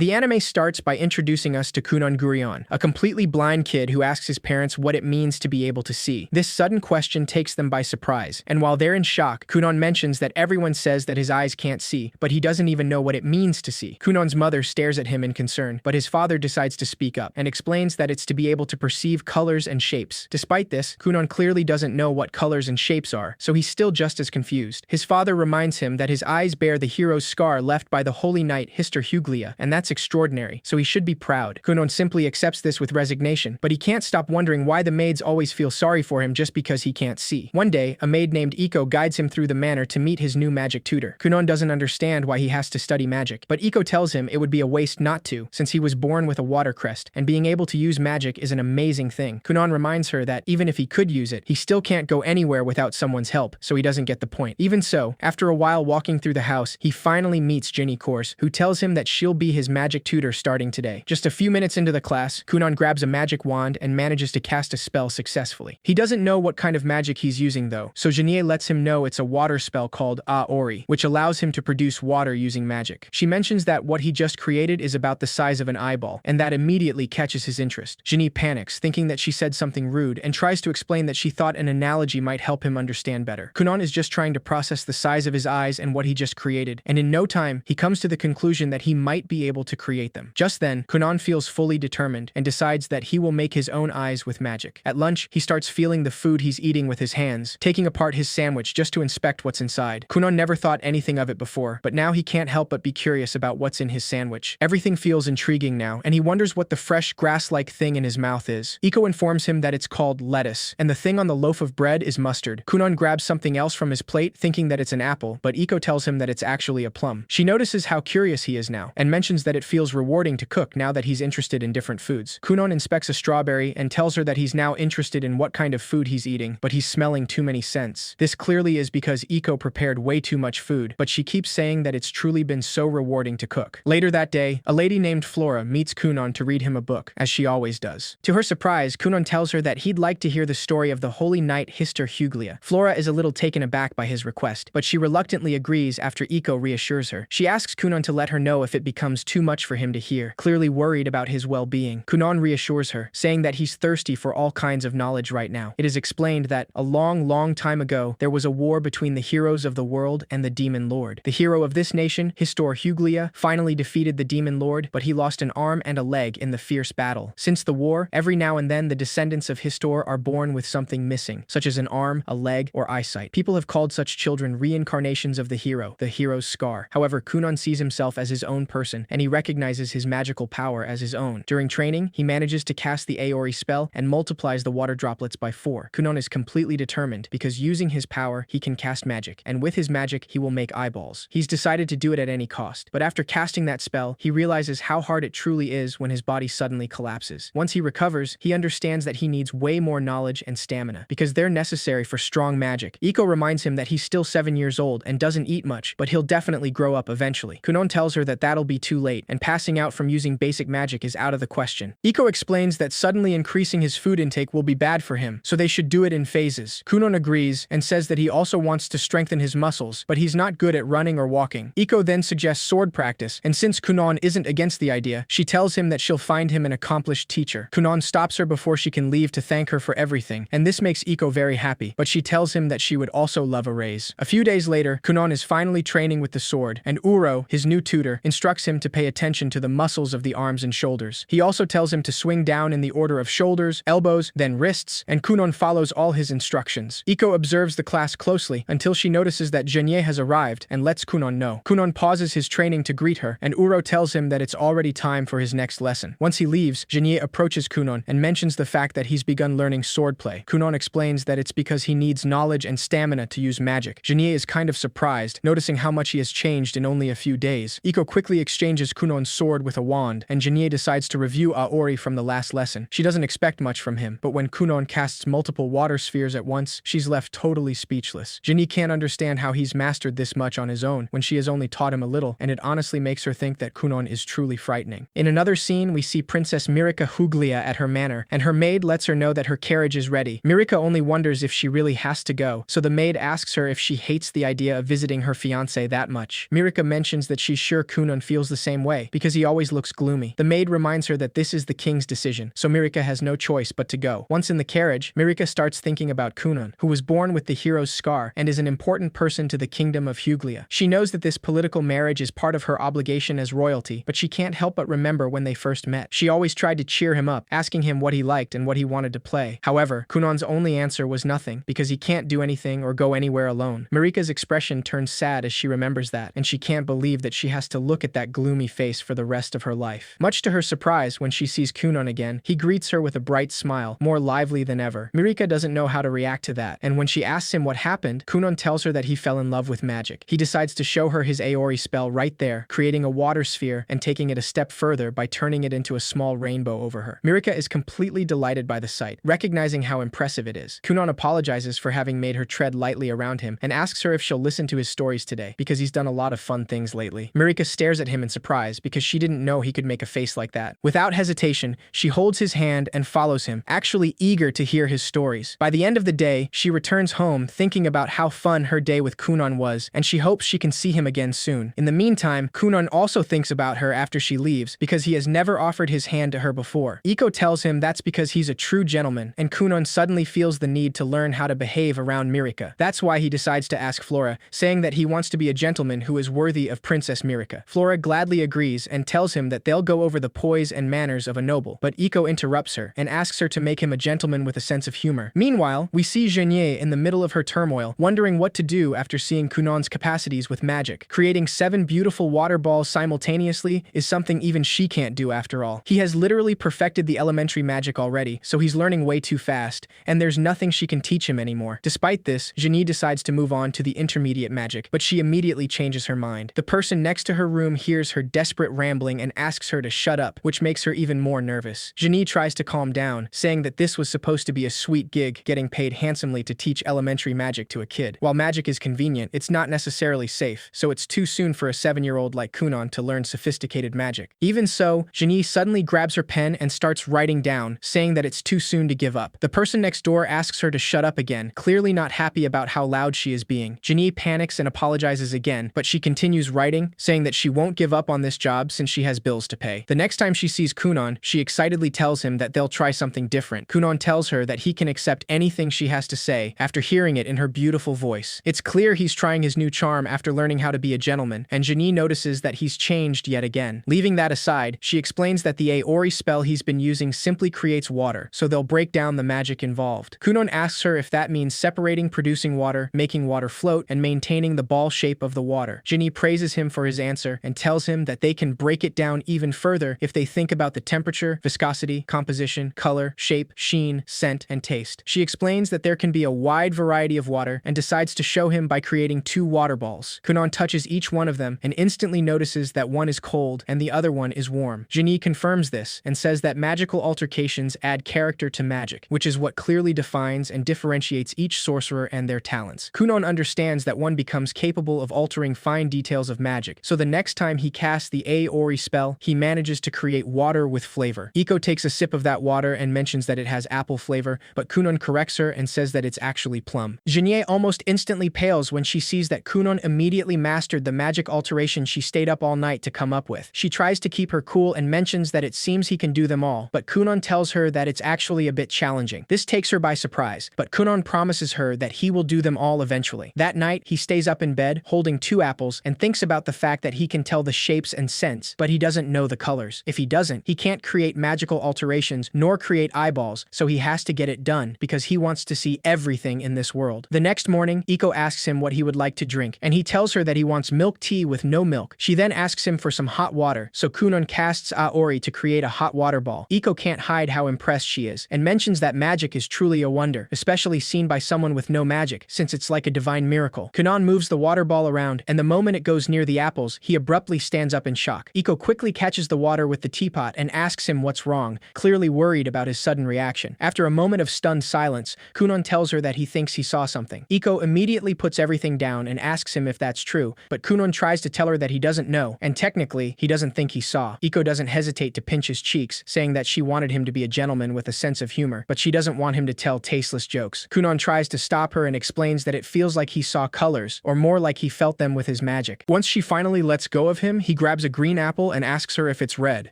The anime starts by introducing us to Kunon Gurion, a completely blind kid who asks his parents what it means to be able to see. This sudden question takes them by surprise, and while they're in shock, Kunon mentions that everyone says that his eyes can't see, but he doesn't even know what it means to see. Kunon's mother stares at him in concern, but his father decides to speak up and explains that it's to be able to perceive colors and shapes. Despite this, Kunon clearly doesn't know what colors and shapes are, so he's still just as confused. His father reminds him that his eyes bear the hero's scar left by the holy knight Hister Huglia, and that's extraordinary, so he should be proud. Kunon simply accepts this with resignation, but he can't stop wondering why the maids always feel sorry for him just because he can't see. One day, a maid named Iko guides him through the manor to meet his new magic tutor. Kunon doesn't understand why he has to study magic, but Iko tells him it would be a waste not to, since he was born with a water crest, and being able to use magic is an amazing thing. Kunon reminds her that even if he could use it, he still can't go anywhere without someone's help, so he doesn't get the point. Even so, after a while walking through the house, he finally meets Ginny Course, who tells him that she'll be his magic tutor starting today. Just a few minutes into the class, Kunon grabs a magic wand and manages to cast a spell successfully. He doesn't know what kind of magic he's using though, so Ginny lets him know it's a water spell called Aori, which allows him to produce water using magic. She mentions that what he just created is about the size of an eyeball, and that immediately catches his interest. Ginny panics, thinking that she said something rude, and tries to explain that she thought an analogy might help him understand better. Kunon is just trying to process the size of his eyes and what he just created, and in no time, he comes to the conclusion that he might be able to create them. Just then, Kunon feels fully determined and decides that he will make his own eyes with magic. At lunch, he starts feeling the food he's eating with his hands, taking apart his sandwich just to inspect what's inside. Kunon never thought anything of it before, but now he can't help but be curious about what's in his sandwich. Everything feels intriguing now, and he wonders what the fresh grass-like thing in his mouth is. Iko informs him that it's called lettuce, and the thing on the loaf of bread is mustard. Kunon grabs something else from his plate, thinking that it's an apple, but Iko tells him that it's actually a plum. She notices how curious he is now, and mentions that it feels rewarding to cook now that he's interested in different foods. Kunon inspects a strawberry and tells her that he's now interested in what kind of food he's eating, but he's smelling too many scents. This clearly is because Iko prepared way too much food, but she keeps saying that it's truly been so rewarding to cook. Later that day, a lady named Flora meets Kunon to read him a book, as she always does. To her surprise, Kunon tells her that he'd like to hear the story of the holy knight Hister Huglia. Flora is a little taken aback by his request, but she reluctantly agrees after Iko reassures her. She asks Kunon to let her know if it becomes too much for him to hear, clearly worried about his well-being. Kunon reassures her, saying that he's thirsty for all kinds of knowledge right now. It is explained that a long time ago, there was a war between the heroes of the world and the demon lord. The hero of this nation, Hister Huglia, finally defeated the demon lord, but he lost an arm and a leg in the fierce battle. Since the war, every now and then the descendants of Hister are born with something missing, such as an arm, a leg, or eyesight. People have called such children reincarnations of the hero's scar. However, Kunon sees himself as his own person, and he recognizes his magical power as his own. During training, he manages to cast the Aori spell and multiplies the water droplets by 4. Kunon is completely determined, because using his power, he can cast magic, and with his magic, he will make eyeballs. He's decided to do it at any cost, but after casting that spell, he realizes how hard it truly is when his body suddenly collapses. Once he recovers, he understands that he needs way more knowledge and stamina, because they're necessary for strong magic. Iko reminds him that he's still 7 years old and doesn't eat much, but he'll definitely grow up eventually. Kunon tells her that that'll be too late, and passing out from using basic magic is out of the question. Iko explains that suddenly increasing his food intake will be bad for him, so they should do it in phases. Kunon agrees and says that he also wants to strengthen his muscles, but he's not good at running or walking. Iko then suggests sword practice, and since Kunon isn't against the idea, she tells him that she'll find him an accomplished teacher. Kunon stops her before she can leave to thank her for everything, and this makes Iko very happy, but she tells him that she would also love a raise. A few days later, Kunon is finally training with the sword, and Uro, his new tutor, instructs him to pay attention to the muscles of the arms and shoulders. He also tells him to swing down in the order of shoulders, elbows, then wrists, and Kunon follows all his instructions. Iko observes the class closely until she notices that Genier has arrived and lets Kunon know. Kunon pauses his training to greet her, and Uro tells him that it's already time for his next lesson. Once he leaves, Genier approaches Kunon and mentions the fact that he's begun learning swordplay. Kunon explains that it's because he needs knowledge and stamina to use magic. Genier is kind of surprised, noticing how much he has changed in only a few days. Iko quickly exchanges Kunon's sword with a wand, and Genier decides to review Aori from the last lesson. She doesn't expect much from him, but when Kunon casts multiple water spheres at once, she's left totally speechless. Genier can't understand how he's mastered this much on his own when she has only taught him a little, and it honestly makes her think that Kunon is truly frightening. In another scene, we see Princess Mirika Huglia at her manor, and her maid lets her know that her carriage is ready. Mirika only wonders if she really has to go, so the maid asks her if she hates the idea of visiting her fiancé that much. Mirika mentions that she's sure Kunon feels the same way, way, because he always looks gloomy. The maid reminds her that this is the king's decision, so Mirika has no choice but to go. Once in the carriage, Mirika starts thinking about Kunon, who was born with the hero's scar and is an important person to the kingdom of Huglia. She knows that this political marriage is part of her obligation as royalty, but she can't help but remember when they first met. She always tried to cheer him up, asking him what he liked and what he wanted to play. However, Kunon's only answer was nothing, because he can't do anything or go anywhere alone. Marika's expression turns sad as she remembers that, and she can't believe that she has to look at that gloomy face for the rest of her life. Much to her surprise, when she sees Kunon again, he greets her with a bright smile, more lively than ever. Mirika doesn't know how to react to that, and when she asks him what happened, Kunon tells her that he fell in love with magic. He decides to show her his Aori spell right there, creating a water sphere and taking it a step further by turning it into a small rainbow over her. Mirika is completely delighted by the sight, recognizing how impressive it is. Kunon apologizes for having made her tread lightly around him and asks her if she'll listen to his stories today, because he's done a lot of fun things lately. Mirika stares at him in surprise because she didn't know he could make a face like that. Without hesitation, she holds his hand and follows him, actually eager to hear his stories. By the end of the day, she returns home thinking about how fun her day with Kunon was, and she hopes she can see him again soon. In the meantime, Kunon also thinks about her after she leaves because he has never offered his hand to her before. Iko tells him that's because he's a true gentleman, and Kunon suddenly feels the need to learn how to behave around Mirika. That's why he decides to ask Flora, saying that he wants to be a gentleman who is worthy of Princess Mirika. Flora gladly agrees and tells him that they'll go over the poise and manners of a noble, but Iko interrupts her and asks her to make him a gentleman with a sense of humor. Meanwhile, we see Genie in the middle of her turmoil, wondering what to do after seeing Kunon's capacities with magic. Creating 7 beautiful water balls simultaneously is something even she can't do after all. He has literally perfected the elementary magic already, so he's learning way too fast, and there's nothing she can teach him anymore. Despite this, Genie decides to move on to the intermediate magic, but she immediately changes her mind. The person next to her room hears her desperate rambling and asks her to shut up, which makes her even more nervous. Genie tries to calm down, saying that this was supposed to be a sweet gig, getting paid handsomely to teach elementary magic to a kid. While magic is convenient, it's not necessarily safe, so it's too soon for a 7-year-old like Kunon to learn sophisticated magic. Even so, Genie suddenly grabs her pen and starts writing down, saying that it's too soon to give up. The person next door asks her to shut up again, clearly not happy about how loud she is being. Genie panics and apologizes again, but she continues writing, saying that she won't give up on this job since she has bills to pay. The next time she sees Kunon, she excitedly tells him that they'll try something different. Kunon tells her that he can accept anything she has to say after hearing it in her beautiful voice. It's clear he's trying his new charm after learning how to be a gentleman, and Genie notices that he's changed yet again. Leaving that aside, she explains that the Aori spell he's been using simply creates water, so they'll break down the magic involved. Kunon asks her if that means separating producing water, making water float, and maintaining the ball shape of the water. Genie praises him for his answer and tells him that they can break it down even further if they think about the temperature, viscosity, composition, color, shape, sheen, scent, and taste. She explains that there can be a wide variety of water and decides to show him by creating 2 water balls. Kunon touches each one of them and instantly notices that one is cold and the other one is warm. Genie confirms this and says that magical altercations add character to magic, which is what clearly defines and differentiates each sorcerer and their talents. Kunon understands that one becomes capable of altering fine details of magic, so the next time he casts the Aori spell, he manages to create water with flavor. Iko takes a sip of that water and mentions that it has apple flavor, but Kunon corrects her and says that it's actually plum. Genie almost instantly pales when she sees that Kunon immediately mastered the magic alteration she stayed up all night to come up with. She tries to keep her cool and mentions that it seems he can do them all, but Kunon tells her that it's actually a bit challenging. This takes her by surprise, but Kunon promises her that he will do them all eventually. That night, he stays up in bed, holding 2 apples, and thinks about the fact that he can tell the shapes and scents, but he doesn't know the colors. If he doesn't, he can't create magical alterations nor create eyeballs, so he has to get it done because he wants to see everything in this world. The next morning, Iko asks him what he would like to drink, and he tells her that he wants milk tea with no milk. She then asks him for some hot water, so Kunon casts Aori to create a hot water ball. Iko can't hide how impressed she is, and mentions that magic is truly a wonder, especially seen by someone with no magic, since it's like a divine miracle. Kunon moves the water ball around, and the moment it goes near the apples, he abruptly stands up in shock. Iko quickly catches the water with the teapot and asks him what's wrong, clearly worried about his sudden reaction. After a moment of stunned silence, Kunon tells her that he thinks he saw something. Iko immediately puts everything down and asks him if that's true, but Kunon tries to tell her that he doesn't know, and technically, he doesn't think he saw. Iko doesn't hesitate to pinch his cheeks, saying that she wanted him to be a gentleman with a sense of humor, but she doesn't want him to tell tasteless jokes. Kunon tries to stop her and explains that it feels like he saw colors, or more like he felt them with his magic. Once she finally lets go of him, he grabs grabs a green apple and asks her if it's red.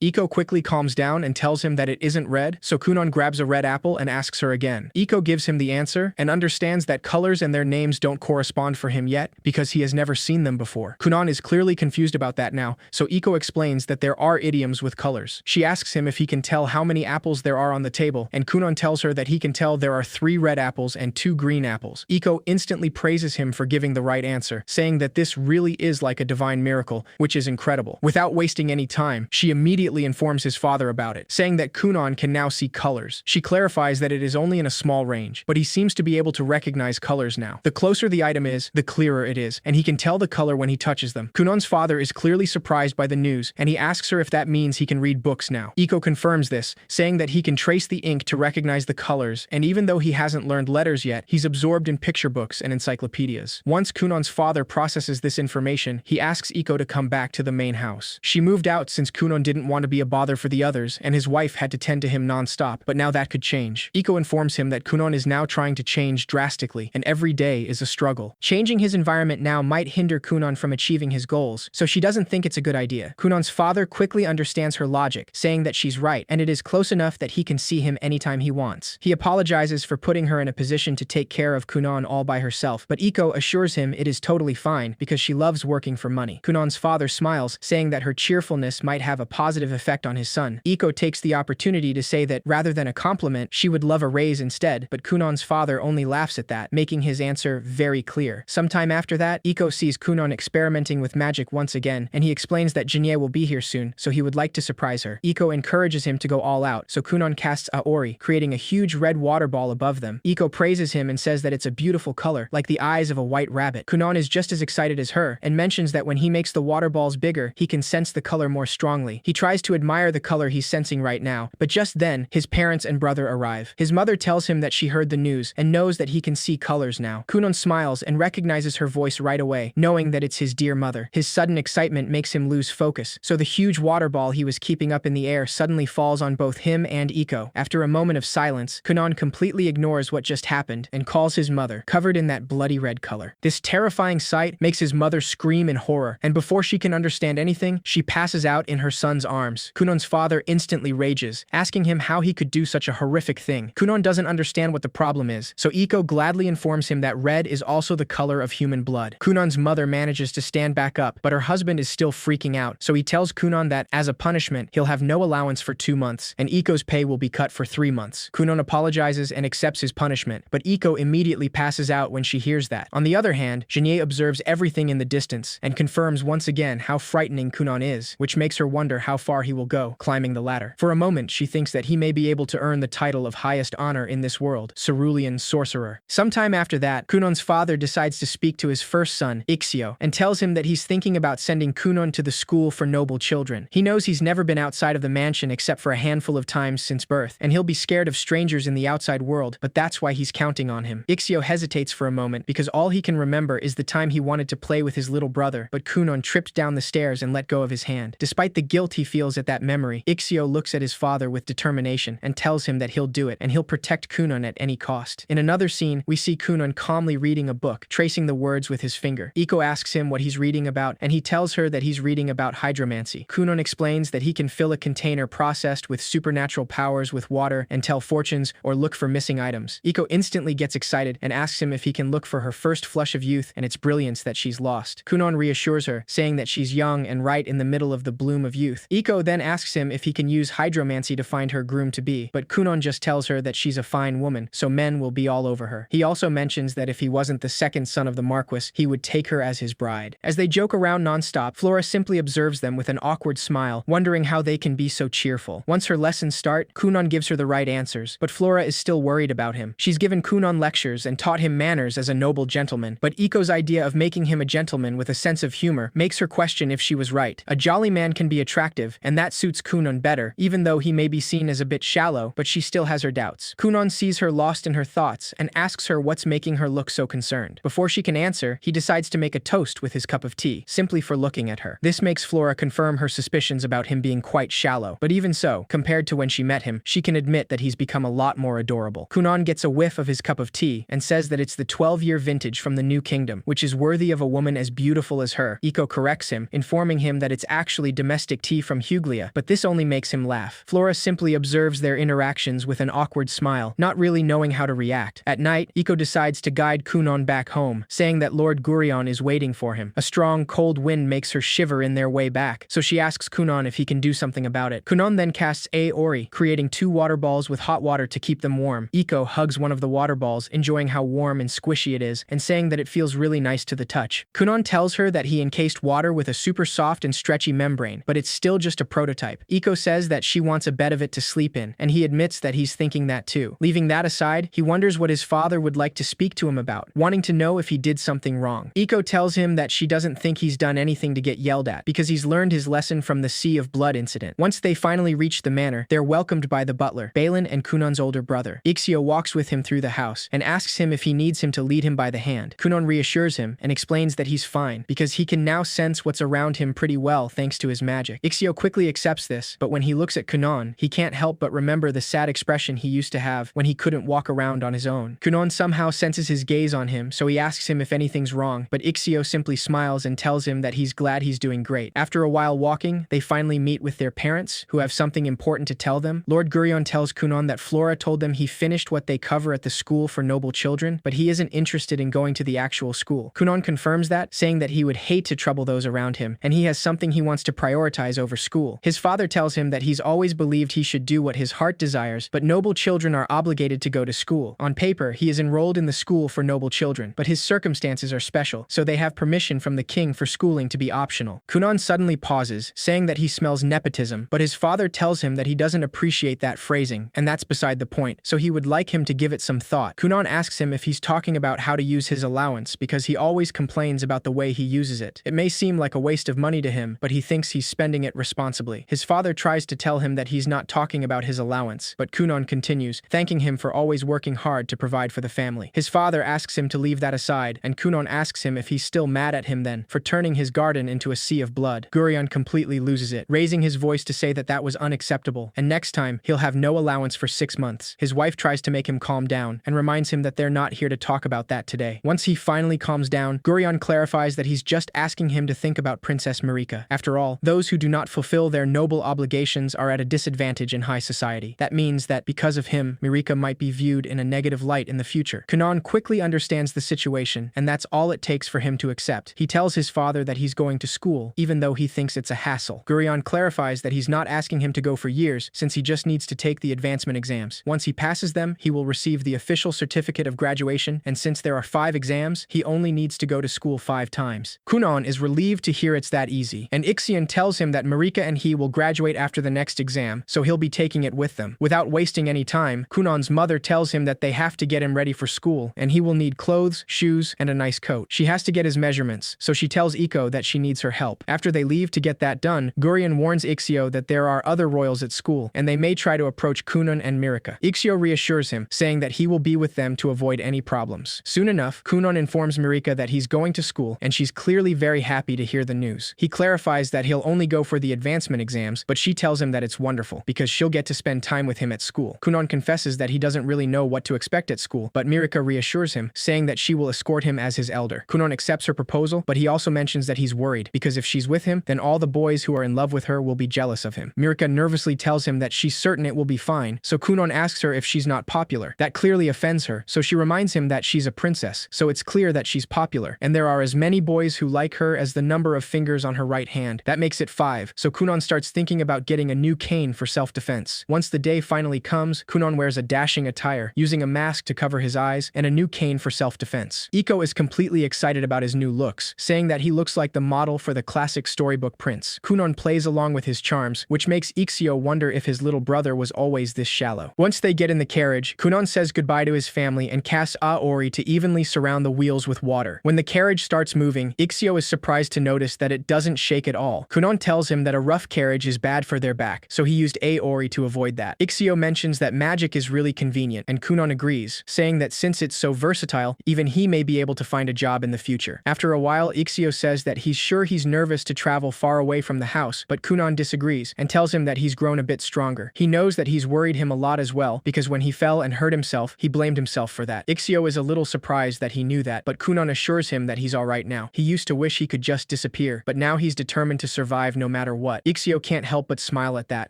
Iko quickly calms down and tells him that it isn't red, so Kunon grabs a red apple and asks her again. Iko gives him the answer and understands that colors and their names don't correspond for him yet because he has never seen them before. Kunon is clearly confused about that now, so Iko explains that there are idioms with colors. She asks him if he can tell how many apples there are on the table, and Kunon tells her that he can tell there are 3 red apples and 2 green apples. Iko instantly praises him for giving the right answer, saying that this really is like a divine miracle, which is incredible. Without wasting any time, she immediately informs his father about it, saying that Kunon can now see colors. She clarifies that it is only in a small range, but he seems to be able to recognize colors now. The closer the item is, the clearer it is, and he can tell the color when he touches them. Kunon's father is clearly surprised by the news, and he asks her if that means he can read books now. Iko confirms this, saying that he can trace the ink to recognize the colors, and even though he hasn't learned letters yet, he's absorbed in picture books and encyclopedias. Once Kunon's father processes this information, he asks Iko to come back to the main house. She moved out since Kunon didn't want to be a bother for the others, and his wife had to tend to him non-stop, but now that could change. Iko informs him that Kunon is now trying to change drastically, and every day is a struggle. Changing his environment now might hinder Kunon from achieving his goals, so she doesn't think it's a good idea. Kunon's father quickly understands her logic, saying that she's right, and it is close enough that he can see him anytime he wants. He apologizes for putting her in a position to take care of Kunon all by herself, but Iko assures him it is totally fine because she loves working for money. Kunon's father smiles, saying that her cheerfulness might have a positive effect on his son. Iko takes the opportunity to say that rather than a compliment, she would love a raise instead, but Kunon's father only laughs at that, making his answer very clear. Sometime after that, Iko sees Kunon experimenting with magic once again, and he explains that Jinie will be here soon, so he would like to surprise her. Iko encourages him to go all out, so Kunon casts Aori, creating a huge red water ball above them. Iko praises him and says that it's a beautiful color, like the eyes of a white rabbit. Kunon is just as excited as her, and mentions that when he makes the water balls bigger, he can sense the color more strongly. He tries to admire the color he's sensing right now, but just then, his parents and brother arrive. His mother tells him that she heard the news and knows that he can see colors now. Kunon smiles and recognizes her voice right away, knowing that it's his dear mother. His sudden excitement makes him lose focus, so the huge water ball he was keeping up in the air suddenly falls on both him and Iko. After a moment of silence, Kunon completely ignores what just happened and calls his mother, covered in that bloody red color. This terrifying sight makes his mother scream in horror, and before she can understand anything, she passes out in her son's arms. Kunon's father instantly rages, asking him how he could do such a horrific thing. Kunon doesn't understand what the problem is, so Iko gladly informs him that red is also the color of human blood. Kunon's mother manages to stand back up, but her husband is still freaking out, so he tells Kunon that, as a punishment, he'll have no allowance for 2 months, and Iko's pay will be cut for 3 months. Kunon apologizes and accepts his punishment, but Iko immediately passes out when she hears that. On the other hand, Jinie observes everything in the distance, and confirms once again how frightening Kunon is, which makes her wonder how far he will go, climbing the ladder. For a moment, she thinks that he may be able to earn the title of highest honor in this world, Cerulean Sorcerer. Sometime after that, Kunon's father decides to speak to his first son, Ixio, and tells him that he's thinking about sending Kunon to the school for noble children. He knows he's never been outside of the mansion except for a handful of times since birth, and he'll be scared of strangers in the outside world, but that's why he's counting on him. Ixio hesitates for a moment because all he can remember is the time he wanted to play with his little brother, but Kunon tripped down the stairs and let go of his hand. Despite the guilt he feels at that memory, Ixio looks at his father with determination and tells him that he'll do it and he'll protect Kunon at any cost. In another scene, we see Kunon calmly reading a book, tracing the words with his finger. Iko asks him what he's reading about, and he tells her that he's reading about hydromancy. Kunon explains that he can fill a container processed with supernatural powers with water and tell fortunes or look for missing items. Iko instantly gets excited and asks him if he can look for her first flush of youth and its brilliance that she's lost. Kunon reassures her, saying that she's young and right in the middle of the bloom of youth. Iko then asks him if he can use hydromancy to find her groom-to-be, but Kunon just tells her that she's a fine woman, so men will be all over her. He also mentions that if he wasn't the second son of the Marquis, he would take her as his bride. As they joke around non-stop, Flora simply observes them with an awkward smile, wondering how they can be so cheerful. Once her lessons start, Kunon gives her the right answers, but Flora is still worried about him. She's given Kunon lectures and taught him manners as a noble gentleman, but Iko's idea of making him a gentleman with a sense of humor makes her question if she was right. A jolly man can be attractive, and that suits Kunon better, even though he may be seen as a bit shallow, but she still has her doubts. Kunon sees her lost in her thoughts and asks her what's making her look so concerned. Before she can answer, he decides to make a toast with his cup of tea, simply for looking at her. This makes Flora confirm her suspicions about him being quite shallow, but even so, compared to when she met him, she can admit that he's become a lot more adorable. Kunon gets a whiff of his cup of tea and says that it's the 12-year vintage from the New Kingdom, which is worthy of a woman as beautiful as her. Iko corrects him, informing informing him that it's actually domestic tea from Huglia, but this only makes him laugh. Flora simply observes their interactions with an awkward smile, not really knowing how to react. At night, Iko decides to guide Kunon back home, saying that Lord Gurion is waiting for him. A strong, cold wind makes her shiver in their way back, so she asks Kunon if he can do something about it. Kunon then casts Aori, creating 2 water balls with hot water to keep them warm. Iko hugs one of the water balls, enjoying how warm and squishy it is, and saying that it feels really nice to the touch. Kunon tells her that he encased water with a super soft and stretchy membrane, but it's still just a prototype. Iko says that she wants a bed of it to sleep in, and he admits that he's thinking that too. Leaving that aside, he wonders what his father would like to speak to him about, wanting to know if he did something wrong. Iko tells him that she doesn't think he's done anything to get yelled at, because he's learned his lesson from the Sea of Blood incident. Once they finally reach the manor, they're welcomed by the butler, Balin, and Kunon's older brother. Ixio walks with him through the house, and asks him if he needs him to lead him by the hand. Kunon reassures him, and explains that he's fine, because he can now sense what's around him pretty well thanks to his magic. Ixio quickly accepts this, but when he looks at Kunon, he can't help but remember the sad expression he used to have when he couldn't walk around on his own. Kunon somehow senses his gaze on him, so he asks him if anything's wrong, but Ixio simply smiles and tells him that he's glad he's doing great. After a while walking, they finally meet with their parents, who have something important to tell them. Lord Gurion tells Kunon that Flora told them he finished what they cover at the school for noble children, but he isn't interested in going to the actual school. Kunon confirms that, saying that he would hate to trouble those around him, and he has something he wants to prioritize over school. His father tells him that he's always believed he should do what his heart desires, but noble children are obligated to go to school. On paper, he is enrolled in the school for noble children, but his circumstances are special, so they have permission from the king for schooling to be optional. Kunon suddenly pauses, saying that he smells nepotism, but his father tells him that he doesn't appreciate that phrasing, and that's beside the point, so he would like him to give it some thought. Kunon asks him if he's talking about how to use his allowance, because he always complains about the way he uses it. It may seem like a waste of money to him, but he thinks he's spending it responsibly. His father tries to tell him that he's not talking about his allowance, but Kunon continues, thanking him for always working hard to provide for the family. His father asks him to leave that aside, and Kunon asks him if he's still mad at him then, for turning his garden into a sea of blood. Gurion completely loses it, raising his voice to say that that was unacceptable, and next time, he'll have no allowance for 6 months. His wife tries to make him calm down, and reminds him that they're not here to talk about that today. Once he finally calms down, Gurion clarifies that he's just asking him to think about Princess Marika. After all, those who do not fulfill their noble obligations are at a disadvantage in high society. That means that, because of him, Marika might be viewed in a negative light in the future. Kunon quickly understands the situation, and that's all it takes for him to accept. He tells his father that he's going to school, even though he thinks it's a hassle. Gurion clarifies that he's not asking him to go for years, since he just needs to take the advancement exams. Once he passes them, he will receive the official certificate of graduation, and since there are 5 exams, he only needs to go to school 5 times. Kunon is relieved to hear it's that easy, and Ixion tells him that Marika and he will graduate after the next exam, so he'll be taking it with them. Without wasting any time, Kunon's mother tells him that they have to get him ready for school, and he will need clothes, shoes, and a nice coat. She has to get his measurements, so she tells Iko that she needs her help. After they leave to get that done, Gurion warns Ixio that there are other royals at school, and they may try to approach Kunon and Marika. Ixio reassures him, saying that he will be with them to avoid any problems. Soon enough, Kunon informs Marika that he's going to school, and she's clearly very happy to hear the news. He clarifies that he'll only go for the advancement exams, but she tells him that it's wonderful, because she'll get to spend time with him at school. Kunon confesses that he doesn't really know what to expect at school, but Marika reassures him, saying that she will escort him as his elder. Kunon accepts her proposal, but he also mentions that he's worried, because if she's with him, then all the boys who are in love with her will be jealous of him. Marika nervously tells him that she's certain it will be fine, so Kunon asks her if she's not popular. That clearly offends her, so she reminds him that she's a princess, so it's clear that she's popular, and there are as many boys who like her as the number of fingers on her right hand. That makes it 5, so Kunon starts thinking about getting a new cane for self-defense. Once the day finally comes, Kunon wears a dashing attire, using a mask to cover his eyes, and a new cane for self-defense. Iko is completely excited about his new looks, saying that he looks like the model for the classic storybook prince. Kunon plays along with his charms, which makes Ixio wonder if his little brother was always this shallow. Once they get in the carriage, Kunon says goodbye to his family and casts Aori to evenly surround the wheels with water. When the carriage starts moving, Ixio is surprised to notice that it doesn't shake at all. Kunon tells him that a rough carriage is bad for their back, so he used Aori to avoid that. Ixio mentions that magic is really convenient, and Kunon agrees, saying that since it's so versatile, even he may be able to find a job in the future. After a while, Ixio says that he's sure he's nervous to travel far away from the house, but Kunon disagrees, and tells him that he's grown a bit stronger. He knows that he's worried him a lot as well, because when he fell and hurt himself, he blamed himself for that. Ixio is a little surprised that he knew that, but Kunon assures him that he's alright now. He used to wish he could just disappear, but now he's determined to survive no matter what. Ixio can't help but smile at that,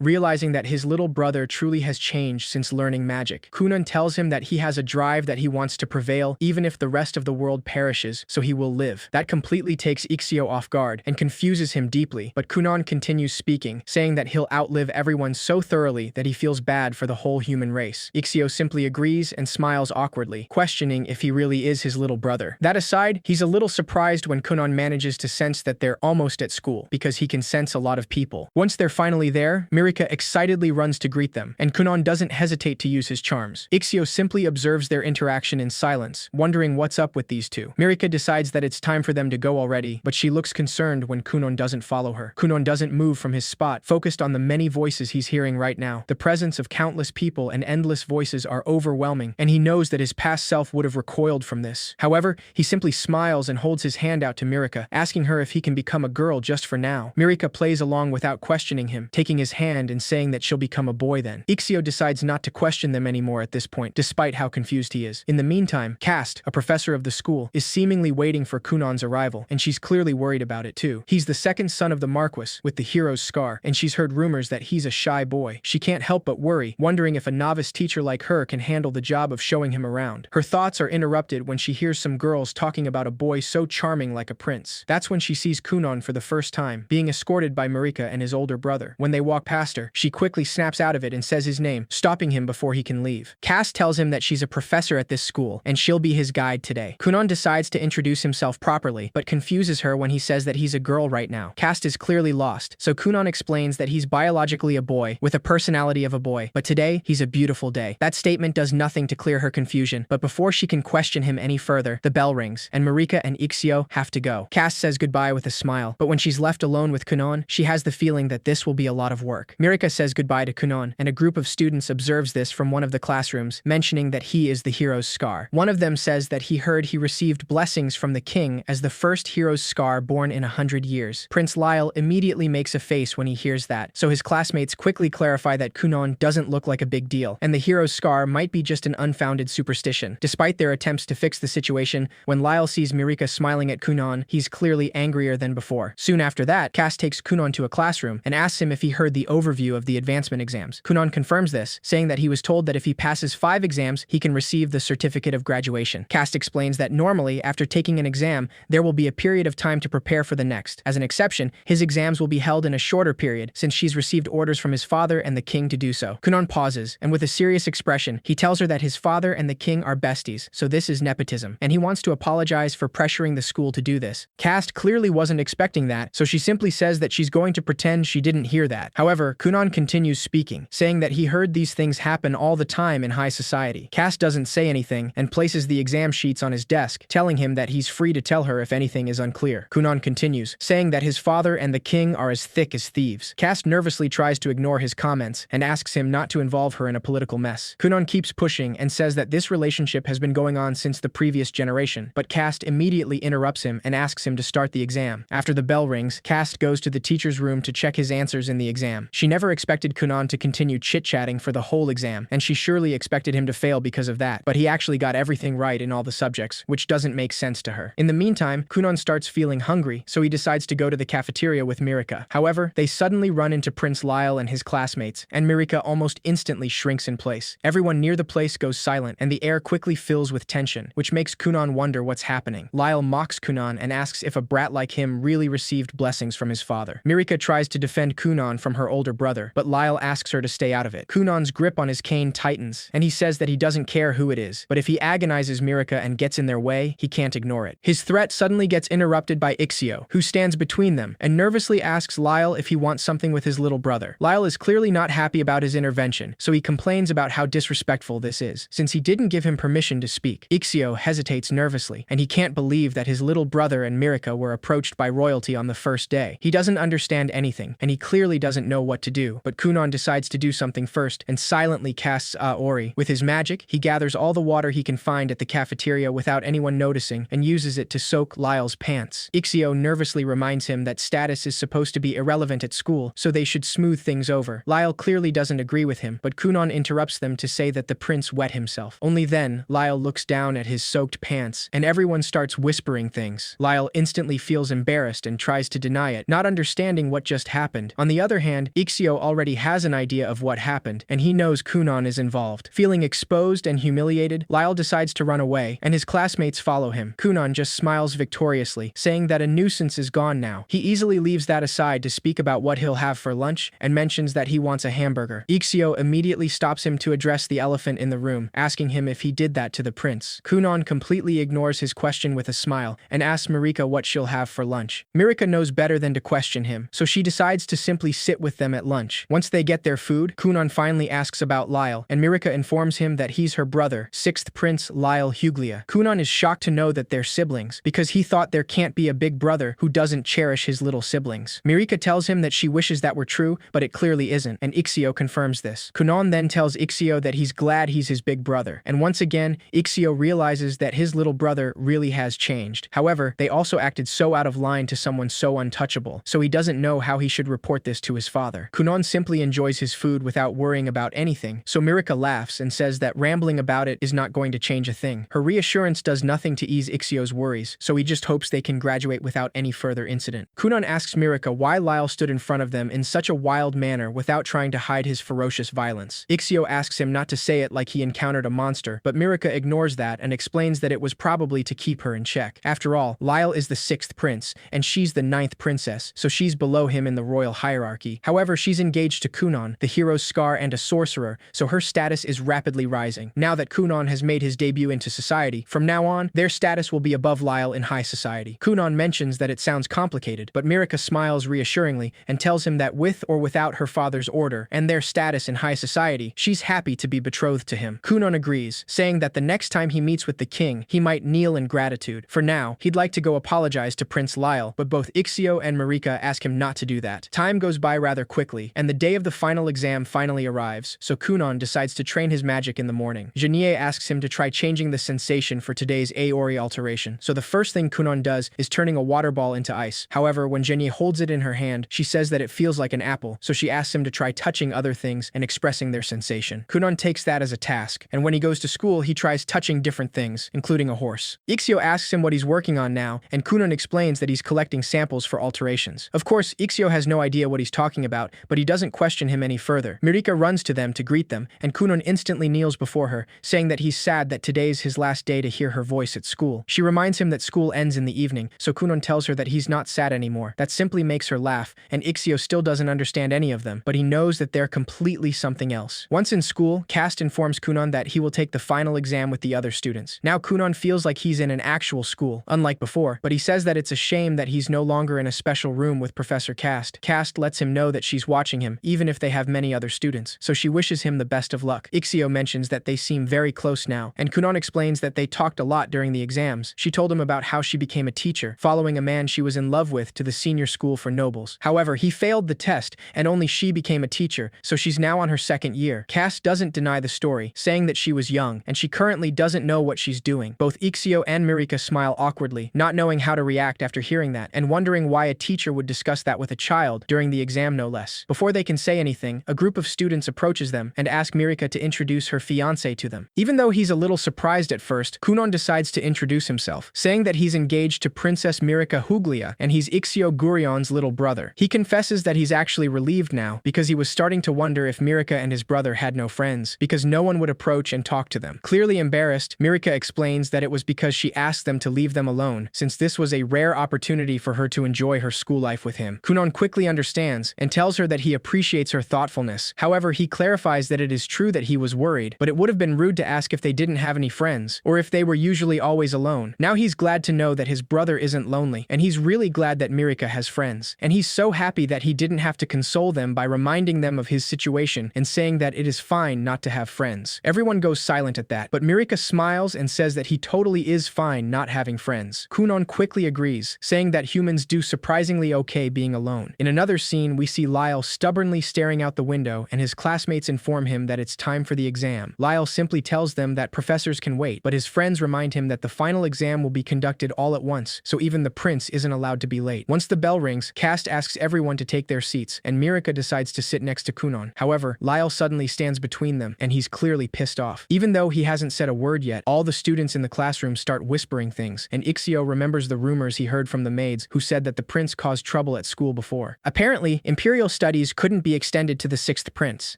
realizing that his little brother truly has changed since learning magic. Kunon tells him that he has a drive that he wants to prevail even if the rest of the world perishes, so he will live. That completely takes Ixio off guard and confuses him deeply, but Kunon continues speaking, saying that he'll outlive everyone so thoroughly that he feels bad for the whole human race. Ixio simply agrees and smiles awkwardly, questioning if he really is his little brother. That aside, he's a little surprised when Kunon manages to sense that they're almost at school, because he can sense a lot of people. Once they're finally there, Mirika excitedly runs to greet them, and Kunon doesn't hesitate to use his charms. Ixio simply observes their interaction in silence, wondering what's up with these two. Mirika decides that it's time for them to go already, but she looks concerned when Kunon doesn't follow her. Kunon doesn't move from his spot, focused on the many voices he's hearing right now. The presence of countless people and endless voices are overwhelming, and he knows that his past self would have recoiled from this. However, he simply smiles and holds his hand out to Mirika, asking her if he can become a girl just for now. Mirika plays along without questioning him, taking his hand and saying that she'll become a boy then. Ixio decides not to question them anymore at this point, despite how confused he is. In the meantime, Cast, a professor of the school, is seemingly waiting for Kunon's arrival, and she's clearly worried about it too. He's the second son of the Marquis, with the hero's scar, and she's heard rumors that he's a shy boy. She can't help but worry, wondering if a novice teacher like her can handle the job of showing him around. Her thoughts are interrupted when she hears some girls talking about a boy so charming like a prince. That's when she sees Kunon for the first time, being escorted by Mirika and his older brother. When they walk past her, she quickly snaps out of it and says his name, stopping him before he can leave. Cass tells him that she's a professor at this school, and she'll be his guide today. Kunon decides to introduce himself properly, but confuses her when he says that he's a girl right now. Cass is clearly lost, so Kunon explains that he's biologically a boy, with a personality of a boy, but today, he's a beautiful day. That statement does nothing to clear her confusion, but before she can question him any further, the bell rings, and Mirika and Ixio have to go. Cass says goodbye with a smile, but when she's left alone with Kunon, she has the feeling that this will be a lot of work. Mirika says goodbye to Kunon, and a group of students observes this from one of the classrooms, mentioning that he is the hero's scar. One of them says that he heard he received blessings from the king as the first hero's scar born in 100 years. Prince Lyle immediately makes a face when he hears that, so his classmates quickly clarify that Kunon doesn't look like a big deal, and the hero's scar might be just an unfounded superstition. Despite their attempts to fix the situation, when Lyle sees Mirika smiling at Kunon, he's clearly angrier than before. Soon after that, Cass takes Kunon to a classroom and asks him if he heard the overview of the advancement exams. Kunon confirms this, saying that he was told that if he passes 5 exams, he can receive the certificate of graduation. Cass explains that normally, after taking an exam, there will be a period of time to prepare for the next. As an exception, his exams will be held in a shorter period, since she's received orders from his father and the king to do so. Kunon pauses, and with a serious expression, he tells her that his father and the king are besties, so this is nepotism, and he wants to apologize for pressuring the school to do this. Cass clearly wasn't expecting that, so she simply says that she's going to pretend she didn't hear that. However, Kunon continues speaking, saying that he heard these things happen all the time in high society. Cass doesn't say anything and places the exam sheets on his desk, telling him that he's free to tell her if anything is unclear. Kunon continues, saying that his father and the king are as thick as thieves. Cass nervously tries to ignore his comments and asks him not to involve her in a political mess. Kunon keeps pushing and says that this relationship has been going on since the previous generation, but Cass immediately interrupts him and asks him to start the exam. After the bell rings, Cass goes to the teacher's room to check his answers in the exam. She never expected Kunon to continue chit-chatting for the whole exam, and she surely expected him to fail because of that, but he actually got everything right in all the subjects, which doesn't make sense to her. In the meantime, Kunon starts feeling hungry, so he decides to go to the cafeteria with Mirika. However, they suddenly run into Prince Lyle and his classmates, and Mirika almost instantly shrinks in place. Everyone near the place goes silent, and the air quickly fills with tension, which makes Kunon wonder what's happening. Lyle mocks Kunon and asks if a brat like him really received blessings from his father. Mirika tries to defend Kunon from her older brother, but Lyle asks her to stay out of it. Kunon's grip on his cane tightens, and he says that he doesn't care who it is, but if he agonizes Mirika and gets in their way, he can't ignore it. His threat suddenly gets interrupted by Ixio, who stands between them and nervously asks Lyle if he wants something with his little brother. Lyle is clearly not happy about his intervention, so he complains about how disrespectful this is, since he didn't give him permission to speak. Ixio hesitates nervously, and he can't believe that his little brother and Mirika were approached by royalty on the first day. He doesn't understand anything, and he clearly doesn't know what to do, but Kunon decides to do something first and silently casts Aori. With his magic, he gathers all the water he can find at the cafeteria without anyone noticing and uses it to soak Lyle's pants. Ixio nervously reminds him that status is supposed to be irrelevant at school, so they should smooth things over. Lyle clearly doesn't agree with him, but Kunon interrupts them to say that the prince wet himself. Only then, Lyle looks down at his soaked pants, and everyone starts whispering things. Lyle instantly feels embarrassed embarrassed and tries to deny it, not understanding what just happened. On the other hand, Ixio already has an idea of what happened, and he knows Kunon is involved. Feeling exposed and humiliated, Lyle decides to run away, and his classmates follow him. Kunon just smiles victoriously, saying that a nuisance is gone now. He easily leaves that aside to speak about what he'll have for lunch, and mentions that he wants a hamburger. Ixio immediately stops him to address the elephant in the room, asking him if he did that to the prince. Kunon completely ignores his question with a smile, and asks Marika what she'll have for lunch. Marika knows better than to question him, so she decides to simply sit with them at lunch. Once they get their food, Kunon finally asks about Lyle, and Marika informs him that he's her brother, 6th Prince Lyle Huglia. Kunon is shocked to know that they're siblings, because he thought there can't be a big brother who doesn't cherish his little siblings. Marika tells him that she wishes that were true, but it clearly isn't, and Ixio confirms this. Kunon then tells Ixio that he's glad he's his big brother, and once again, Ixio realizes that his little brother really has changed. However, they also acted so out of line to someone so untouchable, so he doesn't know how he should report this to his father. Kunon simply enjoys his food without worrying about anything, so Marika laughs and says that rambling about it is not going to change a thing. Her reassurance does nothing to ease Ixio's worries, so he just hopes they can graduate without any further incident. Kunon asks Marika why Lyle stood in front of them in such a wild manner without trying to hide his ferocious violence. Ixio asks him not to say it like he encountered a monster, but Marika ignores that and explains that it was probably to keep her in check. After all, Lyle is the 6th prince, and she's the 9th princess, so she's below him in the royal hierarchy. However, she's engaged to Kunon, the hero's scar and a sorcerer, so her status is rapidly rising. Now that Kunon has made his debut into society, from now on, their status will be above Lyle in high society. Kunon mentions that it sounds complicated, but Marika smiles reassuringly and tells him that with or without her father's order and their status in high society, she's happy to be betrothed to him. Kunon agrees, saying that the next time he meets with the king, he might kneel in gratitude. For now, he'd like to go apologize to Prince Lyle, but both Ixio and Marika ask him not to do that. Time goes by rather quickly, and the day of the final exam finally arrives, so Kunon decides to train his magic in the morning. Genier asks him to try changing the sensation for today's Aori alteration, so the first thing Kunon does is turning a water ball into ice. However, when Genier holds it in her hand, she says that it feels like an apple, so she asks him to try touching other things and expressing their sensation. Kunon takes that as a task, and when he goes to school, he tries touching different things, including a horse. Ixio asks him what he's working on now, and Kunon explains that he's collecting samples for alterations. Of course, Ixio has no idea what he's talking about, but he doesn't question him any further. Marika runs to them to greet them, and Kunon instantly kneels before her, saying that he's sad that today's his last day to hear her voice at school. She reminds him that school ends in the evening, so Kunon tells her that he's not sad anymore. That simply makes her laugh, and Ixio still doesn't understand any of them, but he knows that they're completely something else. Once in school, Cast informs Kunon that he will take the final exam with the other students. Now Kunon feels like he's in an actual school, unlike before, but he says that it's a shame that he's no longer in a special room with Professor Cast. Cast lets him know that she's watching him, even if they have many other students, so she wishes him the best of luck. Ixio mentions that they seem very close now, and Kunon explains that they talked a lot during the exams. She told him about how she became a teacher, following a man she was in love with to the senior school for nobles. However, he failed the test, and only she became a teacher, so she's now on her 2nd year. Cast doesn't deny the story, saying that she was young, and she currently doesn't know what she's doing. Both Ixio and Marika smile awkwardly, not knowing how to react after hearing that, and wondering why a teacher would discuss that with a child during the exam no less. Before they can say anything, a group of students approaches them and ask Marika to introduce her fiancé to them. Even though he's a little surprised at first, Kunon decides to introduce himself, saying that he's engaged to Princess Marika Huglia and he's Ixio Gurion's little brother. He confesses that he's actually relieved now because he was starting to wonder if Marika and his brother had no friends, because no one would approach and talk to them. Clearly embarrassed, Marika explains that it was because she asked them to leave them alone, since this was a rare opportunity for her to enjoy her school life with him. Kunon quickly understands and tells her that he appreciates her thoughtfulness. However, he clarifies that it is true that he was worried, but it would have been rude to ask if they didn't have any friends, or if they were usually always alone. Now he's glad to know that his brother isn't lonely, and he's really glad that Marika has friends. And he's so happy that he didn't have to console them by reminding them of his situation and saying that it is fine not to have friends. Everyone goes silent at that, but Marika smiles and says that he totally is fine not having friends. Kunon quickly agrees, saying that humans do surprisingly okay being alone. In another scene, we see Lyle stubbornly staring out the window, and his classmates inform him that it's time for the exam. Lyle simply tells them that professors can wait, but his friends remind him that the final exam will be conducted all at once, so even the prince isn't allowed to be late. Once the bell rings, Cast asks everyone to take their seats, and Marika decides to sit next to Kunon. However, Lyle suddenly stands between them, and he's clearly pissed off. Even though he hasn't said a word yet, all the students in the classroom start whispering things, and Ixio remembers the rumors he heard from the maid maids who said that the prince caused trouble at school before. Apparently, imperial studies couldn't be extended to the 6th prince.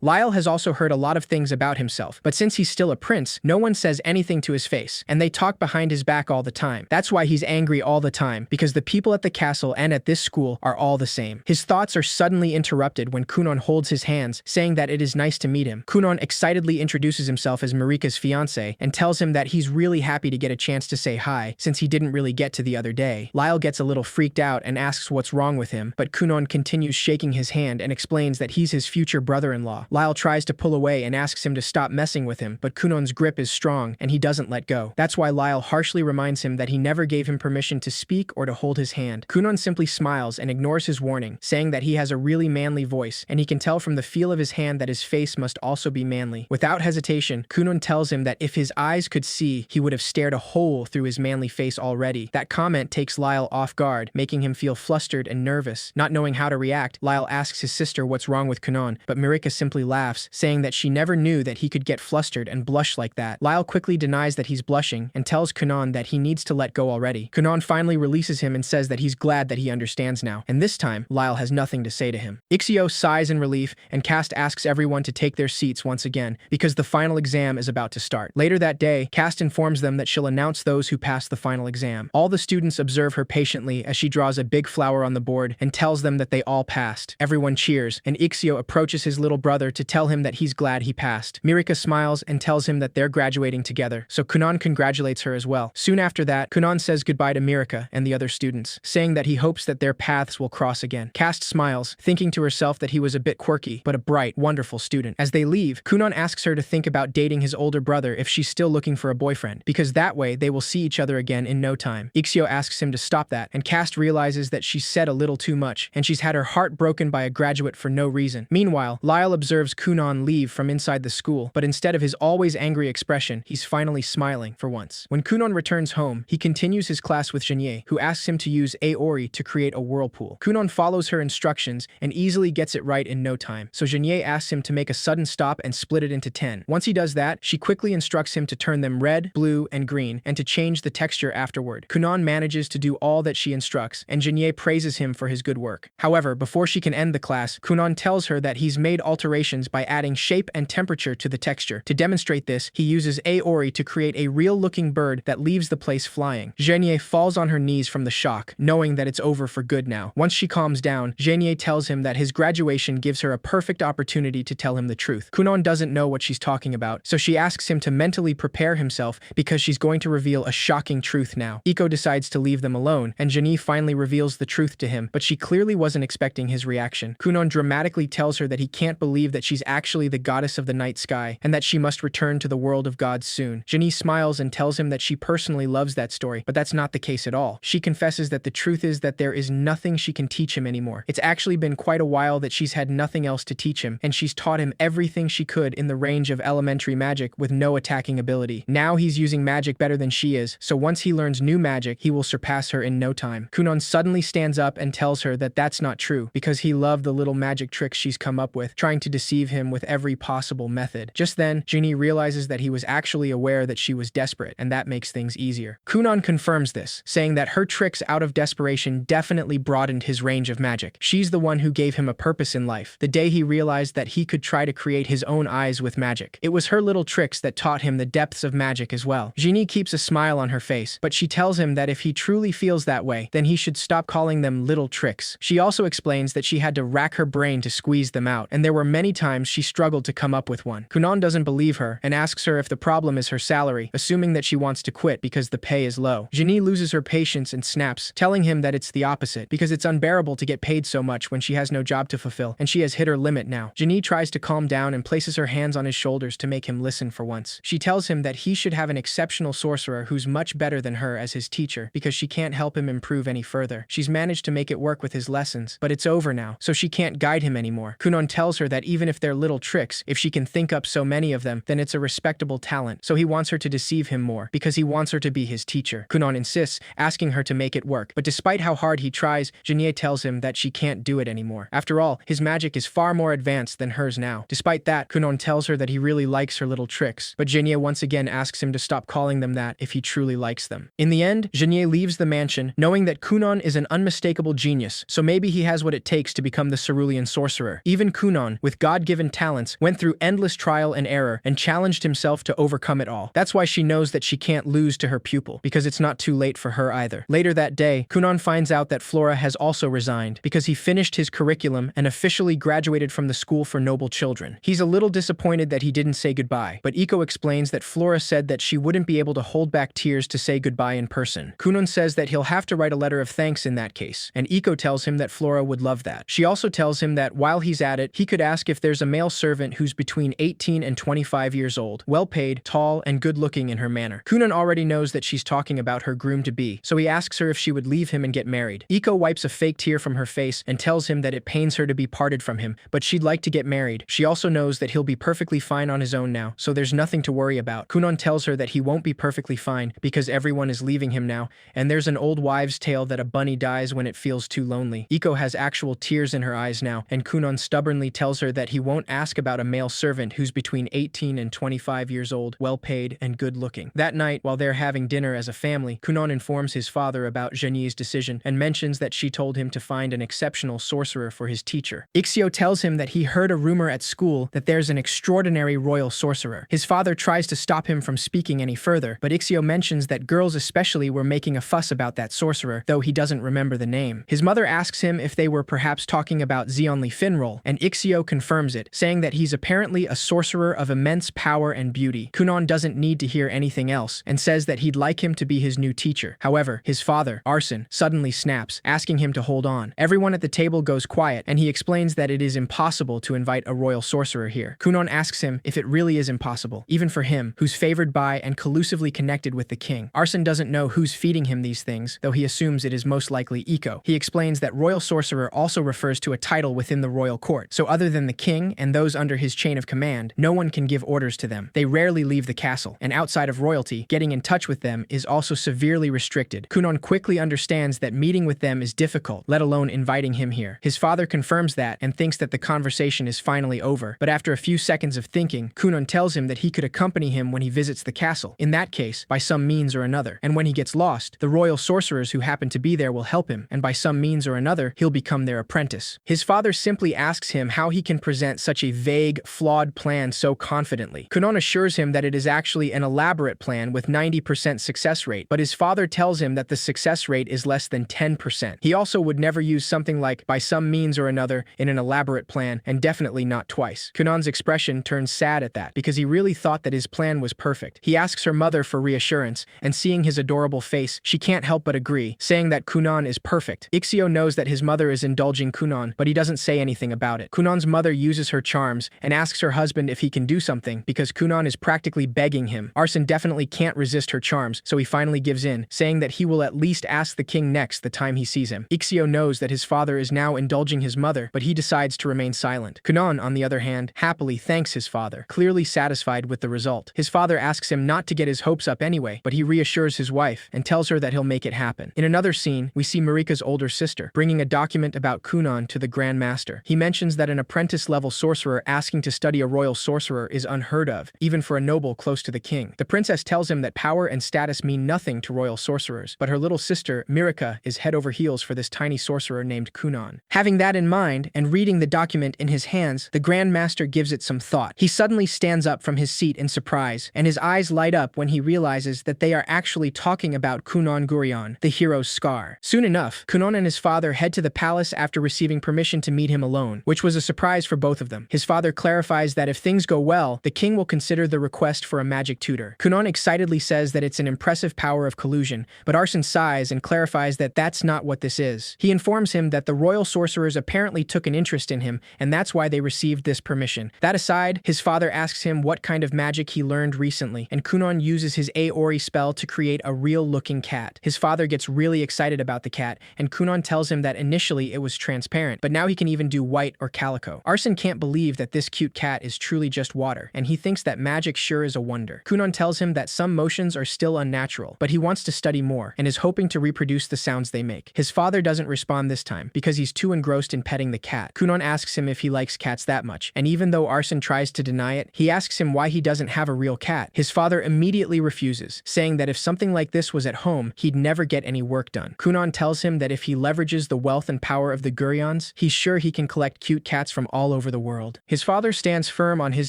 Lyle has also heard a lot of things about himself, but since he's still a prince, no one says anything to his face, and they talk behind his back all the time. That's why he's angry all the time, because the people at the castle and at this school are all the same. His thoughts are suddenly interrupted when Kunon holds his hands, saying that it is nice to meet him. Kunon excitedly introduces himself as Marika's fiancé and tells him that he's really happy to get a chance to say hi, since he didn't really get to the other day. Lyle gets a little freaked out and asks what's wrong with him, but Kunon continues shaking his hand and explains that he's his future brother-in-law. Lyle tries to pull away and asks him to stop messing with him, but Kunon's grip is strong and he doesn't let go. That's why Lyle harshly reminds him that he never gave him permission to speak or to hold his hand. Kunon simply smiles and ignores his warning, saying that he has a really manly voice, and he can tell from the feel of his hand that his face must also be manly. Without hesitation, Kunon tells him that if his eyes could see, he would have stared a hole through his manly face already. That comment takes Lyle off guard, making him feel flustered and nervous. Not knowing how to react, Lyle asks his sister what's wrong with Kunon, but Marika simply laughs, saying that she never knew that he could get flustered and blush like that. Lyle quickly denies that he's blushing and tells Kunon that he needs to let go already. Kunon finally releases him and says that he's glad that he understands now, and this time, Lyle has nothing to say to him. Ixio sighs in relief, and Cast asks everyone to take their seats once again, because the final exam is about to start. Later that day, Cast informs them that she'll announce those who pass the final exam. All the students observe her patiently as she draws a big flower on the board and tells them that they all passed. Everyone cheers, and Ixio approaches his little brother to tell him that he's glad he passed. Mirika smiles and tells him that they're graduating together, so Kunon congratulates her as well. Soon after that, Kunon says goodbye to Mirika and the other students, saying that he hopes that their paths will cross again. Cast smiles, thinking to herself that he was a bit quirky, but a bright, wonderful student. As they leave, Kunon asks her to think about dating his older brother if she's still looking for a boyfriend, because that way they will see each other again in no time. Ixio asks him to stop that, and Cast realizes that she's said a little too much, and she's had her heart broken by a graduate for no reason. Meanwhile, Lyle observes Kunon leave from inside the school, but instead of his always angry expression, he's finally smiling for once. When Kunon returns home, he continues his class with Jeunie, who asks him to use Aori to create a whirlpool. Kunon follows her instructions and easily gets it right in no time, so Jeunie asks him to make a sudden stop and split it into 10. Once he does that, she quickly instructs him to turn them red, blue, and green, and to change the texture afterward. Kunon manages to do all that she instructs, and Jeunie praises him for his good work. However, before she can end the class, Kunon tells her that he's made alterations by adding shape and temperature to the texture. To demonstrate this, he uses Aori to create a real-looking bird that leaves the place flying. Jeunie falls on her knees from the shock, knowing that it's over for good now. Once she calms down, Jeunie tells him that his graduation gives her a perfect opportunity to tell him the truth. Kunon doesn't know what she's talking about, so she asks him to mentally prepare himself because she's going to reveal a shocking truth now. Iko decides to leave them alone, and Jeunie finally reveals the truth to him, but she clearly wasn't expecting his reaction. Kunon dramatically tells her that he can't believe that she's actually the goddess of the night sky, and that she must return to the world of gods soon. Jeunie smiles and tells him that she personally loves that story, but that's not the case at all. She confesses that the truth is that there is nothing she can teach him anymore. It's actually been quite a while that she's had nothing else to teach him, and she's taught him everything she could in the range of elementary magic with no attacking ability. Now he's using magic better than she is, so once he learns new magic, he will surpass her in no time. Kunon suddenly stands up and tells her that that's not true, because he loved the little magic tricks she's come up with, trying to deceive him with every possible method. Just then, Jeunie realizes that he was actually aware that she was desperate, and that makes things easier. Kunon confirms this, saying that her tricks out of desperation definitely broadened his range of magic. She's the one who gave him a purpose in life, the day he realized that he could try to create his own eyes with magic. It was her little tricks that taught him the depths of magic as well. Jeunie keeps a smile on her face, but she tells him that if he truly feels that way, then he should stop calling them little tricks. She also explains that she had to rack her brain to squeeze them out, and there were many times she struggled to come up with one. Kunon doesn't believe her and asks her if the problem is her salary, assuming that she wants to quit because the pay is low. Jeunie loses her patience and snaps, telling him that it's the opposite, because it's unbearable to get paid so much when she has no job to fulfill, and she has hit her limit now. Jeunie tries to calm down and places her hands on his shoulders to make him listen for once. She tells him that he should have an exceptional sorcerer who's much better than her as his teacher, because she can't help him improve any further. She's managed to make it work with his lessons, but it's over now, so she can't guide him anymore. Kunon tells her that even if they're little tricks, if she can think up so many of them, then it's a respectable talent, so he wants her to deceive him more, because he wants her to be his teacher. Kunon insists, asking her to make it work, but despite how hard he tries, Jeunie tells him that she can't do it anymore. After all, his magic is far more advanced than hers now. Despite that, Kunon tells her that he really likes her little tricks, but Jeunie once again asks him to stop calling them that if he truly likes them. In the end, Jeunie leaves the mansion, knowing knowing that Kunon is an unmistakable genius, so maybe he has what it takes to become the cerulean sorcerer. Even Kunon, with God-given talents, went through endless trial and error and challenged himself to overcome it all. That's why she knows that she can't lose to her pupil, because it's not too late for her either. Later that day, Kunon finds out that Flora has also resigned because he finished his curriculum and officially graduated from the school for noble children. He's a little disappointed that he didn't say goodbye, but Iko explains that Flora said that she wouldn't be able to hold back tears to say goodbye in person. Kunon says that he'll have to write a letter of thanks in that case, and Iko tells him that Flora would love that. She also tells him that while he's at it, he could ask if there's a male servant who's between 18 and 25 years old, well-paid, tall, and good-looking in her manner. Kunon already knows that she's talking about her groom-to-be, so he asks her if she would leave him and get married. Iko wipes a fake tear from her face and tells him that it pains her to be parted from him, but she'd like to get married. She also knows that he'll be perfectly fine on his own now, so there's nothing to worry about. Kunon tells her that he won't be perfectly fine because everyone is leaving him now, and there's an old wives' tale that a bunny dies when it feels too lonely. Iko has actual tears in her eyes now, and Kunon stubbornly tells her that he won't ask about a male servant who's between 18 and 25 years old, well-paid, and good-looking. That night, while they're having dinner as a family, Kunon informs his father about Geni's decision and mentions that she told him to find an exceptional sorcerer for his teacher. Ixio tells him that he heard a rumor at school that there's an extraordinary royal sorcerer. His father tries to stop him from speaking any further, but Ixio mentions that girls especially were making a fuss about that sorcerer, though he doesn't remember the name. His mother asks him if they were perhaps talking about Xionli Finrol, and Ixio confirms it, saying that he's apparently a sorcerer of immense power and beauty. Kunon doesn't need to hear anything else, and says that he'd like him to be his new teacher. However, his father, Arsene, suddenly snaps, asking him to hold on. Everyone at the table goes quiet, and he explains that it is impossible to invite a royal sorcerer here. Kunon asks him if it really is impossible, even for him, who's favored by and collusively connected with the king. Arsene doesn't know who's feeding him these things, though he assumes it is most likely Iko. He explains that royal sorcerer also refers to a title within the royal court, so other than the king and those under his chain of command, no one can give orders to them. They rarely leave the castle, and outside of royalty, getting in touch with them is also severely restricted. Kunon quickly understands that meeting with them is difficult, let alone inviting him here. His father confirms that and thinks that the conversation is finally over, but after a few seconds of thinking, Kunon tells him that he could accompany him when he visits the castle, in that case, by some means or another, and when he gets lost, the royal sorcerers who happen to be there will help him, and by some means or another, he'll become their apprentice. His father simply asks him how he can present such a vague, flawed plan so confidently. Kunon assures him that it is actually an elaborate plan with 90% success rate, but his father tells him that the success rate is less than 10%. He also would never use something like by some means or another in an elaborate plan, and definitely not twice. Kunon's expression turns sad at that, because he really thought that his plan was perfect. He asks her mother for reassurance, and seeing his adorable face, she can't help but agree, saying that Kunon is perfect. Ixio knows that his mother is indulging Kunon, but he doesn't say anything about it. Kunon's mother uses her charms and asks her husband if he can do something, because Kunon is practically begging him. Arsene definitely can't resist her charms, so he finally gives in, saying that he will at least ask the king next the time he sees him. Ixio knows that his father is now indulging his mother, but he decides to remain silent. Kunon, on the other hand, happily thanks his father, clearly satisfied with the result. His father asks him not to get his hopes up anyway, but he reassures his wife and tells her that he'll make it happen. In another scene, we see Marika's older sister bringing a document about Kunon to the Grand Master. He mentions that an apprentice-level sorcerer asking to study a royal sorcerer is unheard of, even for a noble close to the king. The princess tells him that power and status mean nothing to royal sorcerers, but her little sister, Marika, is head over heels for this tiny sorcerer named Kunon. Having that in mind, and reading the document in his hands, the Grand Master gives it some thought. He suddenly stands up from his seat in surprise, and his eyes light up when he realizes that they are actually talking about Kunon Gurion, the hero's scar. Soon enough, Kunon and his father head to the palace after receiving permission to meet him alone, which was a surprise for both of them. His father clarifies that if things go well, the king will consider the request for a magic tutor. Kunon excitedly says that it's an impressive power of collusion, but Arsene sighs and clarifies that that's not what this is. He informs him that the royal sorcerers apparently took an interest in him, and that's why they received this permission. That aside, his father asks him what kind of magic he learned recently, and Kunon uses his Aori spell to create a real-looking cat. His father gets really excited about the cat, and Kunon tells him that initially it was transparent, but now he can even do white or calico. Arsene can't believe that this cute cat is truly just water, and he thinks that magic sure is a wonder. Kunon tells him that some motions are still unnatural, but he wants to study more, and is hoping to reproduce the sounds they make. His father doesn't respond this time, because he's too engrossed in petting the cat. Kunon asks him if he likes cats that much, and even though Arsene tries to deny it, he asks him why he doesn't have a real cat. His father immediately refuses, saying that if something like this was at home, he'd never get any any work done. Kunon tells him that if he leverages the wealth and power of the Guryons, he's sure he can collect cute cats from all over the world. His father stands firm on his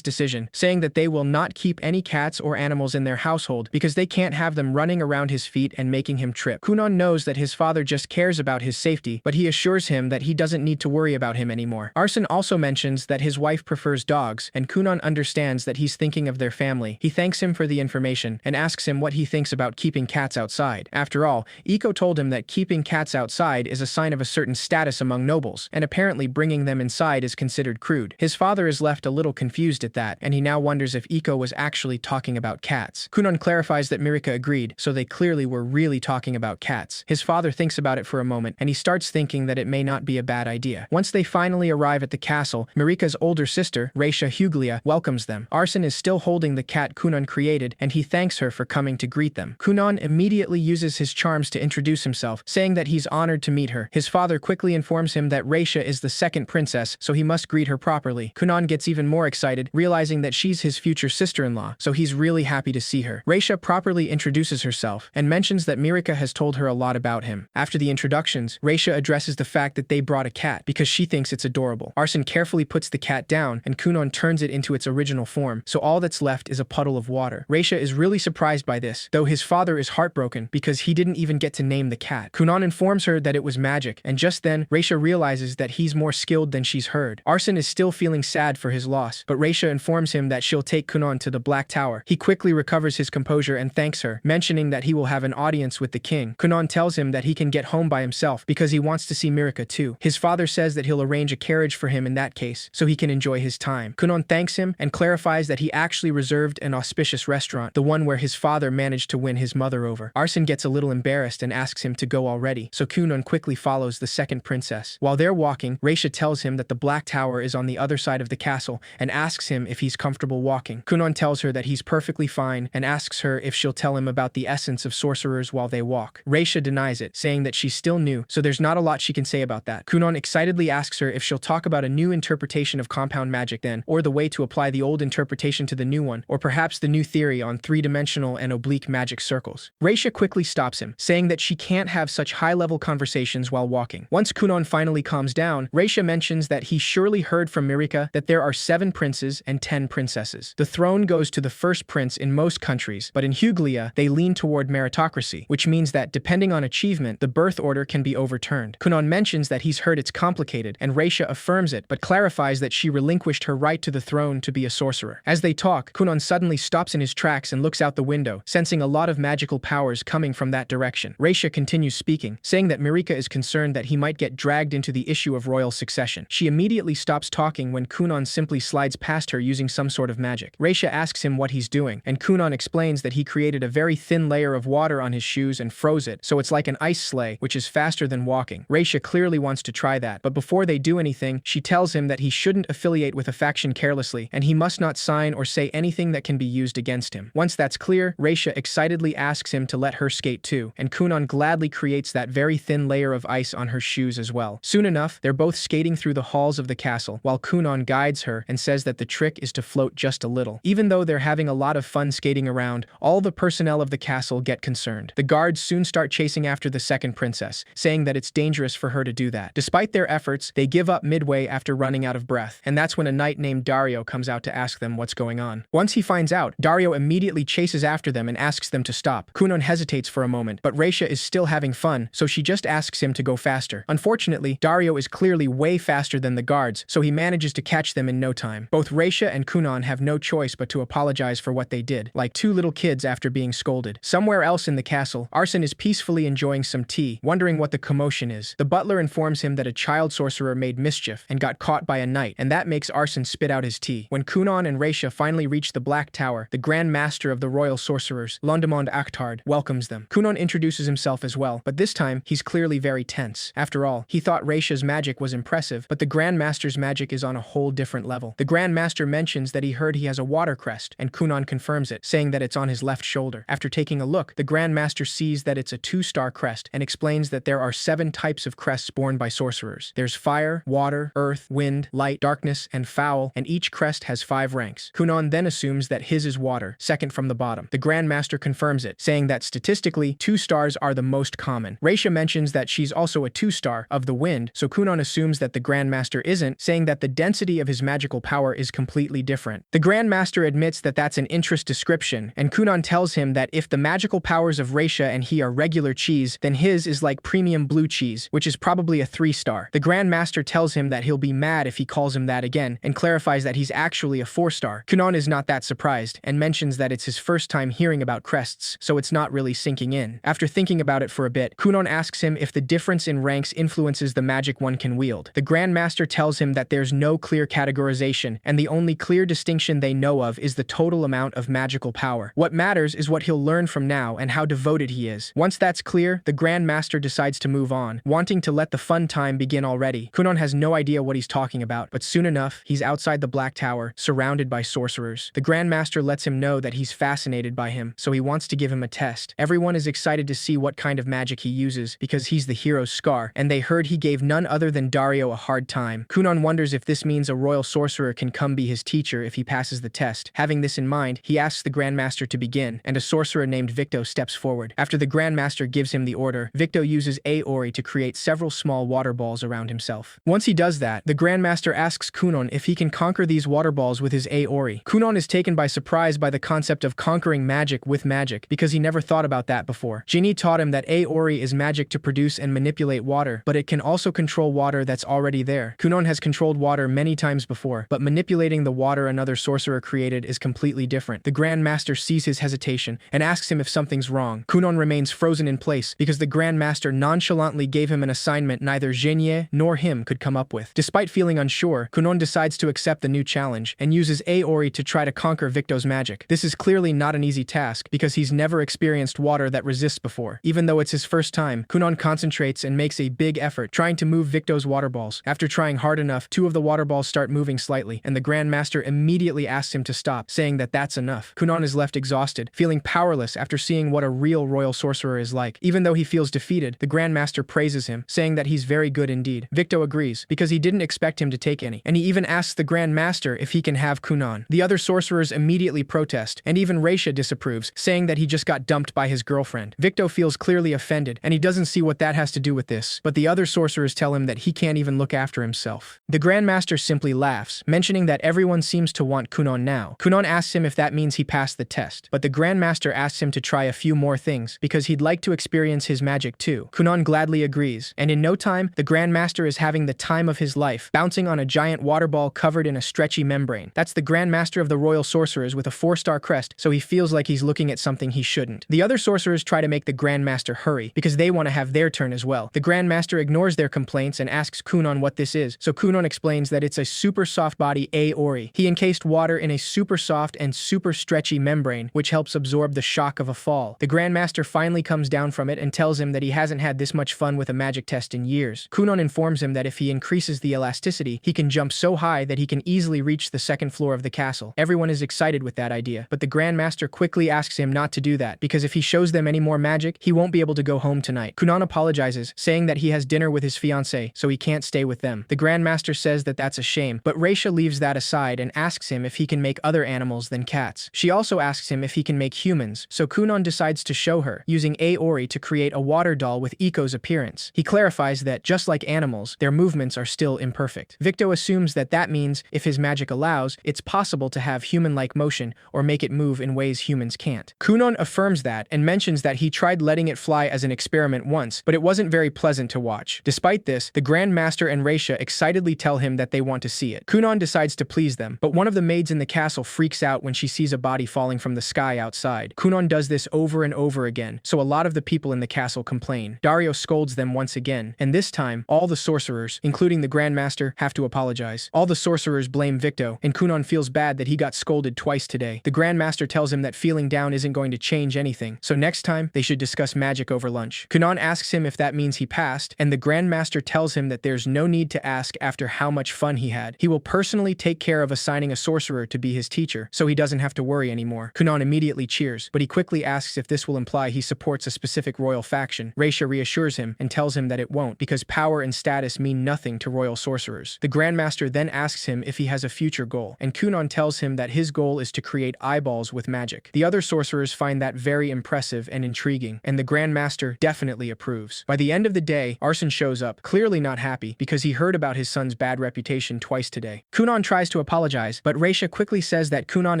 decision, saying that they will not keep any cats or animals in their household because they can't have them running around his feet and making him trip. Kunon knows that his father just cares about his safety, but he assures him that he doesn't need to worry about him anymore. Arson also mentions that his wife prefers dogs, and Kunon understands that he's thinking of their family. He thanks him for the information and asks him what he thinks about keeping cats outside. After all, Iko told him that keeping cats outside is a sign of a certain status among nobles, and apparently bringing them inside is considered crude. His father is left a little confused at that, and he now wonders if Iko was actually talking about cats. Kunon clarifies that Mirika agreed, so they clearly were really talking about cats. His father thinks about it for a moment, and he starts thinking that it may not be a bad idea. Once they finally arrive at the castle, Mirika's older sister, Reisha Huglia, welcomes them. Arson is still holding the cat Kunon created, and he thanks her for coming to greet them. Kunon immediately uses his charms to introduce himself, saying that he's honored to meet her. His father quickly informs him that Reisha is the second princess, so he must greet her properly. Kunon gets even more excited, realizing that she's his future sister-in-law, so he's really happy to see her. Reisha properly introduces herself, and mentions that Mirika has told her a lot about him. After the introductions, Reisha addresses the fact that they brought a cat, because she thinks it's adorable. Arson carefully puts the cat down, and Kunon turns it into its original form, so all that's left is a puddle of water. Reisha is really surprised by this, though his father is heartbroken because he didn't even get to name the cat. Kunon informs her that it was magic, and just then, Reisha realizes that he's more skilled than she's heard. Arson is still feeling sad for his loss, but Reisha informs him that she'll take Kunon to the Black Tower. He quickly recovers his composure and thanks her, mentioning that he will have an audience with the king. Kunon tells him that he can get home by himself because he wants to see Mirika too. His father says that he'll arrange a carriage for him in that case, so he can enjoy his time. Kunon thanks him and clarifies that he actually reserved an auspicious restaurant, the one where his father managed to win his mother over. Arson gets a little embarrassed and asks him to go already, so Kunon quickly follows the second princess. While they're walking, Reisha tells him that the Black Tower is on the other side of the castle and asks him if he's comfortable walking. Kunon tells her that he's perfectly fine and asks her if she'll tell him about the essence of sorcerers while they walk. Reisha denies it, saying that she's still new, so there's not a lot she can say about that. Kunon excitedly asks her if she'll talk about a new interpretation of compound magic then, or the way to apply the old interpretation to the new one, or perhaps the new theory on three-dimensional and oblique magic circles. Reisha quickly stops him, saying that she can't have such high-level conversations while walking. Once Kunon finally calms down, Reisha mentions that he surely heard from Mirika that there are 7 princes and 10 princesses. The throne goes to the first prince in most countries, but in Huglia, they lean toward meritocracy, which means that, depending on achievement, the birth order can be overturned. Kunon mentions that he's heard it's complicated, and Reisha affirms it, but clarifies that she relinquished her right to the throne to be a sorcerer. As they talk, Kunon suddenly stops in his tracks and looks out the window, sensing a lot of magical powers coming from that direction. Reisha continues speaking, saying that Mirika is concerned that he might get dragged into the issue of royal succession. She immediately stops talking when Kunon simply slides past her using some sort of magic. Reisha asks him what he's doing, and Kunon explains that he created a very thin layer of water on his shoes and froze it, so it's like an ice sleigh, which is faster than walking. Reisha clearly wants to try that, but before they do anything, she tells him that he shouldn't affiliate with a faction carelessly, and he must not sign or say anything that can be used against him. Once that's clear, Reisha excitedly asks him to let her skate too, and Kunon gladly creates that very thin layer of ice on her shoes as well. Soon enough, they're both skating through the halls of the castle, while Kunon guides her and says that the trick is to float just a little. Even though they're having a lot of fun skating around, all the personnel of the castle get concerned. The guards soon start chasing after the second princess, saying that it's dangerous for her to do that. Despite their efforts, they give up midway after running out of breath, and that's when a knight named Dario comes out to ask them what's going on. Once he finds out, Dario immediately chases after them and asks them to stop. Kunon hesitates for a moment, but Reisha is still having fun, so she just asks him to go faster. Unfortunately, Dario is clearly way faster than the guards, so he manages to catch them in no time. Both Reisha and Kunon have no choice but to apologize for what they did, like two little kids after being scolded. Somewhere else in the castle, Arson is peacefully enjoying some tea, wondering what the commotion is. The butler informs him that a child sorcerer made mischief and got caught by a knight, and that makes Arson spit out his tea. When Kunon and Reisha finally reach the Black Tower, the Grand Master of the Royal Sorcerers, Londemond Achtard, welcomes them. Kunon introduces himself as well, but this time, he's clearly very tense. After all, he thought Reisha's magic was impressive, but the Grand Master's magic is on a whole different level. The Grand Master mentions that he heard he has a water crest, and Kunon confirms it, saying that it's on his left shoulder. After taking a look, the Grand Master sees that it's a 2-star crest, and explains that there are 7 types of crests borne by sorcerers. There's fire, water, earth, wind, light, darkness, and foul, and each crest has 5 ranks. Kunon then assumes that his is water, second from the bottom. The Grand Master confirms it, saying that statistically, 2 stars are the most common. Reisha mentions that she's also a 2-star of the wind, so Kunon assumes that the Grandmaster isn't, saying that the density of his magical power is completely different. The Grandmaster admits that that's an interest description, and Kunon tells him that if the magical powers of Reisha and he are regular cheese, then his is like premium blue cheese, which is probably a 3-star. The Grandmaster tells him that he'll be mad if he calls him that again, and clarifies that he's actually a 4-star. Kunon is not that surprised, and mentions that it's his first time hearing about crests, so it's not really sinking in. After thinking about it for a bit, Kunon asks him if the difference in ranks influences the magic one can wield. The Grandmaster tells him that there's no clear categorization, and the only clear distinction they know of is the total amount of magical power. What matters is what he'll learn from now and how devoted he is. Once that's clear, the Grandmaster decides to move on, wanting to let the fun time begin already. Kunon has no idea what he's talking about, but soon enough, he's outside the Black Tower, surrounded by sorcerers. The Grandmaster lets him know that he's fascinated by him, so he wants to give him a test. Everyone is excited to see what kind of magic he uses, because he's the hero's Scar, and they heard he gave none other than Dario a hard time. Kunon wonders if this means a royal sorcerer can come be his teacher if he passes the test. Having this in mind, he asks the Grandmaster to begin, and a sorcerer named Victo steps forward. After the Grandmaster gives him the order, Victo uses Aori to create several small water balls around himself. Once he does that, the Grandmaster asks Kunon if he can conquer these water balls with his Aori. Kunon is taken by surprise by the concept of conquering magic with magic, because he never thought about that before. Jinni taught him that Aori is magic to produce and manipulate water, but it can also control water that's already there. Kunon has controlled water many times before, but manipulating the water another sorcerer created is completely different. The Grandmaster sees his hesitation and asks him if something's wrong. Kunon remains frozen in place because the Grandmaster nonchalantly gave him an assignment neither Genie nor him could come up with. Despite feeling unsure, Kunon decides to accept the new challenge and uses Aori to try to conquer Victo's magic. This is clearly not an easy task because he's never experienced water that resists before. Even though it's his first time, Kunon concentrates and makes a big effort trying to move Victo's water balls. After trying hard enough, 2 of the water balls start moving slightly, and the Grandmaster immediately asks him to stop, saying that that's enough. Kunon is left exhausted, feeling powerless after seeing what a real royal sorcerer is like. Even though he feels defeated, the Grandmaster praises him, saying that he's very good indeed. Victo agrees, because he didn't expect him to take any, and he even asks the Grandmaster if he can have Kunon. The other sorcerers immediately protest, and even Reisha disapproves, saying that he just got dumped by his girlfriend. Victo feels clearly offended, and he doesn't see what that has to do with this, but the other sorcerers tell him that he can't even look after himself. The Grandmaster simply laughs, mentioning that everyone seems to want Kunon now. Kunon asks him if that means he passed the test, but the Grandmaster asks him to try a few more things, because he'd like to experience his magic too. Kunon gladly agrees, and in no time, the Grandmaster is having the time of his life, bouncing on a giant water ball covered in a stretchy membrane. That's the Grandmaster of the Royal Sorcerers with a 4-star crest, so he feels like he's looking at something he shouldn't. The other sorcerers try to make the Grandmaster hurry, because they want to have their turn as well. The Grandmaster ignores their complaints and asks Kunon what this is, so Kunon explains that it's a super soft body Aori. He encased water in a super soft and super stretchy membrane, which helps absorb the shock of a fall. The Grandmaster finally comes down from it and tells him that he hasn't had this much fun with a magic test in years. Kunon informs him that if he increases the elasticity, he can jump so high that he can easily reach the 2nd floor of the castle. Everyone is excited with that idea, but the Grandmaster quickly asks him not to do that, because if he shows them any more magic, he won't be able to go home tonight. Kunon apologizes, saying that he has dinner with his fiancée, so he can't stay with them. The Grandmaster says that that's a shame, but Reisha leaves that aside and asks him if he can make other animals than cats. She also asks him if he can make humans, so Kunon decides to show her, using Aori to create a water doll with Iko's appearance. He clarifies that, just like animals, their movements are still imperfect. Victo assumes that that means, if his magic allows, it's possible to have human-like motion or make it move in ways humans can't. Kunon affirms that and mentions that he tried letting it fly as an experiment once, but it wasn't very pleasant to watch. Despite this, the Grandmaster and Reisha excitedly tell him that they want to see it. Kunon decides to please them, but one of the maids in the castle freaks out when she sees a body falling from the sky outside. Kunon does this over and over again, so a lot of the people in the castle complain. Dario scolds them once again, and this time, all the sorcerers, including the Grandmaster, have to apologize. All the sorcerers blame Victo, and Kunon feels bad that he got scolded twice today. The Grandmaster tells him that feeling down isn't going to change anything, so next time, they should discuss magic over lunch. Kunon asks him if that means he passed, and the Grandmaster tells him that there's no need to ask after how much fun he had. He will personally take care of assigning a sorcerer to be his teacher, so he doesn't have to worry anymore. Kunon immediately cheers, but he quickly asks if this will imply he supports a specific royal faction. Reisha reassures him and tells him that it won't, because power and status mean nothing to royal sorcerers. The Grandmaster then asks him if he has a future goal, and Kunon tells him that his goal is to create eyeballs with magic. The other sorcerers find that very impressive and intriguing, and and the Grand Master definitely approves. By the end of the day, Arson shows up, clearly not happy because he heard about his son's bad reputation twice today. Kunon tries to apologize, but Reisha quickly says that Kunon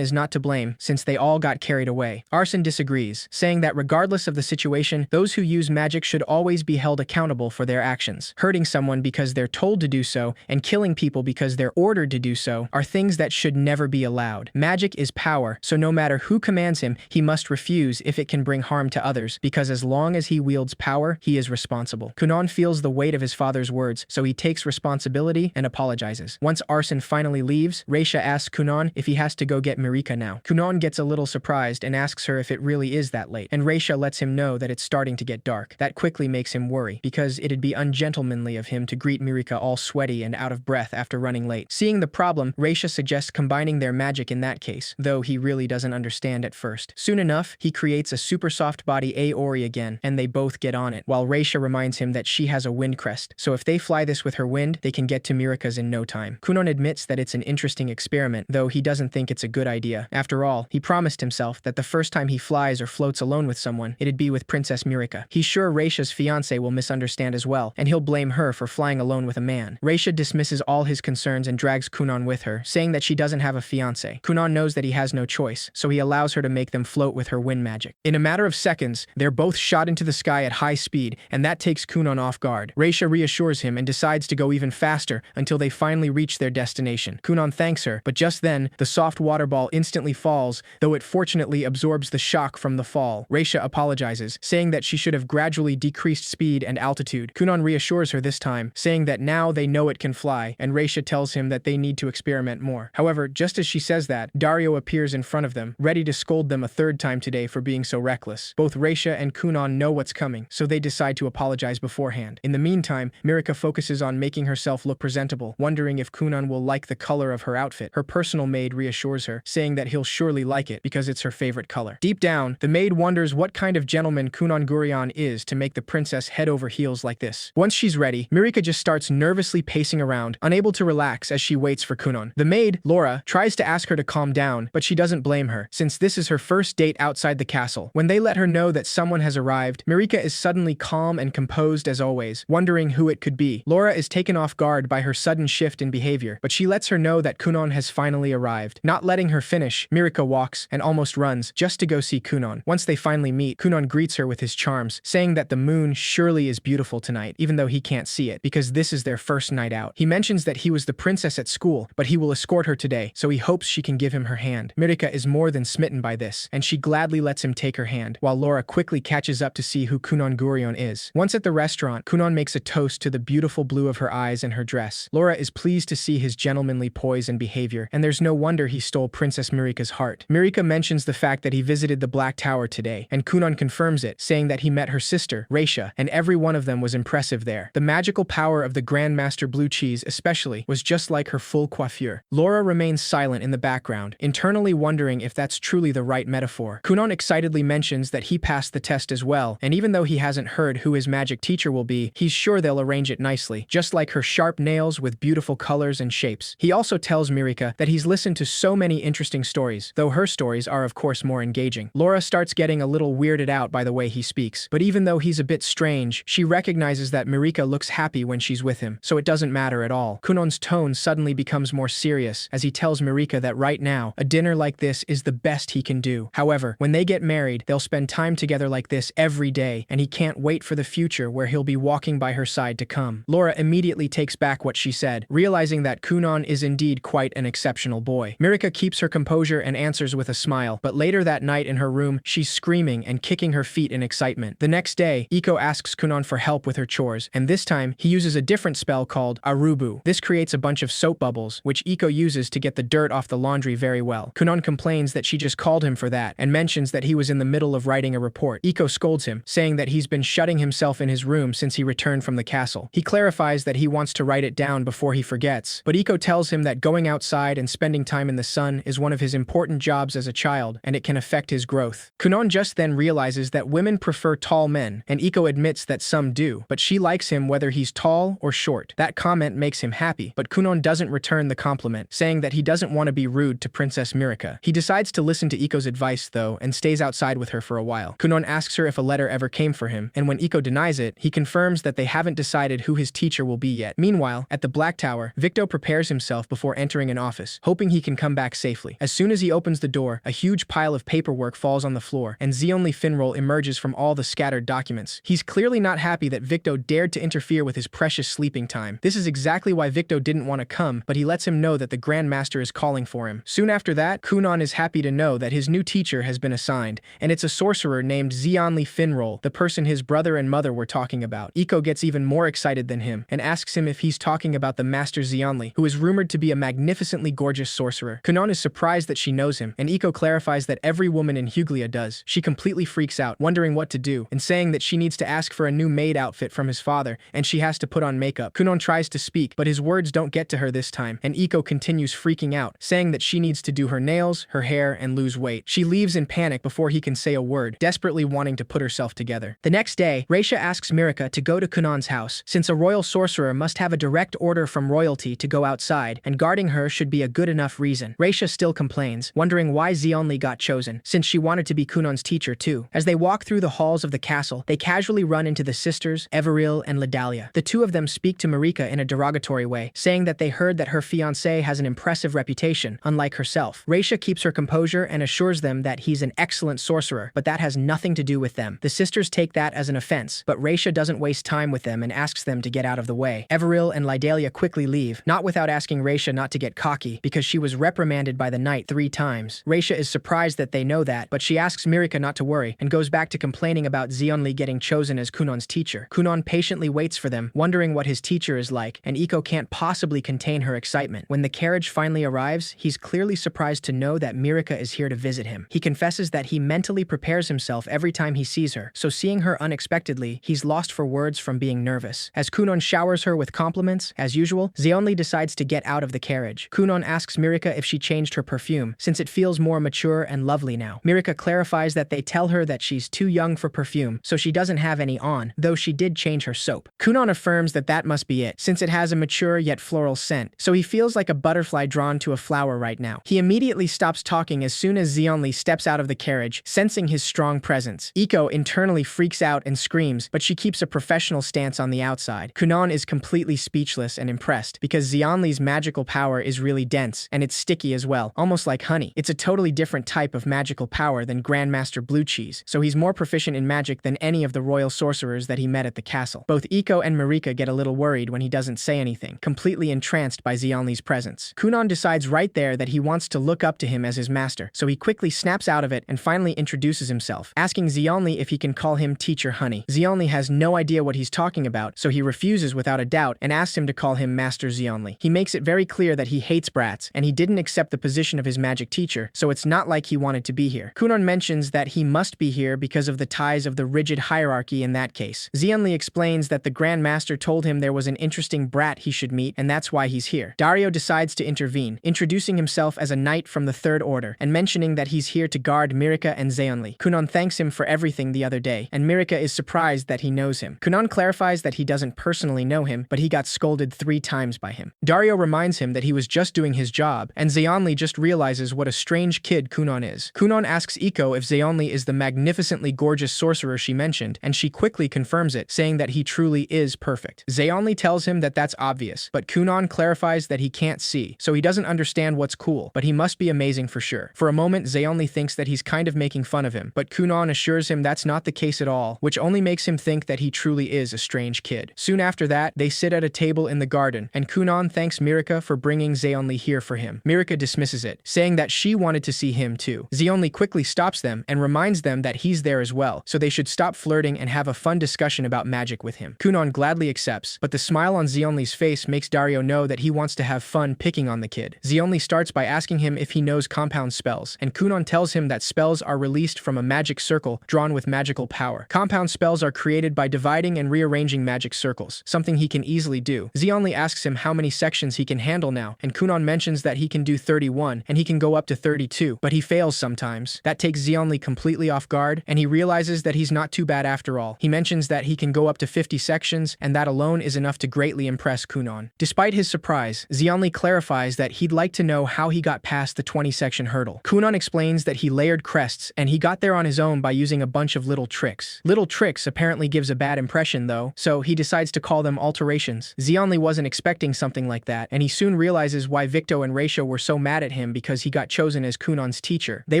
is not to blame since they all got carried away. Arson disagrees, saying that regardless of the situation, those who use magic should always be held accountable for their actions. Hurting someone because they're told to do so and killing people because they're ordered to do so are things that should never be allowed. Magic is power, so no matter who commands him, he must refuse if it can bring harm to others, because as long as he wields power, he is responsible. Kunon feels the weight of his father's words, so he takes responsibility and apologizes. Once Arson finally leaves, Reisha asks Kunon if he has to go get Mirika now. Kunon gets a little surprised and asks her if it really is that late, and Reisha lets him know that it's starting to get dark. That quickly makes him worry, because it'd be ungentlemanly of him to greet Mirika all sweaty and out of breath after running late. Seeing the problem, Reisha suggests combining their magic in that case, though he really doesn't understand at first. Soon enough, he creates a super soft body Aori again, and they both get on it, while Reisha reminds him that she has a wind crest, so if they fly this with her wind, they can get to Mirika's in no time. Kunon admits that it's an interesting experiment, though he doesn't think it's a good idea. After all, he promised himself that the first time he flies or floats alone with someone, it'd be with Princess Mirika. He's sure Reisha's fiancé will misunderstand as well, and he'll blame her for flying alone with a man. Reisha dismisses all his concerns and drags Kunon with her, saying that she doesn't have a fiancé. Kunon knows that he has no choice, so he allows her to make them float with her wind magic. In a matter of seconds, they're both shot into the sky at high speed, and that takes Kunon off guard. Reisha reassures him and decides to go even faster until they finally reach their destination. Kunon thanks her, but just then, the soft water ball instantly falls, though it fortunately absorbs the shock from the fall. Reisha apologizes, saying that she should have gradually decreased speed and altitude. Kunon reassures her this time, saying that now they know it can fly, and Reisha tells him that they need to experiment more. However, just as she says that, Dario appears in front of them, ready to scold them a third time today for being so reckless. Both Reisha and Kunon know what's coming, so they decide to apologize beforehand. In the meantime, Mirika focuses on making herself look presentable, wondering if Kunon will like the color of her outfit. Her personal maid reassures her, saying that he'll surely like it because it's her favorite color. Deep down, the maid wonders what kind of gentleman Kunon Gurion is to make the princess head over heels like this. Once she's ready, Mirika just starts nervously pacing around, unable to relax as she waits for Kunon. The maid, Laura, tries to ask her to calm down, but she doesn't blame her, since this is her first date outside the castle. When they let her know that someone has arrived, Mirika is suddenly calm and composed as always, wondering who it could be. Laura is taken off guard by her sudden shift in behavior, but she lets her know that Kunon has finally arrived. Not letting her finish, Mirika walks and almost runs just to go see Kunon. Once they finally meet, Kunon greets her with his charms, saying that the moon surely is beautiful tonight, even though he can't see it, because this is their first night out. He mentions that he was the princess at school, but he will escort her today, so he hopes she can give him her hand. Mirika is more than smitten by this, and she gladly lets him take her hand, while Laura quickly catches up to see who Kunon Gurion is. Once at the restaurant, Kunon makes a toast to the beautiful blue of her eyes and her dress. Laura is pleased to see his gentlemanly poise and behavior, and there's no wonder he stole Princess Mirika's heart. Mirika mentions the fact that he visited the Black Tower today, and Kunon confirms it, saying that he met her sister, Reisha, and every one of them was impressive there. The magical power of the Grand Master Blue Cheese, especially, was just like her full coiffure. Laura remains silent in the background, internally wondering if that's truly the right metaphor. Kunon excitedly mentions that he passed the test as well, and even though he hasn't heard who his magic teacher will be, he's sure they'll arrange it nicely, just like her sharp nails with beautiful colors and shapes. He also tells Mirika that he's listened to so many interesting stories, though her stories are of course more engaging. Laura starts getting a little weirded out by the way he speaks, but even though he's a bit strange, she recognizes that Mirika looks happy when she's with him, so it doesn't matter at all. Kunon's tone suddenly becomes more serious as he tells Mirika that right now, a dinner like this is the best he can do. However, when they get married, they'll spend time together like this every day, and he can't wait for the future where he'll be walking by her side to come. Laura immediately takes back what she said, realizing that Kunon is indeed quite an exceptional boy. Mirika keeps her composure and answers with a smile, but later that night in her room, she's screaming and kicking her feet in excitement. The next day, Iko asks Kunon for help with her chores, and this time, he uses a different spell called Arubu. This creates a bunch of soap bubbles, which Iko uses to get the dirt off the laundry very well. Kunon complains that she just called him for that, and mentions that he was in the middle of writing a report. Iko scolds him, saying that he's been shutting himself in his room since he returned from the castle. He clarifies that he wants to write it down before he forgets, but Iko tells him that going outside and spending time in the sun is one of his important jobs as a child, and it can affect his growth. Kunon just then realizes that women prefer tall men, and Iko admits that some do, but she likes him whether he's tall or short. That comment makes him happy, but Kunon doesn't return the compliment, saying that he doesn't want to be rude to Princess Mirika. He decides to listen to Iko's advice, though, and stays outside with her for a while. Kunon asks asks her if a letter ever came for him, and when Iko denies it, he confirms that they haven't decided who his teacher will be yet. Meanwhile, at the Black Tower, Victo prepares himself before entering an office, hoping he can come back safely. As soon as he opens the door, a huge pile of paperwork falls on the floor, and Zeonli Finroll emerges from all the scattered documents. He's clearly not happy that Victo dared to interfere with his precious sleeping time. This is exactly why Victo didn't want to come, but he lets him know that the Grand Master is calling for him. Soon after that, Kunon is happy to know that his new teacher has been assigned, and it's a sorcerer named Zeonli Finroll, the person his brother and mother were talking about. Iko gets even more excited than him, and asks him if he's talking about the Master Zeonli, who is rumored to be a magnificently gorgeous sorcerer. Kunon is surprised that she knows him, and Iko clarifies that every woman in Huglia does. She completely freaks out, wondering what to do, and saying that she needs to ask for a new maid outfit from his father, and she has to put on makeup. Kunon tries to speak, but his words don't get to her this time, and Iko continues freaking out, saying that she needs to do her nails, her hair, and lose weight. She leaves in panic before he can say a word, desperately wanting to put herself together. The next day, Reisha asks Mirika to go to Kunon's house, since a royal sorcerer must have a direct order from royalty to go outside, and guarding her should be a good enough reason. Reisha still complains, wondering why Zeonli got chosen, since she wanted to be Kunon's teacher too. As they walk through the halls of the castle, they casually run into the sisters, Everil and Ledalia. The two of them speak to Marika in a derogatory way, saying that they heard that her fiancé has an impressive reputation, unlike herself. Reisha keeps her composure and assures them that he's an excellent sorcerer, but that has nothing to do with them. The sisters take that as an offense, but Reisha doesn't waste time with them and asks them to get out of the way. Everil and Ledalia quickly leave, not without asking Reisha not to get cocky, because she was reprimanded by the knight 3 times. Reisha is surprised that they know that, but she asks Mirika not to worry, and goes back to complaining about Zeonli getting chosen as Kunon's teacher. Kunon patiently waits for them, wondering what his teacher is like, and Iko can't possibly contain her excitement. When the carriage finally arrives, he's clearly surprised to know that Mirika is here to visit him. He confesses that he mentally prepares himself every time he sees her, so seeing her unexpectedly, he's lost for words from being nervous. As Kunon showers her with compliments, as usual, Zeonli decides to get out of the carriage. Kunon asks Mirika if she changed her perfume, since it feels more mature and lovely now. Mirika clarifies that they tell her that she's too young for perfume, so she doesn't have any on, though she did change her soap. Kunon affirms that that must be it, since it has a mature yet floral scent, so he feels like a butterfly drawn to a flower right now. He immediately stops talking as soon as Zeonli steps out of the carriage, sensing his strong presence. Iko internally freaks out and screams, but she keeps a professional stance on the outside. Kunon is completely speechless and impressed, because Zeonli's magical power is really dense, and it's sticky as well, almost like honey. It's a totally different type of magical power than Grandmaster Blue Cheese, so he's more proficient in magic than any of the royal sorcerers that he met at the castle. Both Iko and Marika get a little worried when he doesn't say anything, completely entranced by Zeonli's presence. Kunon decides right there that he wants to look up to him as his master, so he quickly snaps out of it and finally introduces himself, asking Zeonli if he can call him Teacher Honey. Zeonli has no idea what he's talking about, so he refuses without a doubt and asks him to call him Master Zeonli. He makes it very clear that he hates brats, and he didn't accept the position of his magic teacher, so it's not like he wanted to be here. Kunon mentions that he must be here because of the ties of the rigid hierarchy in that case. Zeonli explains that the Grand Master told him there was an interesting brat he should meet, and that's why he's here. Dario decides to intervene, introducing himself as a knight from the Third Order, and mentioning that he's here to guard Mirika and Zeonli. Kunon thanks him for everything the other day, and Mirika is surprised that he knows him. Kunon clarifies that he doesn't personally know him, but he got scolded 3 times by him. Dario reminds him that he was just doing his job, and Zeonli just realizes what a strange kid Kunon is. Kunon asks Iko if Zeonli is the magnificently gorgeous sorcerer she mentioned, and she quickly confirms it, saying that he truly is perfect. Zeonli tells him that that's obvious, but Kunon clarifies that he can't see, so he doesn't understand what's cool, but he must be amazing for sure. For a moment, Zeonli thinks that he's kind of making fun of him, but Kunon assures him that's not the case at all, which only makes him think that he truly is a strange kid. Soon after that, they sit at a table in the garden, and Kunon thanks Mirika for bringing Zeonli here for him. Mirika dismisses it, saying that she wanted to see him too. Zeonli quickly stops them and reminds them that he's there as well, so they should stop flirting and have a fun discussion about magic with him. Kunon gladly accepts, but the smile on Zeonli's face makes Dario know that he wants to have fun picking on the kid. Zeonli starts by asking him if he knows compound spells, and Kunon tells him that spells are released from a magic circle drawn with magical power. Compound spells are created by dividing and rearranging magic circles, something he can easily do. Zeonli asks him how many sections he can handle now, and Kunon mentions that he can do 31, and he can go up to 32, but he fails sometimes. That takes Zeonli completely off guard, and he realizes that he's not too bad after all. He mentions that he can go up to 50 sections, and that alone is enough to greatly impress Kunon. Despite his surprise, Zeonli clarifies that he'd like to know how he got past the 20-section hurdle. Kunon explains that he layered crests, and he got there on his own by using a bunch of little tricks. Little tricks apparently gives a bad impression though, so he decides to call them alterations. Zeonli wasn't expecting something like that, and he soon realizes why Victo and Ratio were so mad at him because he got chosen as Kunon's teacher. They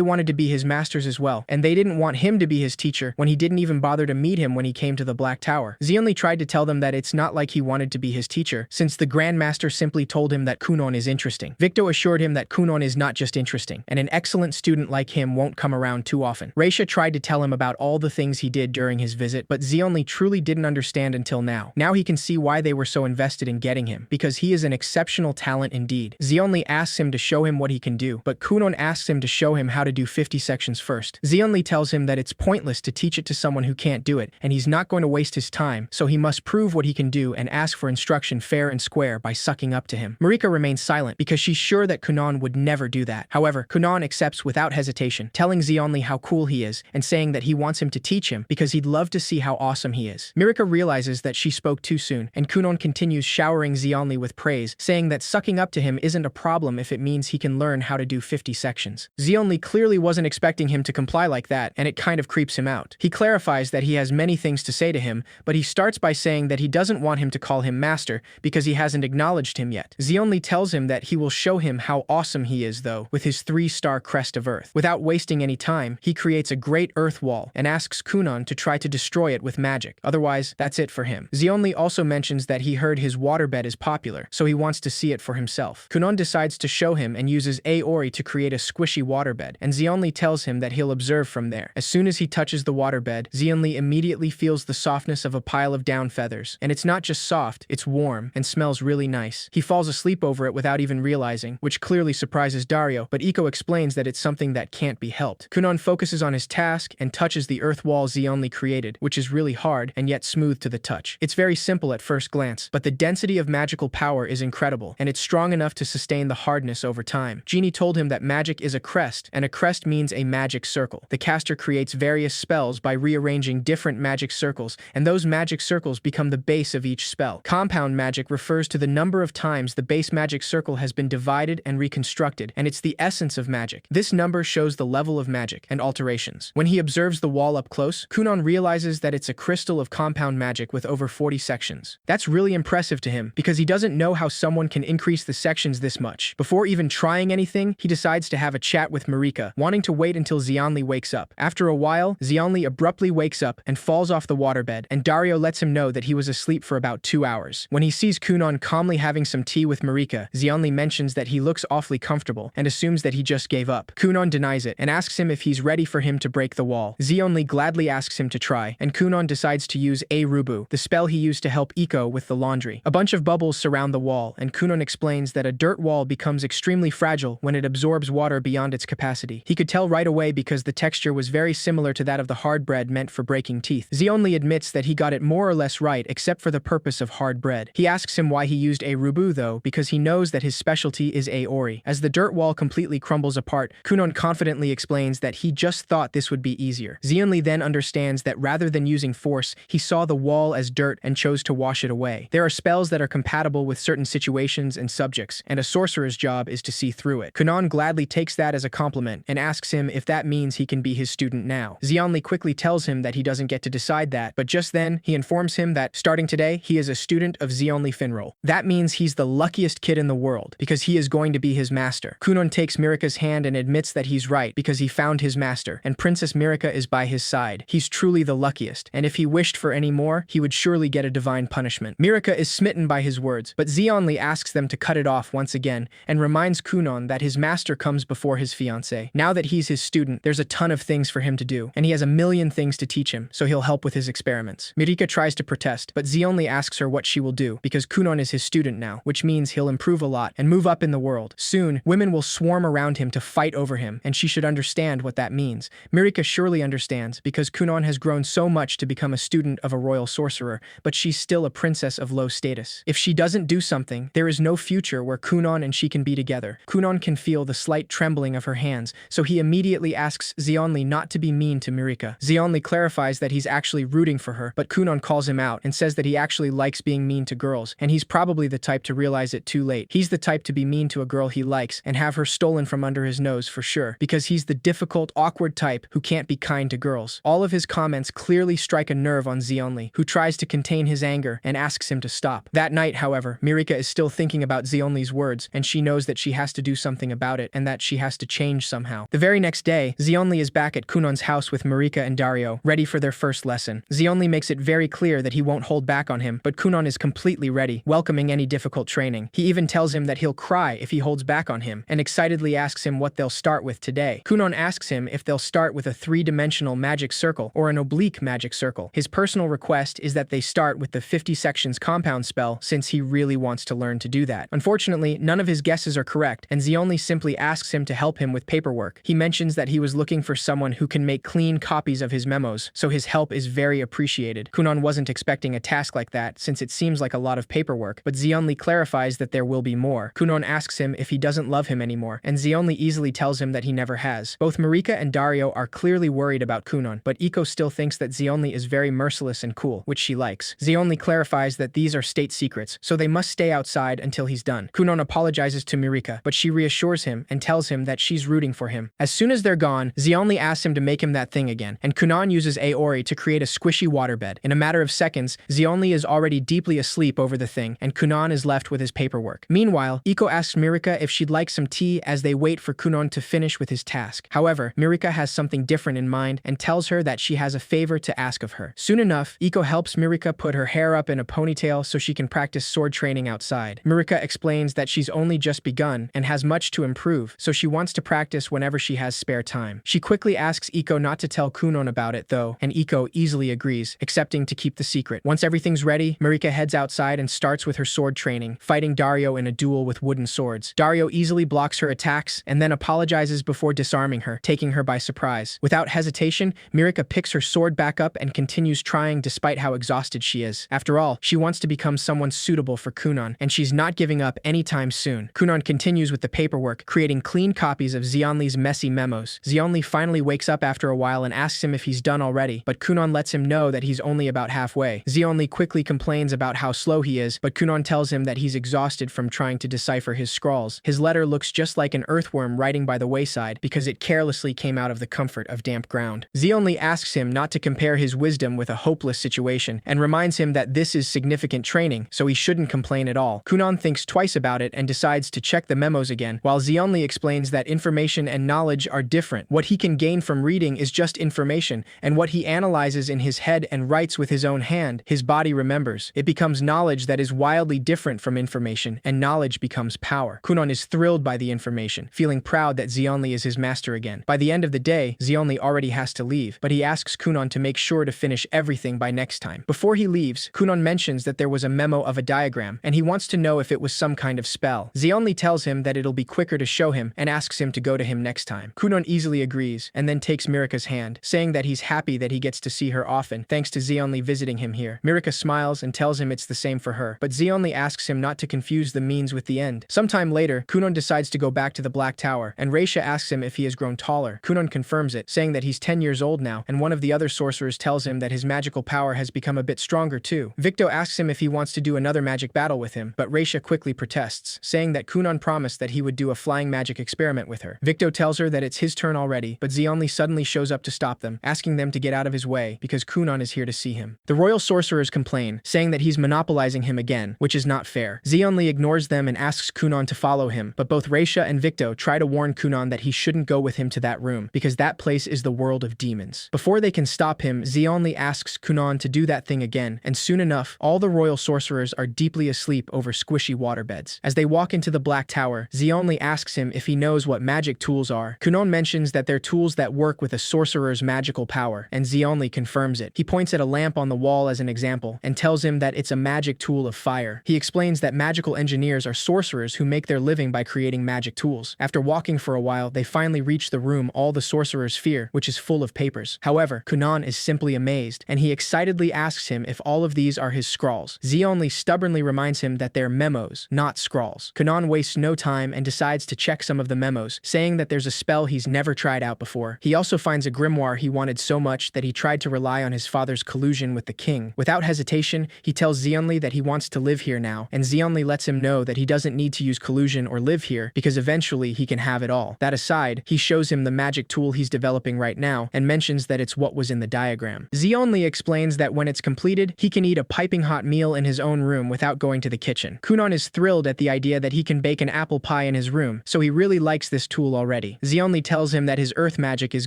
wanted to be his masters as well, and they didn't want him to be his teacher when he didn't even bother to meet him when he came to the Black Tower. Zeonli tried to tell them that it's not like he wanted to be his teacher, since the Grand Master simply told him that Kunon is interesting. Victo assured him that Kunon is not just interesting, and an excellent student like him won't come around too often. Ratio tried to tell him about all the things he did during his visit, but Zeonli truly didn't understand until now. Now he can see why they were so invested in getting him, because he is an exceptional talent indeed. Zeonli asks him to show him what he can do, but Kunon asks him to show him how to do 50 sections first. Zeonli tells him that it's pointless to teach it to someone who can't do it, and he's not going to waste his time, so he must prove what he can do and ask for instruction fair and square by sucking up to him. Marika remains silent because she's sure that Kunon would never do that. However, Kunon accepts without hesitation, telling Zeonli how cool he is and saying that he wants him to teach him because he'd love to see how awesome he is. Marika realizes that she spoke too soon, and Kunon continues showering Zeonli with praise, saying that sucking up to him isn't a problem if it means he can learn how to do 50 sections. Zeonli clearly wasn't expecting him to comply like that, and it kind of creeps him out. He clarifies that he has many things to say to him, but he starts by saying that he doesn't want him to call him master because he hasn't acknowledged him yet. Zeonli tells him that he will show him how awesome he is though, with his 3-star crest of Earth. Without wasting any time, he creates a great Earth wall and asks Kunon to try to destroy it with magic. Otherwise, that's it for him. Zeonli also mentions that he heard his waterbed is popular, so he wants to see it for himself. Kunon decides to show him and uses Aori to create a squishy waterbed, and Zeonli tells him that he'll observe from there. As soon as he touches the waterbed, Zeonli immediately feels the softness of a pile of down feathers. And it's not just soft, it's warm and smells really nice. He falls asleep over it without even realizing, which clearly surprises Dario, but Iko explains that it's something that can't be helped. Kunon focuses on his task and touches the earth wall Zeonli created, which is really hard and yet smooth to the touch. It's very simple at first glance, but the density of magical power is incredible, and it's strong enough to sustain the hardness over time. Genie told him that magic is a crest, and a crest means a magic circle. The caster creates various spells by rearranging different magic circles, and those magic circles become the base of each spell. Compound magic refers to the number of times the base magic circle has been divided and reconstructed, and it's the essence of magic. This number shows the level of magic and alterations. When he observes the wall up close, Kunon realizes that it's a crystal of compound magic with over 40 sections. That's really impressive to him, because he doesn't know how someone can increase the sections this much. Before even trying anything, he decides to have a chat with Marika, wanting to wait until Zeonli wakes up. After a while, Zeonli abruptly wakes up and falls off the waterbed, and Dario lets him know that he was asleep for about 2 hours. When he sees Kunon calmly having some tea with Marika, Zeonli mentions that he looks awfully comfortable and assumes that he just gave up. Kunon denies it and asks him if he's ready for him to break the wall. Zeonli gladly asks him to try, and Kunon decides to use Rubu, the spell he used to help Iko with the laundry. A bunch of bubbles surround the wall, and Kunon explains that a dirt wall becomes extremely fragile when it absorbs water beyond its capacity. He could tell right away because the texture was very similar to that of the hard bread meant for breaking teeth. Zeonli admits that he got it more or less right except for the purpose of hard bread. He asks him why he used Rubu though, because he knows that his specialty is Aori. As the dirt wall completely crumbles apart, Kunon confidently explains that he just thought this would be easier. Zeonli then understands that rather than using force, he saw the wall as dirt and chose to wash it away. There are spells that are compatible with certain situations and subjects, and a sorcerer's job is to see through it. Kunon gladly takes that as a compliment and asks him if that means he can be his student now. Zeonli quickly tells him that he doesn't get to decide that, but just then, he informs him that, starting today, he is a student of Zeonli Finral. That means he's the luckiest kid in the world, because he is going to be his master. Kunon takes Mirika's hand and admits that he's right, because he found his master, and Princess Mirika is by his side. He's truly the luckiest, and if he wished for any more, he would surely get a divine punishment. Mirika is smitten by his words, but Zeonli asks them to cut it off once again, and reminds Kunon that his master comes before his fiancée. Now that he's his student, there's a ton of things for him to do, and he has a million things to teach him, so he'll help with his experiments. Mirika tries to protest, but Zeonli asks her what she will do, because Kunon is his student now, which means he'll improve a lot and move up in the world. Soon, women will swarm around him to fight over him, and she should understand what that means. Mirika surely understands, because Kunon has grown so much to become a student of a royal sorcerer, but she's still a princess of low status. If she doesn't do something, there is no future where Kunon and she can be together. Kunon can feel the slight trembling of her hands, so he immediately asks Zeonli not to be mean to Mirika. Zeonli clarifies that he's actually rooting for her, but Kunon calls him out and says that he actually likes being mean to girls, and he's probably the type to realize it too late. He's the type to be mean to a girl he likes and have her stolen from under his nose for sure, because he's the difficult, awkward type who can't be kind to girls. All of his comments clearly strike a nerve on Zeonli, who tries to contain his anger and asks him to stop. That night, however, Mirika is still thinking about Zeonli's words, and she knows that she has to do something about it and that she has to change somehow. The very next day, Zeonli is back at Kunon's house with Mirika and Dario, ready for their first lesson. Zeonli makes it very clear that he won't hold back on him, but Kunon is completely ready, welcoming any difficult training. He even tells him that he'll cry if he holds back on him, and excitedly asks him what they'll start with today. Kunon asks him if they'll start with a 3-dimensional magic circle or an oblique magic circle. His personal request is that they start with the 50 sections compound spell, since he really wants to learn to do that. Unfortunately, none of his guesses are correct, and Zeonli simply asks him to help him with paperwork. He mentions that he was looking for someone who can make clean copies of his memos, so his help is very appreciated. Kunon wasn't expecting a task like that, since it seems like a lot of paperwork, but Zeonli clarifies that there will be more. Kunon asks him if he doesn't love him anymore, and Zeonli easily tells him that he never has. Both Mirika and Dario are clearly worried about Kunon, but Iko still thinks that Zeonli is very merciless and cool, which she likes. Zeonli clarifies that these are state secrets, so they must stay outside until he's done. Kunon apologizes to Mirika, but she reassures him and tells him that she's rooting for him. As soon as they're gone, Zeonli asks him to make him that thing again, and Kunon uses Aori to create a squishy waterbed. In a matter of seconds, Zeonli is already deeply asleep over the thing, and Kunon is left with his paperwork. Meanwhile, Iko asks Mirika if she'd like some tea as they wait for Kunon to finish with his task. However, Mirika has something different in mind and tells her that she has a favor to ask of her. Soon enough, Iko helps Mirika put her hair up in a ponytail so she can practice sword training outside. Mirika explains that she's only just begun and has much to improve, so she wants to practice whenever she has spare time. She quickly asks Iko not to tell Kunon about it though, and Iko easily agrees, accepting to keep the secret. Once everything's ready, Mirika heads outside and starts with her sword training, fighting Dario in a duel with wooden swords. Dario easily blocks her attacks and then apologizes before disarming her, taking her by surprise. Without hesitation, Mirika picks her sword back up and continues trying despite how exhausted she is. After all, she wants to become someone suitable for Kunon, and she's not giving up anytime soon. Kunon continues with the paperwork, creating clean copies of Zeonli's messy memos. Zeonli finally wakes up after a while and asks him if he's done already, but Kunon lets him know that he's only about halfway. Zeonli quickly complains about how slow he is, but Kunon tells him that he's exhausted from trying to decipher his scrawls. His letter looks just like an earthworm writing by the wayside because it carelessly came out of the comfort of damp ground. Zeonli asks him not to compare his wisdom with a hopeless situation and reminds him that this is significant training, so he shouldn't complain at all. Kunon thinks twice about it and decides to check the memos again, while Zeonli explains that information and knowledge are different. What he can gain from reading is just information, and what he analyzes in his head and writes with his own hand, his body remembers. It becomes knowledge that is wildly different from information, and knowledge becomes power. Kunon is thrilled by the information, feeling proud that Zeonli is his master again. By the end of the day, Zeonli already has to leave, but he asks Kunon to make sure to finish everything by next time. Before he leaves, Kunon mentions that there was a memo of a diagram, and he wants to know if it was some kind of spell. Zeonli tells him that it'll be quicker to show him and asks him to go to him next time. Kunon easily agrees, and then takes Mirika's hand, saying that he's happy that he gets to see her often, thanks to Zeonli visiting him here. Mirika smiles and tells him it's the same for her, but Zeonli asks him not to confuse the means with the end. Sometime later, Kunon decides to go back to the Black Tower, and Reisha asks him if he has grown taller. Kunon confirms it, saying that he's 10 years old now, and one of the other sorcerers tells him that his magical power has become a bit stronger too. Victo asks him if he wants to do another magic battle with him, but Reisha quickly protests, saying that Kunon promised that he would do a flying magic experiment with her. Victo tells her that it's his turn already, but Zeonli suddenly shows up to stop them, asking them to get out of his way because Kunon is here to see him. The royal sorcerers complain, saying that he's monopolizing him again, which is not fair. Zeonli ignores them and asks Kunon to follow him, but both Reisha and Victo try to warn Kunon that he shouldn't go with him to that room, because that place is the world of demons. Before they can stop him, Zeonli asks Kunon to do that thing again, and soon enough, all the royal sorcerers are deeply asleep over squishy waterbeds. As they walk into the Black Tower, Zeonli asks him if he knows what magic tools are. Kunon mentions that they're tools that work with a sorcerer's magical power, and Zeonli confirms it. He points at a lamp on the wall as an example, and tells him that it's a magic tool of fire. He explains that magical engineers are sorcerers who make their living by creating magic tools. After walking for a while, they finally reach the room all the sorcerers fear, which is full of papers. However, Kunon is simply amazed, and he excitedly asks him if all of these are his scrawls. Zeonli stubbornly reminds him that they're memos, not scrawls. Kunon wastes no time and decides to check some of the memos, saying that there's a spell he's never tried out before. He also finds a grimoire he wanted so much that he tried to rely on his father's collusion with the king. Without hesitation, he tells Zeonli that he wants to live here now, and Zeonli lets him know that he doesn't need to use collusion or live here because eventually he can have it all. That aside, he shows him the magic tool he's developing right now and mentions that it's what was in the diagram. Zeonli explains that when it's completed, he can eat a piping hot meal in his own room without going to the kitchen. Kunon is thrilled at the idea that he can bake an apple pie in his room, so he really likes this tool already. Zeonli tells him that his earth magic is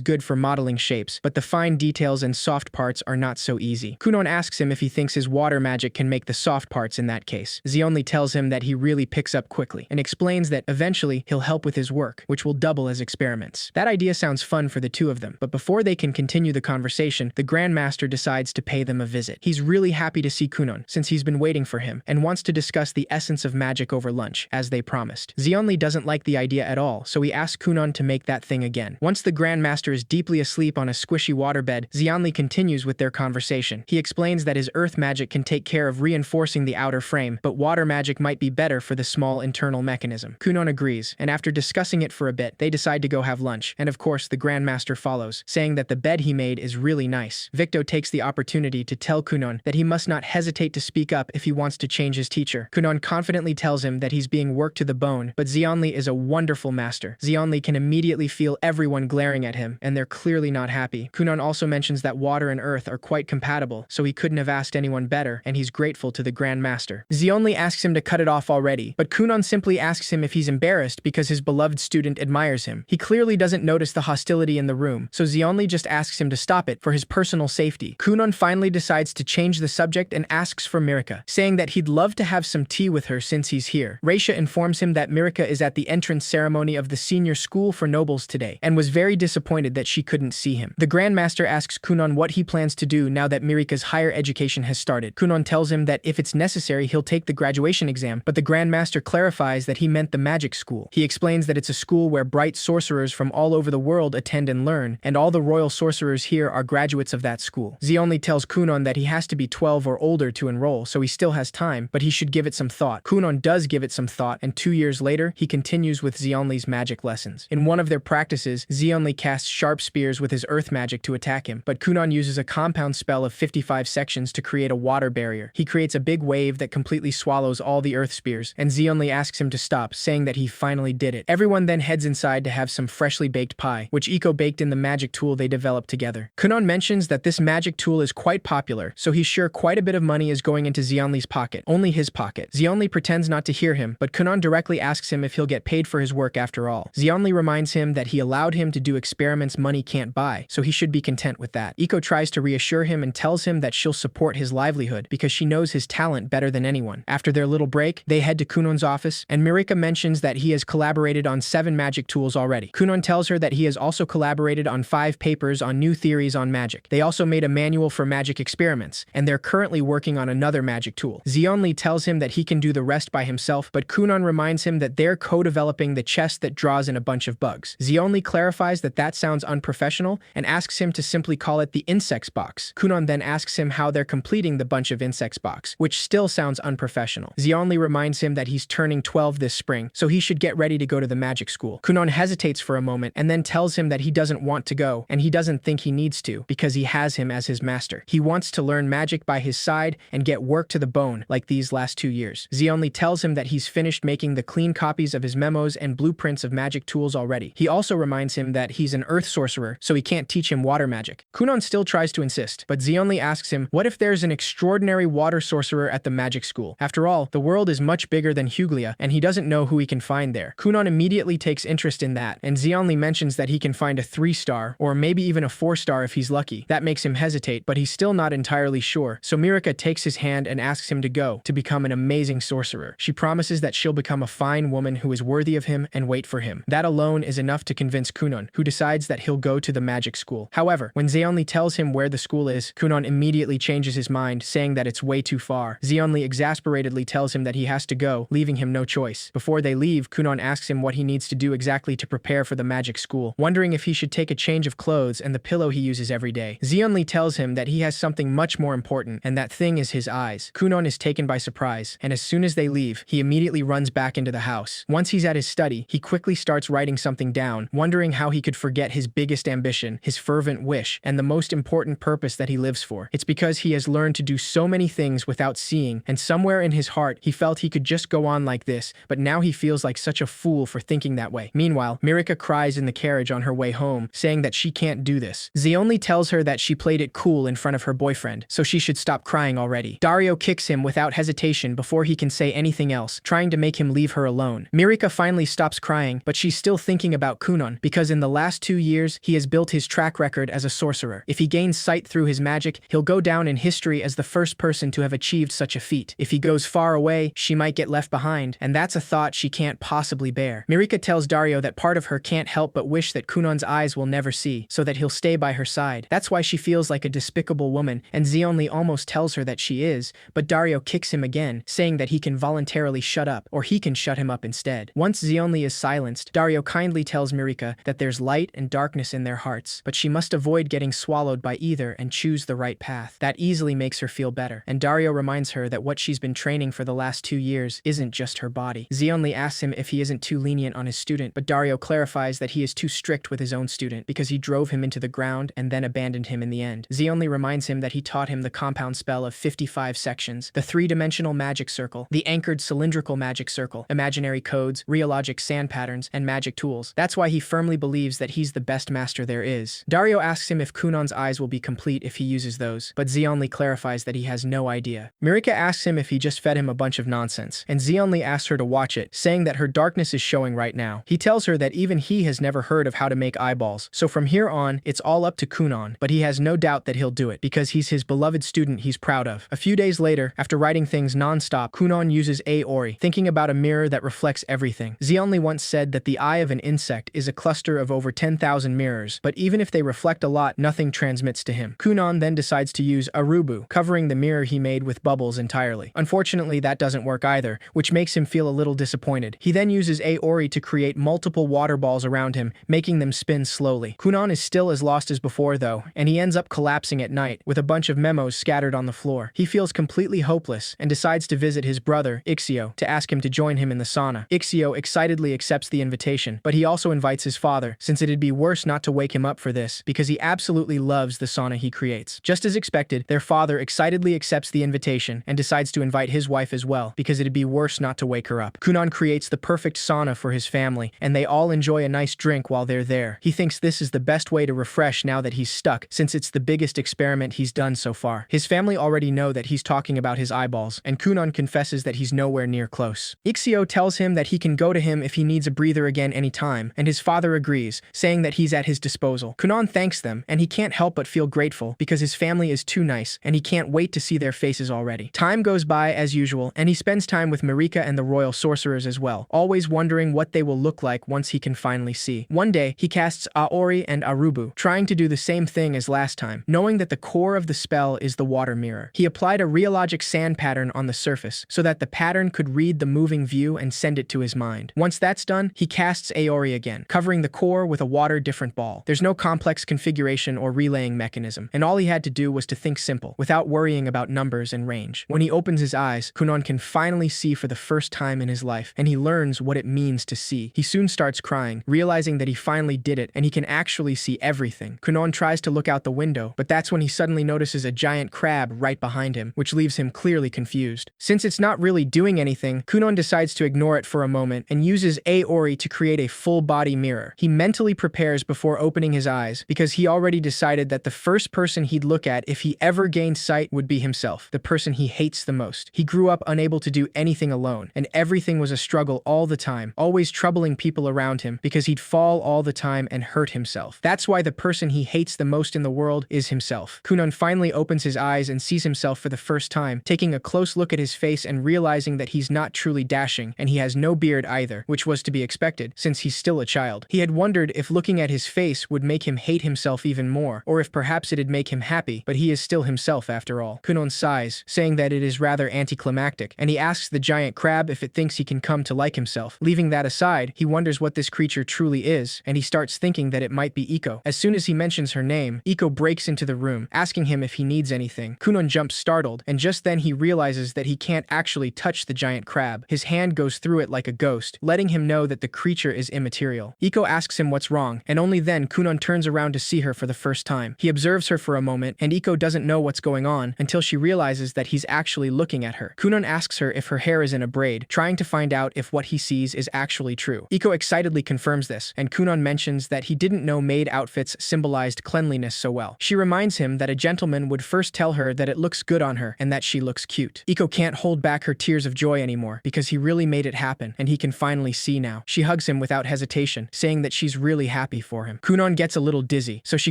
good for modeling shapes, but the fine details and soft parts are not so easy. Kunon asks him if he thinks his water magic can make the soft parts in that case. Zeonli tells him that he really picks up quickly and explains that eventually he'll help with his work, which will double as experiments. That idea sounds fun for the two of them, but before they can continue the conversation, the Grandmaster decides to pay them a visit. He's really happy to see Kunon, since he's been waiting for him, and wants to discuss the essence of magic over lunch, as they promised. Zeonli doesn't like the idea at all, so he asks Kunon to make that thing again. Once the Grandmaster is deeply asleep on a squishy waterbed, Zeonli continues with their conversation. He explains that his earth magic can take care of reinforcing the outer frame, but water magic might be better for the small internal mechanism. Kunon agrees, and after discussing it for a bit, they decide to go have lunch, and of course the Grandmaster follows, saying that the bed he made is really nice. Victo takes the opportunity to tell Kunon that he must not hesitate to speak up if he wants to change his teacher. Kunon confidently tells him that he's being worked to the bone, but Zeonli is a wonderful master. Zeonli can immediately feel everyone glaring at him, and they're clearly not happy. Kunon also mentions that water and earth are quite compatible, so he couldn't have asked anyone better, and he's grateful to the Grandmaster. Zeonli asks him to cut it off already, but Kunon simply asks him if he's embarrassed because his beloved student admires him. He clearly doesn't notice the hostility in the room, so Zeonli just asks him to stop it for his personal safety. Kunon finally decides to change the subject and asks for Mirika, saying that he'd love to have some tea with her since he's here. Reisha informs him that Mirika is at the entrance ceremony of the senior school for nobles today, and was very disappointed that she couldn't see him. The Grandmaster asks Kunon what he plans to do now that Mirika's higher education has started. Kunon tells him that if it's necessary, he'll take the graduation exam, but the Grandmaster clarifies that he meant the magic school. He explains that it's a school where bright sorcerers from all over the world attend and learn, and all the royal sorcerers here are graduates of that school. Zeonli tells Kunon that he has to be 12 or older to enroll, so he still has time, but he should give it some thought. Kunon does give it some thought, and 2 years later, he continues with Zeonli's magic lessons. In one of their practices, Zeonli casts sharp spears with his earth magic to attack him, but Kunon uses a compound spell of 55 sections to create a water barrier. He creates a big wave that completely swallows all the earth spears, and Zeonli asks him to stop, saying that he finally did it. Everyone then heads inside to have some freshly baked pie, which Iko baked in the magic tool they developed together. Kunon mentions that this magic tool is quite popular, so he's sure quite a bit of money is going into Zeonli's pocket, only his pocket. Zeonli pretends not to hear him, but Kunon directly asks him if he'll get paid for his work after all. Zeonli reminds him that he allowed him to do experiments money can't buy, so he should be content with that. Iko tries to reassure him and tells him that she'll support his livelihood because she knows his talent better than anyone. After their little break, they head to Kunon's office, and Mirika mentions that he has collaborated on 7 magic tools already. Kunon tells her that he has also collaborated on 5 papers on new theories on magic. They also made a manual for magic experiments, and they're currently working on another magic tool. Zeonli tells him that he can do the rest by himself, but Kunon reminds him that they're co-developing the chest that draws in a bunch of bugs. Zeonli clarifies that that sounds unprofessional and asks him to simply call it the insects box. Kunon then asks him how they're completing the bunch of insects box, which still sounds unprofessional. Zeonli reminds him that he's turning 12 this spring, so he should get ready to go to the magic school. Kunon hesitates for a moment and then tells him that he doesn't want to go, and he doesn't think he needs to, because he has him as his master. He wants to learn magic by his side and get work to the bone like these last 2 years. Zeonli tells him that he's finished making the clean copies of his memos and blueprints of magic tools already. He also reminds him that he's an earth sorcerer, so he can't teach him water magic. Kunon still tries to insist, but Zeonli asks him what if there's an extraordinary water sorcerer at the magic school. After all, the world is much bigger than Huglia, and he doesn't know who he can find there. Kunon immediately takes interest in that, and Zeonli mentions that he can find a 3-star, or maybe even a 4-star if he's lucky. That makes him hesitate, but he's still not entirely sure, so Mirika takes his hand and asks him to go, to become an amazing sorcerer. She promises that she'll become a fine woman who is worthy of him and wait for him. That alone is enough to convince Kunon, who decides that he'll go to the magic school. However, when Zeonli tells him where the school is, Kunon immediately changes his mind, saying that it's way too far. Zeonli exasperatedly tells him that he has to go, leaving him no choice. Before they leave, Kunon asks him what he needs to do exactly to prepare for the magic school, wondering if he should take a change of clothes and the pillow he uses every day. Zeonli tells him that he has something much more important, and that thing is his eyes. Kunon is taken by surprise, and as soon as they leave, he immediately runs back into the house. Once he's at his study, he quickly starts writing something down, wondering how he could forget his biggest ambition, his fervent wish, and the most important purpose that he lives for. It's because he has learned to do so many things without seeing, and somewhere in his heart, he felt he could just go on like this, but now he feels like such a fool for thinking that way. Meanwhile, Mirika cries in the carriage on her way home, saying that she can't do this. Z only tells her that she played it cool in front of her boyfriend, so she should stop crying already. Dario kicks him without hesitation before he can say anything else, trying to make him leave her alone. Mirika finally stops crying, but she's still thinking about Kunon, because in the last 2 years, he has built his track record as a sorcerer. If he gains sight through his magic, he'll go down in history as the first person to have achieved such a feat. If he goes far away, she might get left behind, and that's a thought she can't possibly bear. Mirika tells Dario that part of her can't help but wish that Kunon's eyes will never see, so that he'll stay by her side. That's why she feels like a despicable woman, and Zeonli almost tells her that she is, but Dario kicks him again, saying that he can voluntarily shut up, or he can shut him up instead. Once Zeonli is silenced, Dario kindly tells Mirika that there's light and darkness in their hearts, but she must avoid getting swallowed by either and choose the right path. That easily makes her feel better, and Dario reminds her that what she's been training for the last 2 years isn't just her body. Zeonli asks him if he isn't too lenient on his student, but Dario clarifies that he is too strict with his own student because he drove him into the ground and then abandoned him in the end. Zeonli reminds him that he taught him the compound spell of 55 sections, the 3-dimensional magic circle, the anchored cylindrical magic circle, imaginary codes, realogic sand patterns, and magic tools. That's why he firmly believes that he's the best master there is. Dario asks him if Kunon's eyes will be complete if he uses those, but Zeonli clarifies that he has no idea. Mirika asks him if he just fed him a bunch of nonsense, and Zeonli asks her to watch it, saying that her darkness is showing right now. He tells her that even he has never heard of how to make eyeballs, so from here on, it's all up to Kunon, but he has no doubt that he'll do it, because he's his beloved student he's proud of. A few days later, after writing things non-stop, Kunon uses Aori, thinking about a mirror that reflects everything. Zeonli once said that the eye of an insect is a cluster of over 10,000 mirrors, but even if they reflect a lot, nothing transmits to him. Kunon then decides to use Arubu, covering the mirror he made with bubbles entirely. Unfortunately, that doesn't work either, which makes him feel a little disappointed. He then uses Aori to create multiple water balls around him, making them spin slowly. Kunon is still as lost as before though, and he ends up collapsing at night, with a bunch of memos scattered on the floor. He feels completely hopeless, and decides to visit his brother, Ixio, to ask him to join him in the sauna. Ixio excitedly accepts the invitation, but he also invites his father, since it'd be worse not to wake him up for this, because he absolutely loves the sauna he creates. Just as expected, their father excitedly accepts the invitation, and decides to invite his wife as well, because it'd be worse not to wake her up. Kunon creates the perfect sauna for his family, and they all enjoy a nice drink while they're there. He thinks this is the best way to refresh now that he's stuck, since it's the biggest experiment he's done so far. His family already know that he's talking about his eyeballs, and Kunon confesses that he's nowhere near close. Ixio tells him that he can go to him if he needs a breather again anytime, and his father agrees, saying that he's at his disposal. Kunon thanks them, and he can't help but feel grateful, because his family is too nice, and he can't wait to see their faces already. Time goes by as usual, and he spends time with Mirika and the royal sorcerers as well, always wondering what they will look like once he can finally see. One day, he casts Aori and Arubu, trying to do the same thing as last time, knowing that the core of the spell is the water mirror. He applied a realogic sand pattern on the surface, so that the pattern could read the moving view and send it to his mind. Once that's done, he casts Aori again, covering the core with a water-different ball. There's no complex configuration or relaying mechanism, and all he had to do was to think simple, without worrying about numbers and range. When he opens his eyes, Kunon can finally see for the first time in his life, and he learns what it means to see. He soon starts crying, realizing that he finally did it, and he can actually see everything. Kunon tries to look out the window, but that's when he suddenly notices a giant crab right behind him, which leaves him clearly confused. Since it's not really doing anything, Kunon decides to ignore it for a moment and uses Aori to create a full-body mirror. He mentally prepares before opening his eyes, because he already decided that the first person he'd look at if he ever gained sight would be himself, the person he hates the most. He grew up unable to do anything alone, and everything was a struggle all the time, always troubling people around him because he'd fall all the time and hurt himself. That's why the person he hates the most in the world is himself. Kunon finally opens his eyes and sees himself for the first time, taking a close look at his face and realizing that he's not truly dashing, and he has no beard either, which was to be expected, since he's still a child. He had wondered if looking at his face would make him hate himself even more, or if perhaps it'd make him happy, but he is still himself after all. Kunon sighs, saying that it is rather anticlimactic, and he asks the giant crab if it thinks he can come to like himself. Leaving that aside, he wonders what this creature truly is, and he starts thinking that it might be Iko. As soon as he mentions her name, Iko breaks into the room, asking him if he needs anything. Kunon jumps startled, and just then he realizes that he can't actually touch the giant crab. His hand goes through it like a ghost, letting him know that the creature is immaterial. Iko asks him what's wrong, and only then Kunon turns around to see her for the first time. He observes her for a moment, and Iko doesn't know what's going on until she realizes that he's actually looking at her. Kunon asks her if her hair is in a braid, trying to find out if what he sees is actually true. Iko excitedly confirms this, and Kunon mentions that he didn't didn't know maid outfits symbolized cleanliness so well. She reminds him that a gentleman would first tell her that it looks good on her and that she looks cute. Iko can't hold back her tears of joy anymore because he really made it happen and he can finally see now. She hugs him without hesitation, saying that she's really happy for him. Kunon gets a little dizzy, so she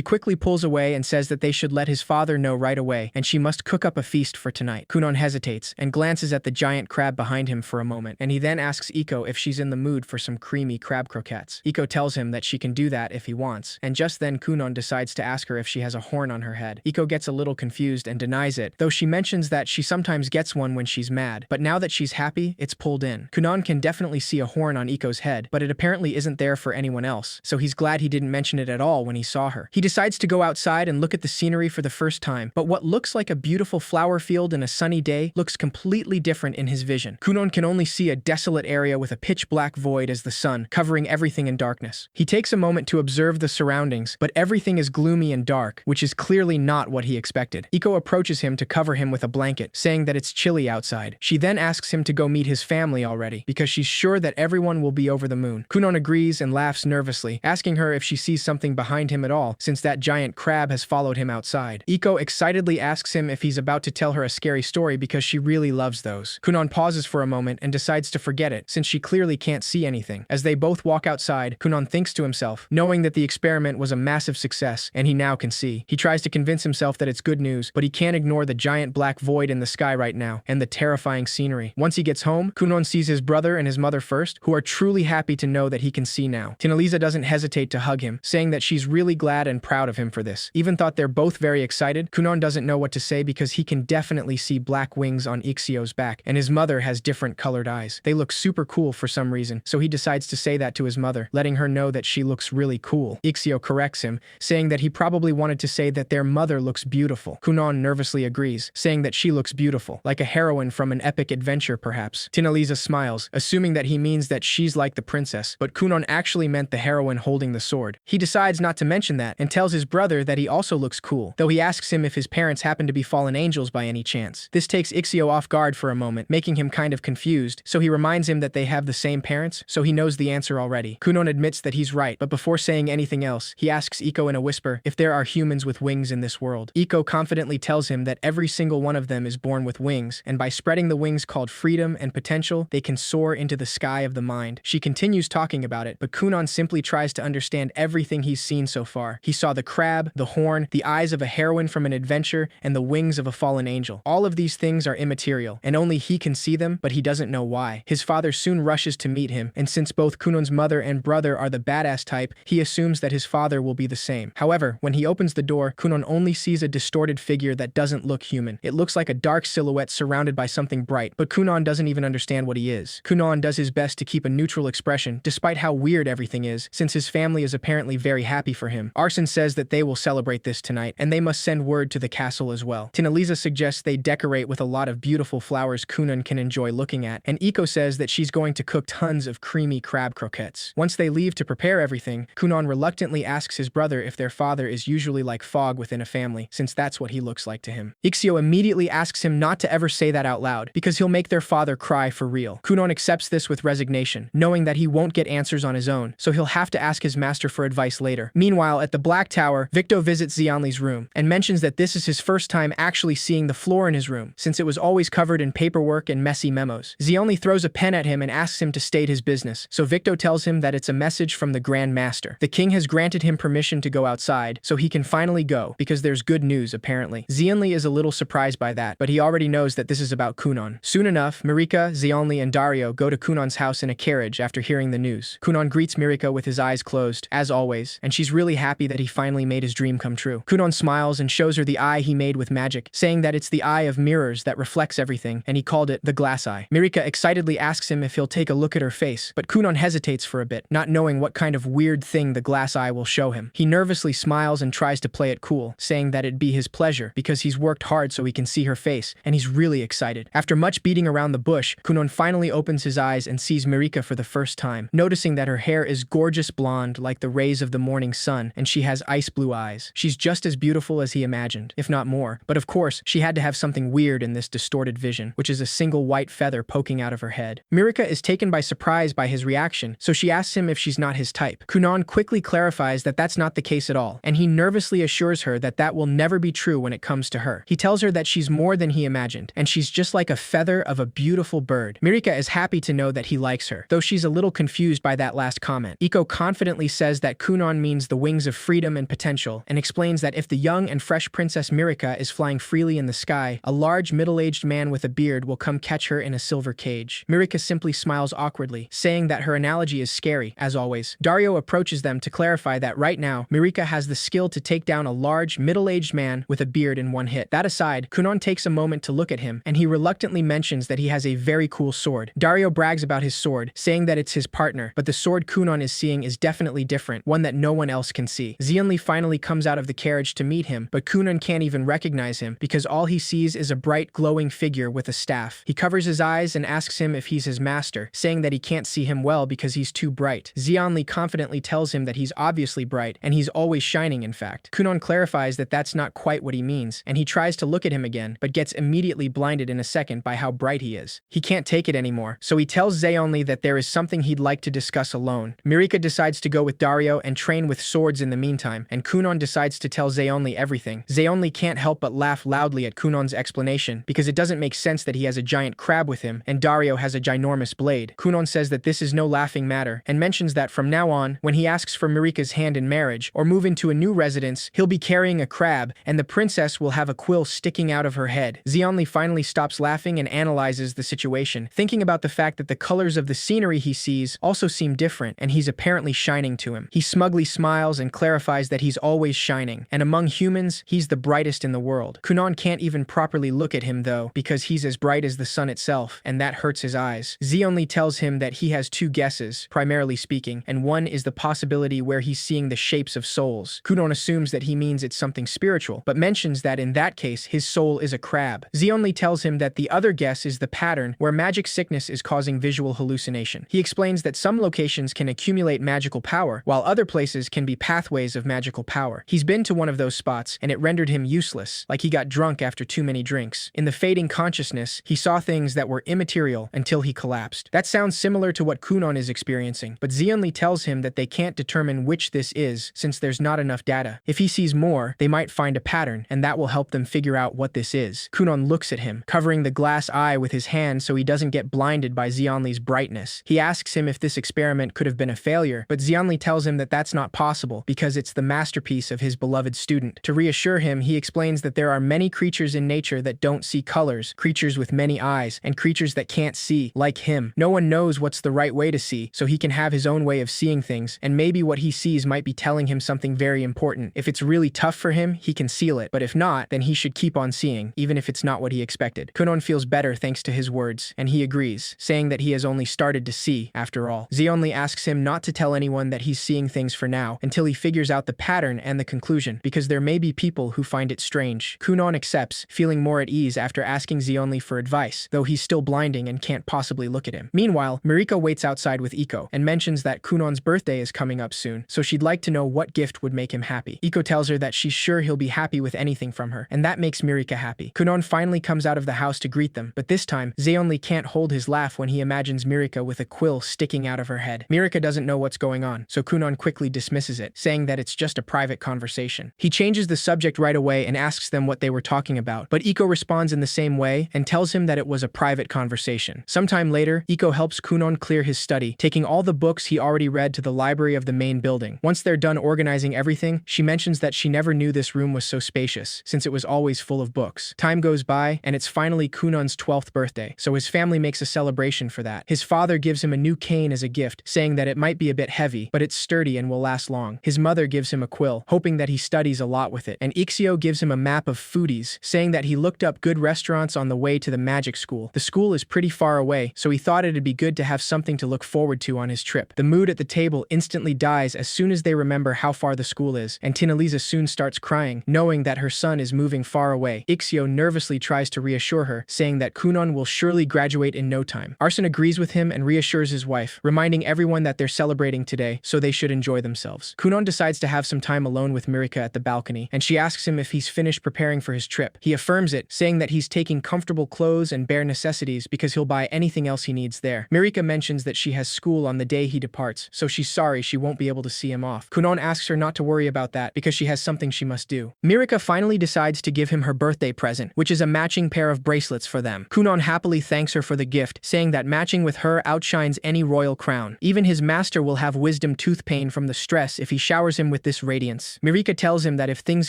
quickly pulls away and says that they should let his father know right away and she must cook up a feast for tonight. Kunon hesitates and glances at the giant crab behind him for a moment, and he then asks Iko if she's in the mood for some creamy crab croquettes. Iko tells him that she can do that if he wants, and just then Kunon decides to ask her if she has a horn on her head. Iko gets a little confused and denies it, though she mentions that she sometimes gets one when she's mad, but now that she's happy, it's pulled in. Kunon can definitely see a horn on Iko's head, but it apparently isn't there for anyone else, so he's glad he didn't mention it at all when he saw her. He decides to go outside and look at the scenery for the first time, but what looks like a beautiful flower field in a sunny day looks completely different in his vision. Kunon can only see a desolate area with a pitch-black void as the sun, covering everything in darkness. He takes a moment to observe the surroundings, but everything is gloomy and dark, which is clearly not what he expected. Iko approaches him to cover him with a blanket, saying that it's chilly outside. She then asks him to go meet his family already, because she's sure that everyone will be over the moon. Kunon agrees and laughs nervously, asking her if she sees something behind him at all, since that giant crab has followed him outside. Iko excitedly asks him if he's about to tell her a scary story because she really loves those. Kunon pauses for a moment and decides to forget it, since she clearly can't see anything. As they both walk outside, Kunon thinks to himself, knowing that the experiment was a massive success, and he now can see. He tries to convince himself that it's good news, but he can't ignore the giant black void in the sky right now, and the terrifying scenery. Once he gets home, Kunon sees his brother and his mother first, who are truly happy to know that he can see now. Tinaliza doesn't hesitate to hug him, saying that she's really glad and proud of him for this. Even thought they're both very excited, Kunon doesn't know what to say because he can definitely see black wings on Ixio's back, and his mother has different colored eyes. They look super cool for some reason, so he decides to say that to his mother, letting her know that she looks really cool. Ixio corrects him, saying that he probably wanted to say that their mother looks beautiful. Kunon nervously agrees, saying that she looks beautiful, like a heroine from an epic adventure perhaps. Tinaliza smiles, assuming that he means that she's like the princess, but Kunon actually meant the heroine holding the sword. He decides not to mention that and tells his brother that he also looks cool, though he asks him if his parents happen to be fallen angels by any chance. This takes Ixio off guard for a moment, making him kind of confused, so he reminds him that they have the same parents, so he knows the answer already. Kunon admits that he's right, but before saying anything else, he asks Iko in a whisper if there are humans with wings in this world. Iko confidently tells him that every single one of them is born with wings, and by spreading the wings called freedom and potential, they can soar into the sky of the mind. She continues talking about it, but Kunon simply tries to understand everything he's seen so far. He saw the crab, the horn, the eyes of a heroine from an adventure, and the wings of a fallen angel. All of these things are immaterial, and only he can see them, but he doesn't know why. His father soon rushes to meet him, and since both Kunon's mother and brother are the badass type, he assumes that his father will be the same. However, when he opens the door, Kunon only sees a distorted figure that doesn't look human. It looks like a dark silhouette surrounded by something bright, but Kunon doesn't even understand what he is. Kunon does his best to keep a neutral expression, despite how weird everything is, since his family is apparently very happy for him. Arson says that they will celebrate this tonight, and they must send word to the castle as well. Tinaliza suggests they decorate with a lot of beautiful flowers Kunon can enjoy looking at, and Iko says that she's going to cook tons of creamy crab croquettes. Once they leave to prepare everything, Kunon reluctantly asks his brother if their father is usually like fog within a family, since that's what he looks like to him. Ixio immediately asks him not to ever say that out loud, because he'll make their father cry for real. Kunon accepts this with resignation, knowing that he won't get answers on his own, so he'll have to ask his master for advice later. Meanwhile, at the Black Tower, Victo visits Xianli's room, and mentions that this is his first time actually seeing the floor in his room, since it was always covered in paperwork and messy memos. Xianli throws a pen at him and asks him to state his business, so Victo tells him that it's a message from the Grand Master. The king has granted him permission to go outside, so he can finally go, because there's good news apparently. Xianli is a little surprised by that, but he already knows that this is about Kunon. Soon enough, Marika, Xianli, and Dario go to Kunon's house in a carriage after hearing the news. Kunon greets Marika with his eyes closed, as always, and she's really happy that he finally made his dream come true. Kunon smiles and shows her the eye he made with magic, saying that it's the eye of mirrors that reflects everything, and he called it the glass eye. Marika excitedly asks him if he'll take a look at her face, but Kunon hesitates for a bit, not knowing what kind of weird thing the glass eye will show him. He nervously smiles and tries to play it cool, saying that it'd be his pleasure because he's worked hard so he can see her face, and he's really excited. After much beating around the bush, Kunon finally opens his eyes and sees Marika for the first time, noticing that her hair is gorgeous blonde like the rays of the morning sun, and she has ice blue eyes. She's just as beautiful as he imagined, if not more, but of course, she had to have something weird in this distorted vision, which is a single white feather poking out of her head. Marika is taken by surprise by his reaction, so she asks him if she's not his type. Kunon quickly quickly clarifies that that's not the case at all, and he nervously assures her that that will never be true when it comes to her. He tells her that she's more than he imagined, and she's just like a feather of a beautiful bird. Mirika is happy to know that he likes her, though she's a little confused by that last comment. Iko confidently says that Kunon means the wings of freedom and potential, and explains that if the young and fresh Princess Mirika is flying freely in the sky, a large middle-aged man with a beard will come catch her in a silver cage. Mirika simply smiles awkwardly, saying that her analogy is scary, as always. Dario approaches them to clarify that right now, Mirika has the skill to take down a large, middle-aged man with a beard in one hit. That aside, Kunon takes a moment to look at him, and he reluctantly mentions that he has a very cool sword. Dario brags about his sword, saying that it's his partner, but the sword Kunon is seeing is definitely different, one that no one else can see. Zeonli finally comes out of the carriage to meet him, but Kunon can't even recognize him because all he sees is a bright, glowing figure with a staff. He covers his eyes and asks him if he's his master, saying that he can't see him well because he's too bright. Zeonli confidently tells him that he's obviously bright, and he's always shining in fact. Kunon clarifies that that's not quite what he means, and he tries to look at him again, but gets immediately blinded in a second by how bright he is. He can't take it anymore, so he tells Zeonli that there is something he'd like to discuss alone. Mirika decides to go with Dario and train with swords in the meantime, and Kunon decides to tell Zeonli everything. Zeonli can't help but laugh loudly at Kunon's explanation, because it doesn't make sense that he has a giant crab with him, and Dario has a ginormous blade. Kunon says that this is no laughing matter, and mentions that from now on, when he asks for Mirika's hand in marriage, or move into a new residence, he'll be carrying a crab, and the princess will have a quill sticking out of her head. Zeonli finally stops laughing and analyzes the situation, thinking about the fact that the colors of the scenery he sees also seem different, and he's apparently shining to him. He smugly smiles and clarifies that he's always shining, and among humans, he's the brightest in the world. Kunon can't even properly look at him though, because he's as bright as the sun itself, and that hurts his eyes. Zeonli tells him that he has two guesses, primarily speaking, and one is the possibility where he's seeing the shapes of souls. Kunon assumes that he means it's something spiritual, but mentions that in that case, his soul is a crab. Zeonli tells him that the other guess is the pattern where magic sickness is causing visual hallucination. He explains that some locations can accumulate magical power, while other places can be pathways of magical power. He's been to one of those spots, and it rendered him useless, like he got drunk after too many drinks. In the fading consciousness, he saw things that were immaterial until he collapsed. That sounds similar to what Kunon is experiencing, but Zeonli tells him that they can't determine which this is since there's not enough data. If he sees more, they might find a pattern, and that will help them figure out what this is. Kunon looks at him, covering the glass eye with his hand so he doesn't get blinded by Zeonli's brightness. He asks him if this experiment could have been a failure, but Zeonli tells him that that's not possible because it's the masterpiece of his beloved student. To reassure him, he explains that there are many creatures in nature that don't see colors, creatures with many eyes, and creatures that can't see, like him. No one knows what's the right way to see, so he can have his own way of seeing things, and maybe what he sees might be telling him something very important. If it's really tough for him, he can seal it, but if not, then he should keep on seeing, even if it's not what he expected. Kunon feels better thanks to his words, and he agrees, saying that he has only started to see, after all. Zeonli asks him not to tell anyone that he's seeing things for now, until he figures out the pattern and the conclusion, because there may be people who find it strange. Kunon accepts, feeling more at ease after asking Zeonli for advice, though he's still blinding and can't possibly look at him. Meanwhile, Mirika waits outside with Iko, and mentions that Kunon's birthday is coming up soon, so she'd like to know what gift would make him happy. Iko tells her that she's sure he'll be happy with anything from her, and that makes Mirika happy. Kunon finally comes out of the house to greet them, but this time, Zeonli can't hold his laugh when he imagines Mirika with a quill sticking out of her head. Mirika doesn't know what's going on, so Kunon quickly dismisses it, saying that it's just a private conversation. He changes the subject right away and asks them what they were talking about, but Iko responds in the same way and tells him that it was a private conversation. Sometime later, Iko helps Kunon clear his study, taking all the books he already read to the library of the main building. Once they're done organizing everything, she mentions that she never knew this room was so spacious, since it was always full of books. Time goes by, and it's finally Kunon's 12th birthday, so his family makes a celebration for that. His father gives him a new cane as a gift, saying that it might be a bit heavy, but it's sturdy and will last long. His mother gives him a quill, hoping that he studies a lot with it, and Ixio gives him a map of foodies, saying that he looked up good restaurants on the way to the magic school. The school is pretty far away, so he thought it'd be good to have something to look forward to on his trip. The mood at the table instantly dies as soon as they remember how far the school is, and Tinalisa soon starts crying, knowing that her son is moving far away. Ixio nervously tries to reassure her, saying that Kunon will surely graduate in no time. Arsene agrees with him and reassures his wife, reminding everyone that they're celebrating today, so they should enjoy themselves. Kunon decides to have some time alone with Mirika at the balcony, and she asks him if he's finished preparing for his trip. He affirms it, saying that he's taking comfortable clothes and bare necessities because he'll buy anything else he needs there. Mirika mentions that she has school on the day he departs, so she's sorry she won't won't be able to see him off. Kunon asks her not to worry about that because she has something she must do. Mirika finally decides to give him her birthday present, which is a matching pair of bracelets for them. Kunon happily thanks her for the gift, saying that matching with her outshines any royal crown. Even his master will have wisdom tooth pain from the stress if he showers him with this radiance. Mirika tells him that if things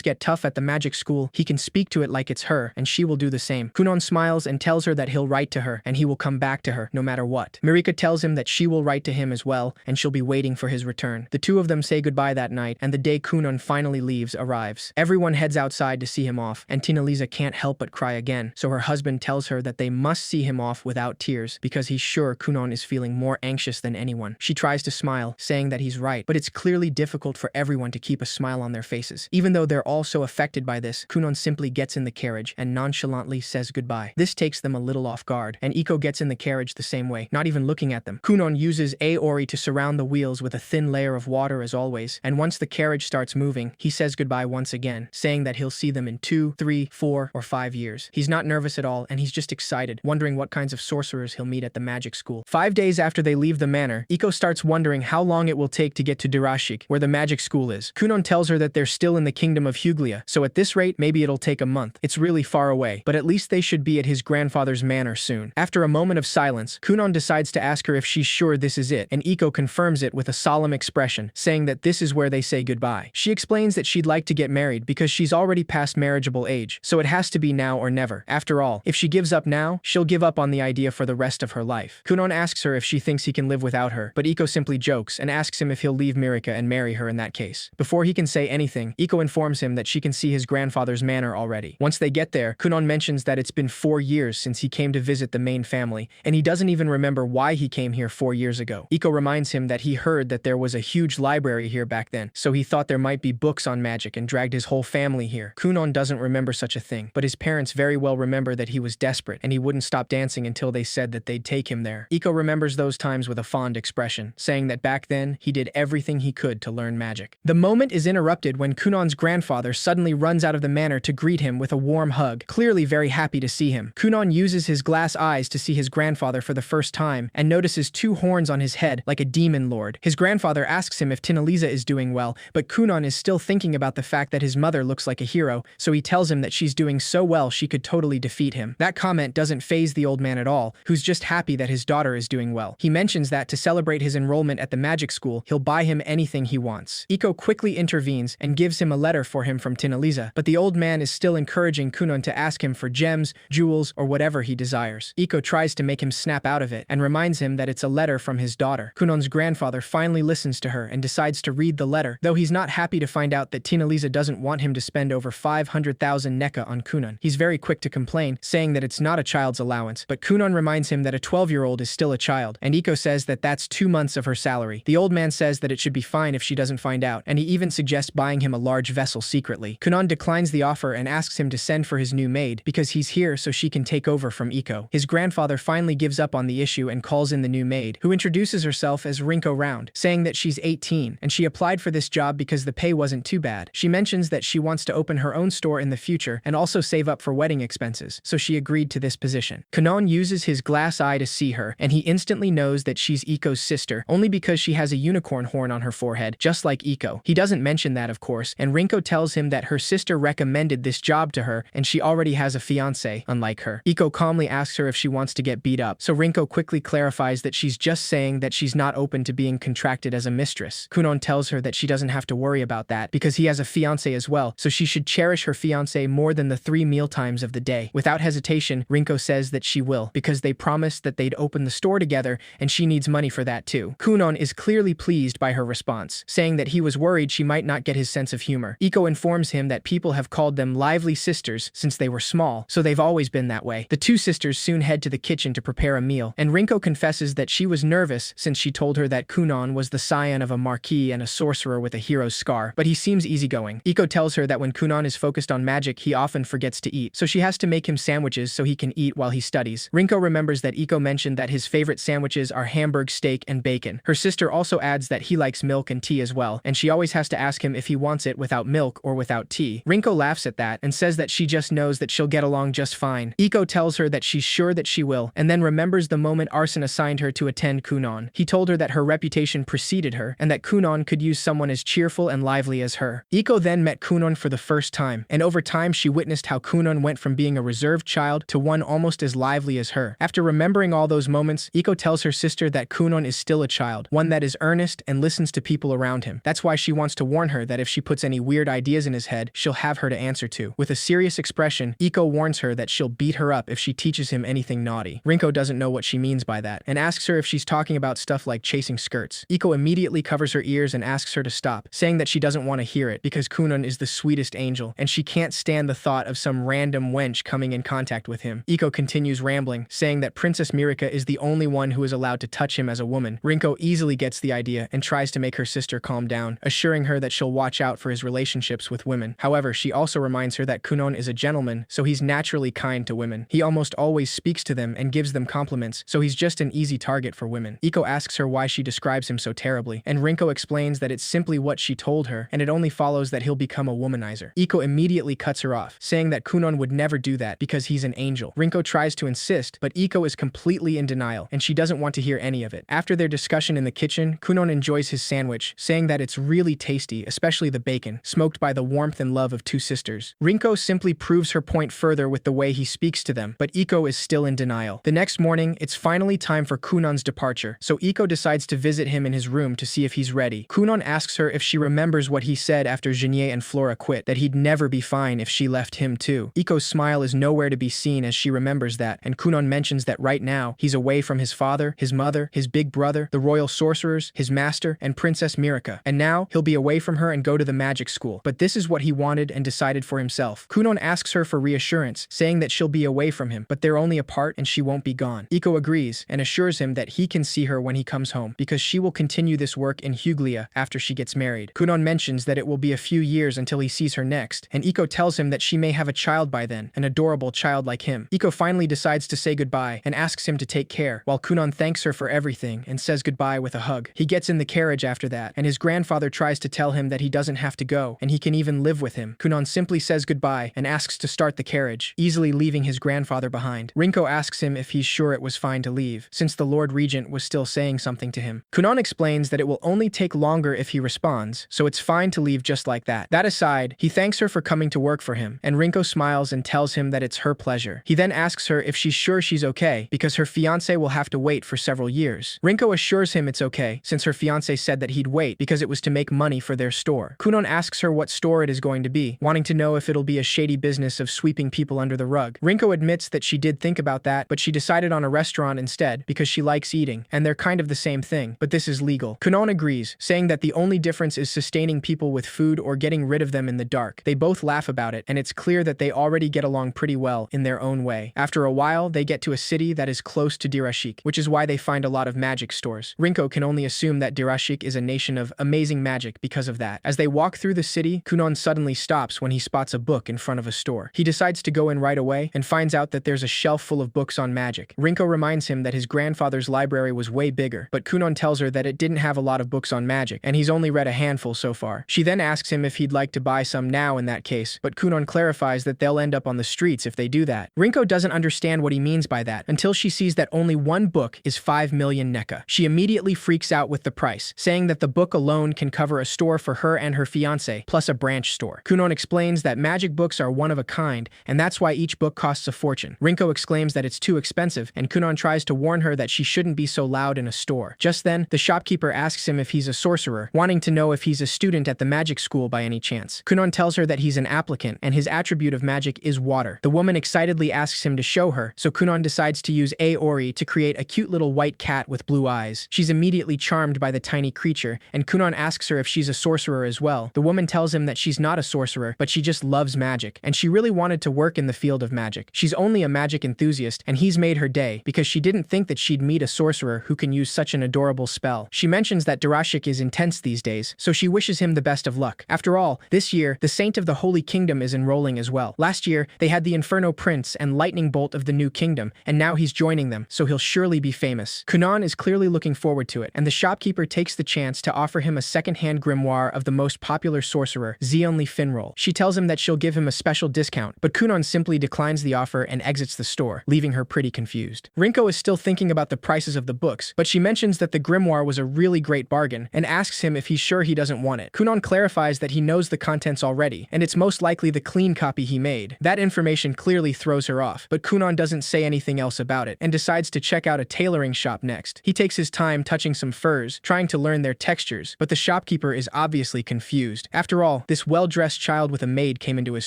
get tough at the magic school, he can speak to it like it's her, and she will do the same. Kunon smiles and tells her that he'll write to her, and he will come back to her, no matter what. Mirika tells him that she will write to him as well, and she'll be waiting for his return. The two of them say goodbye that night, and the day Kunon finally leaves arrives. Everyone heads outside to see him off, and Tinalisa can't help but cry again, so her husband tells her that they must see him off without tears, because he's sure Kunon is feeling more anxious than anyone. She tries to smile, saying that he's right, but it's clearly difficult for everyone to keep a smile on their faces. Even though they're all so affected by this, Kunon simply gets in the carriage and nonchalantly says goodbye. This takes them a little off guard, and Iko gets in the carriage the same way, not even looking at them. Kunon uses Aori to surround the wheels with a thin layer of water as always, and once the carriage starts moving, he says goodbye once again, saying that he'll see them in 2, 3, 4, or 5 years. He's not nervous at all, and he's just excited, wondering what kinds of sorcerers he'll meet at the magic school. 5 days after they leave the manor, Iko starts wondering how long it will take to get to Durashik, where the magic school is. Kunon tells her that they're still in the kingdom of Huglia, so at this rate, maybe it'll take a month. It's really far away, but at least they should be at his grandfather's manor soon. After a moment of silence, Kunon decides to ask her if she's sure this is it, and Iko confirms it with a solemn expression, saying that this is where they say goodbye. She explains that she'd like to get married because she's already past marriageable age, so it has to be now or never. After all, if she gives up now, she'll give up on the idea for the rest of her life. Kunon asks her if she thinks he can live without her, but Iko simply jokes and asks him if he'll leave Mirika and marry her in that case. Before he can say anything, Iko informs him that she can see his grandfather's manor already. Once they get there, Kunon mentions that it's been 4 years since he came to visit the main family, and he doesn't even remember why he came here 4 years ago. Iko reminds him that he heard that there was a huge library here back then, so he thought there might be books on magic and dragged his whole family here. Kunon doesn't remember such a thing, but his parents very well remember that he was desperate and he wouldn't stop dancing until they said that they'd take him there. Iko remembers those times with a fond expression, saying that back then he did everything he could to learn magic. The moment is interrupted when Kunon's grandfather suddenly runs out of the manor to greet him with a warm hug, clearly very happy to see him. Kunon uses his glass eyes to see his grandfather for the first time and notices 2 horns on his head like a demon lord. His grandfather asks him if Tinalisa is doing well, but Kunon is still thinking about the fact that his mother looks like a hero, so he tells him that she's doing so well she could totally defeat him. That comment doesn't faze the old man at all, who's just happy that his daughter is doing well. He mentions that to celebrate his enrollment at the magic school, he'll buy him anything he wants. Iko quickly intervenes and gives him a letter for him from Tinalisa, but the old man is still encouraging Kunon to ask him for gems, jewels, or whatever he desires. Iko tries to make him snap out of it and reminds him that it's a letter from his daughter. Kunon's grandfather finally listens to her and decides to read the letter, though he's not happy to find out that Tinalisa doesn't want him to spend over 500,000 NECA on Kunon. He's very quick to complain, saying that it's not a child's allowance, but Kunon reminds him that a 12-year-old is still a child, and Iko says that that's 2 months of her salary. The old man says that it should be fine if she doesn't find out, and he even suggests buying him a large vessel secretly. Kunon declines the offer and asks him to send for his new maid, because he's here so she can take over from Iko. His grandfather finally gives up on the issue and calls in the new maid, who introduces herself as Rinko Round, saying that she's 18, and she applied for this job because the pay wasn't too bad. She mentions that she wants to open her own store in the future and also save up for wedding expenses, so she agreed to this position. Kunon uses his glass eye to see her, and he instantly knows that she's Iko's sister, only because she has a unicorn horn on her forehead, just like Iko. He doesn't mention that, of course, and Rinko tells him that her sister recommended this job to her, and she already has a fiancé, unlike her. Iko calmly asks her if she wants to get beat up, so Rinko quickly clarifies that she's just saying that she's not open to being contracted as a mistress. Kunon tells her that she doesn't have to worry about that, because he has a fiancé as well, so she should cherish her fiancé more than the 3 mealtimes of the day. Without hesitation, Rinko says that she will, because they promised that they'd open the store together, and she needs money for that too. Kunon is clearly pleased by her response, saying that he was worried she might not get his sense of humor. Iko informs him that people have called them lively sisters since they were small, so they've always been that way. The 2 sisters soon head to the kitchen to prepare a meal, and Rinko confesses that she was nervous since she told her that Kunon was the scion of a marquis and a sorcerer with a hero's scar, but he seems easygoing. Iko tells her that when Kunon is focused on magic, he often forgets to eat, so she has to make him sandwiches so he can eat while he studies. Rinko remembers that Iko mentioned that his favorite sandwiches are hamburg steak and bacon. Her sister also adds that he likes milk and tea as well, and she always has to ask him if he wants it without milk or without tea. Rinko laughs at that and says that she just knows that she'll get along just fine. Iko tells her that she's sure that she will, and then remembers the moment Arson assigned her to attend Kunon. He told her that her reputation preceded her, and that Kunon could use someone as cheerful and lively as her. Iko then met Kunon for the first time, and over time she witnessed how Kunon went from being a reserved child to one almost as lively as her. After remembering all those moments, Iko tells her sister that Kunon is still a child, one that is earnest and listens to people around him. That's why she wants to warn her that if she puts any weird ideas in his head, she'll have her to answer to. With a serious expression, Iko warns her that she'll beat her up if she teaches him anything naughty. Rinko doesn't know what she means by that, and asks her if she's talking about stuff like chasing skirts. Iko immediately covers her ears and asks her to stop, saying that she doesn't want to hear it because Kunon is the sweetest angel, and she can't stand the thought of some random wench coming in contact with him. Iko continues rambling, saying that Princess Mirika is the only one who is allowed to touch him as a woman. Rinko easily gets the idea and tries to make her sister calm down, assuring her that she'll watch out for his relationships with women. However, she also reminds her that Kunon is a gentleman, so he's naturally kind to women. He almost always speaks to them and gives them compliments, so he's just an easy target for women. Iko asks her why she describes him so terribly, and Rinko explains that it's simply what she told her, and it only follows that he'll become a womanizer. Iko immediately cuts her off, saying that Kunon would never do that because he's an angel. Rinko tries to insist, but Iko is completely in denial, and she doesn't want to hear any of it. After their discussion in the kitchen, Kunon enjoys his sandwich, saying that it's really tasty, especially the bacon, smoked by the warmth and love of two sisters. Rinko simply proves her point further with the way he speaks to them, but Iko is still in denial. The next morning, it's finally time for Kunon's departure, so Iko decides to visit him in his room to see if he's ready. Kunon asks her if she remembers what he said after Jinier and Flora quit, that he'd never be fine if she left him too. Iko's smile is nowhere to be seen as she remembers that, and Kunon mentions that right now, he's away from his father, his mother, his big brother, the royal sorcerers, his master, and Princess Mirika, and now he'll be away from her and go to the magic school. But this is what he wanted and decided for himself. Kunon asks her for reassurance, saying that she'll be away from him, but they're only apart and she won't be gone. Iko agrees and assures him that he can see her when he comes home, because she will continue this work in Huglia after she gets married. Kunon mentions that it will be a few years until he sees her next, and Iko tells him that she may have a child by then, an adorable child like him. Iko finally decides to say goodbye and asks him to take care, while Kunon thanks her for everything and says goodbye with a hug. He gets in the carriage after that, and his grandfather tries to tell him that he doesn't have to go, and he can even live with him. Kunon simply says goodbye and asks to start the carriage, easily leaving his grandfather behind. Rinko asks him if he's sure it was fine to leave, since the Lord Regent was still saying something to him. Kunon explains that it will only take longer if he responds, so it's fine to leave just like that. That aside, he thanks her for coming to work for him, and Rinko smiles and tells him that it's her pleasure. He then asks her if she's sure she's okay, because her fiancé will have to wait for several years. Rinko assures him it's okay, since her fiancé said that he'd wait because it was to make money for their store. Kunon asks her what store it is going to be, wanting to know if it'll be a shady business of sweeping people under the rug. Rinko admits that she did think about that, but she decided on a restaurant instead because she likes eating, and they're kind of the same thing, but this is legal. Kunon agrees, saying that the only difference is sustaining people with food or getting rid of them in the dark. They both laugh about it, and it's clear that they already get along pretty well in their own way. After a while, they get to a city that is close to Dirashik, which is why they find a lot of magic stores. Rinko can only assume that Dirashik is a nation of amazing magic because of that. As they walk through the city, Kunon suddenly stops when he spots a book in front of a store. He decides to go in right away and finds out that there's a shelf full of books on magic. Rinko reminds him that his grandfather's library was way bigger, but Kunon tells her that it didn't have a lot of books on magic, and he's only read a handful so far. She then asks him if he'd like to buy some now in that case, but Kunon clarifies that they'll end up on the streets if they do that. Rinko doesn't understand what he means by that until she sees that only one book is 5 million NECA. She immediately freaks out with the price, saying that the book alone can cover a store for her and her fiancé, plus a branch store. Kunon explains that magic books are one of a kind, and that's why each book costs a fortune. Rinko exclaims that it's too expensive, and Kunon tries to warn her that she shouldn't be so loud in a store. Just then, the shopkeeper asks him if he's a sorcerer, wanting to know if he's a student at the magic school by any chance. Kunon tells her that he's an applicant, and his attribute of magic is water. The woman excitedly asks him to show her, so Kunon decides to use Aori to create a cute little white cat with blue eyes. She's immediately charmed by the tiny creature, and Kunon asks her if she's a sorcerer as well. The woman tells him that she's not a sorcerer, but she just loves magic, and she really wanted to work in the field of magic. She's only a magic enthusiast, and he's made her day, because she didn't think that she'd meet a sorcerer who can use such an adorable spell. She mentions that Dirashik is intense these days, so she wishes him the best of luck. After all, this year, the Saint of the Holy Kingdom is enrolling as well. Last year, they had the Inferno Prince and Lightning Bolt of the New Kingdom, and now he's joining them, so he'll surely be famous. Kunon is clearly looking forward to it, and the shopkeeper takes the chance to offer him a second-hand grimoire of the most popular sorcerer, Xionli Finroll. She tells him that she'll give him a special discount, but Kunon simply declines the offer and exits the store, leaving her pretty confused. Rinko is still thinking about the prices of the books, but she mentions that the grimoire was a really great bargain, and asks him if he's sure he doesn't want it. Kunon clarifies that he knows the contents already, and it's most likely the clean copy he made. That information clearly throws her off, but Kunon doesn't say anything else about it, and decides to check out a tailoring shop next. He takes his time touching some furs, trying to learn their textures, but the shopkeeper is obviously confused. After all, this well-dressed child with a maid came into his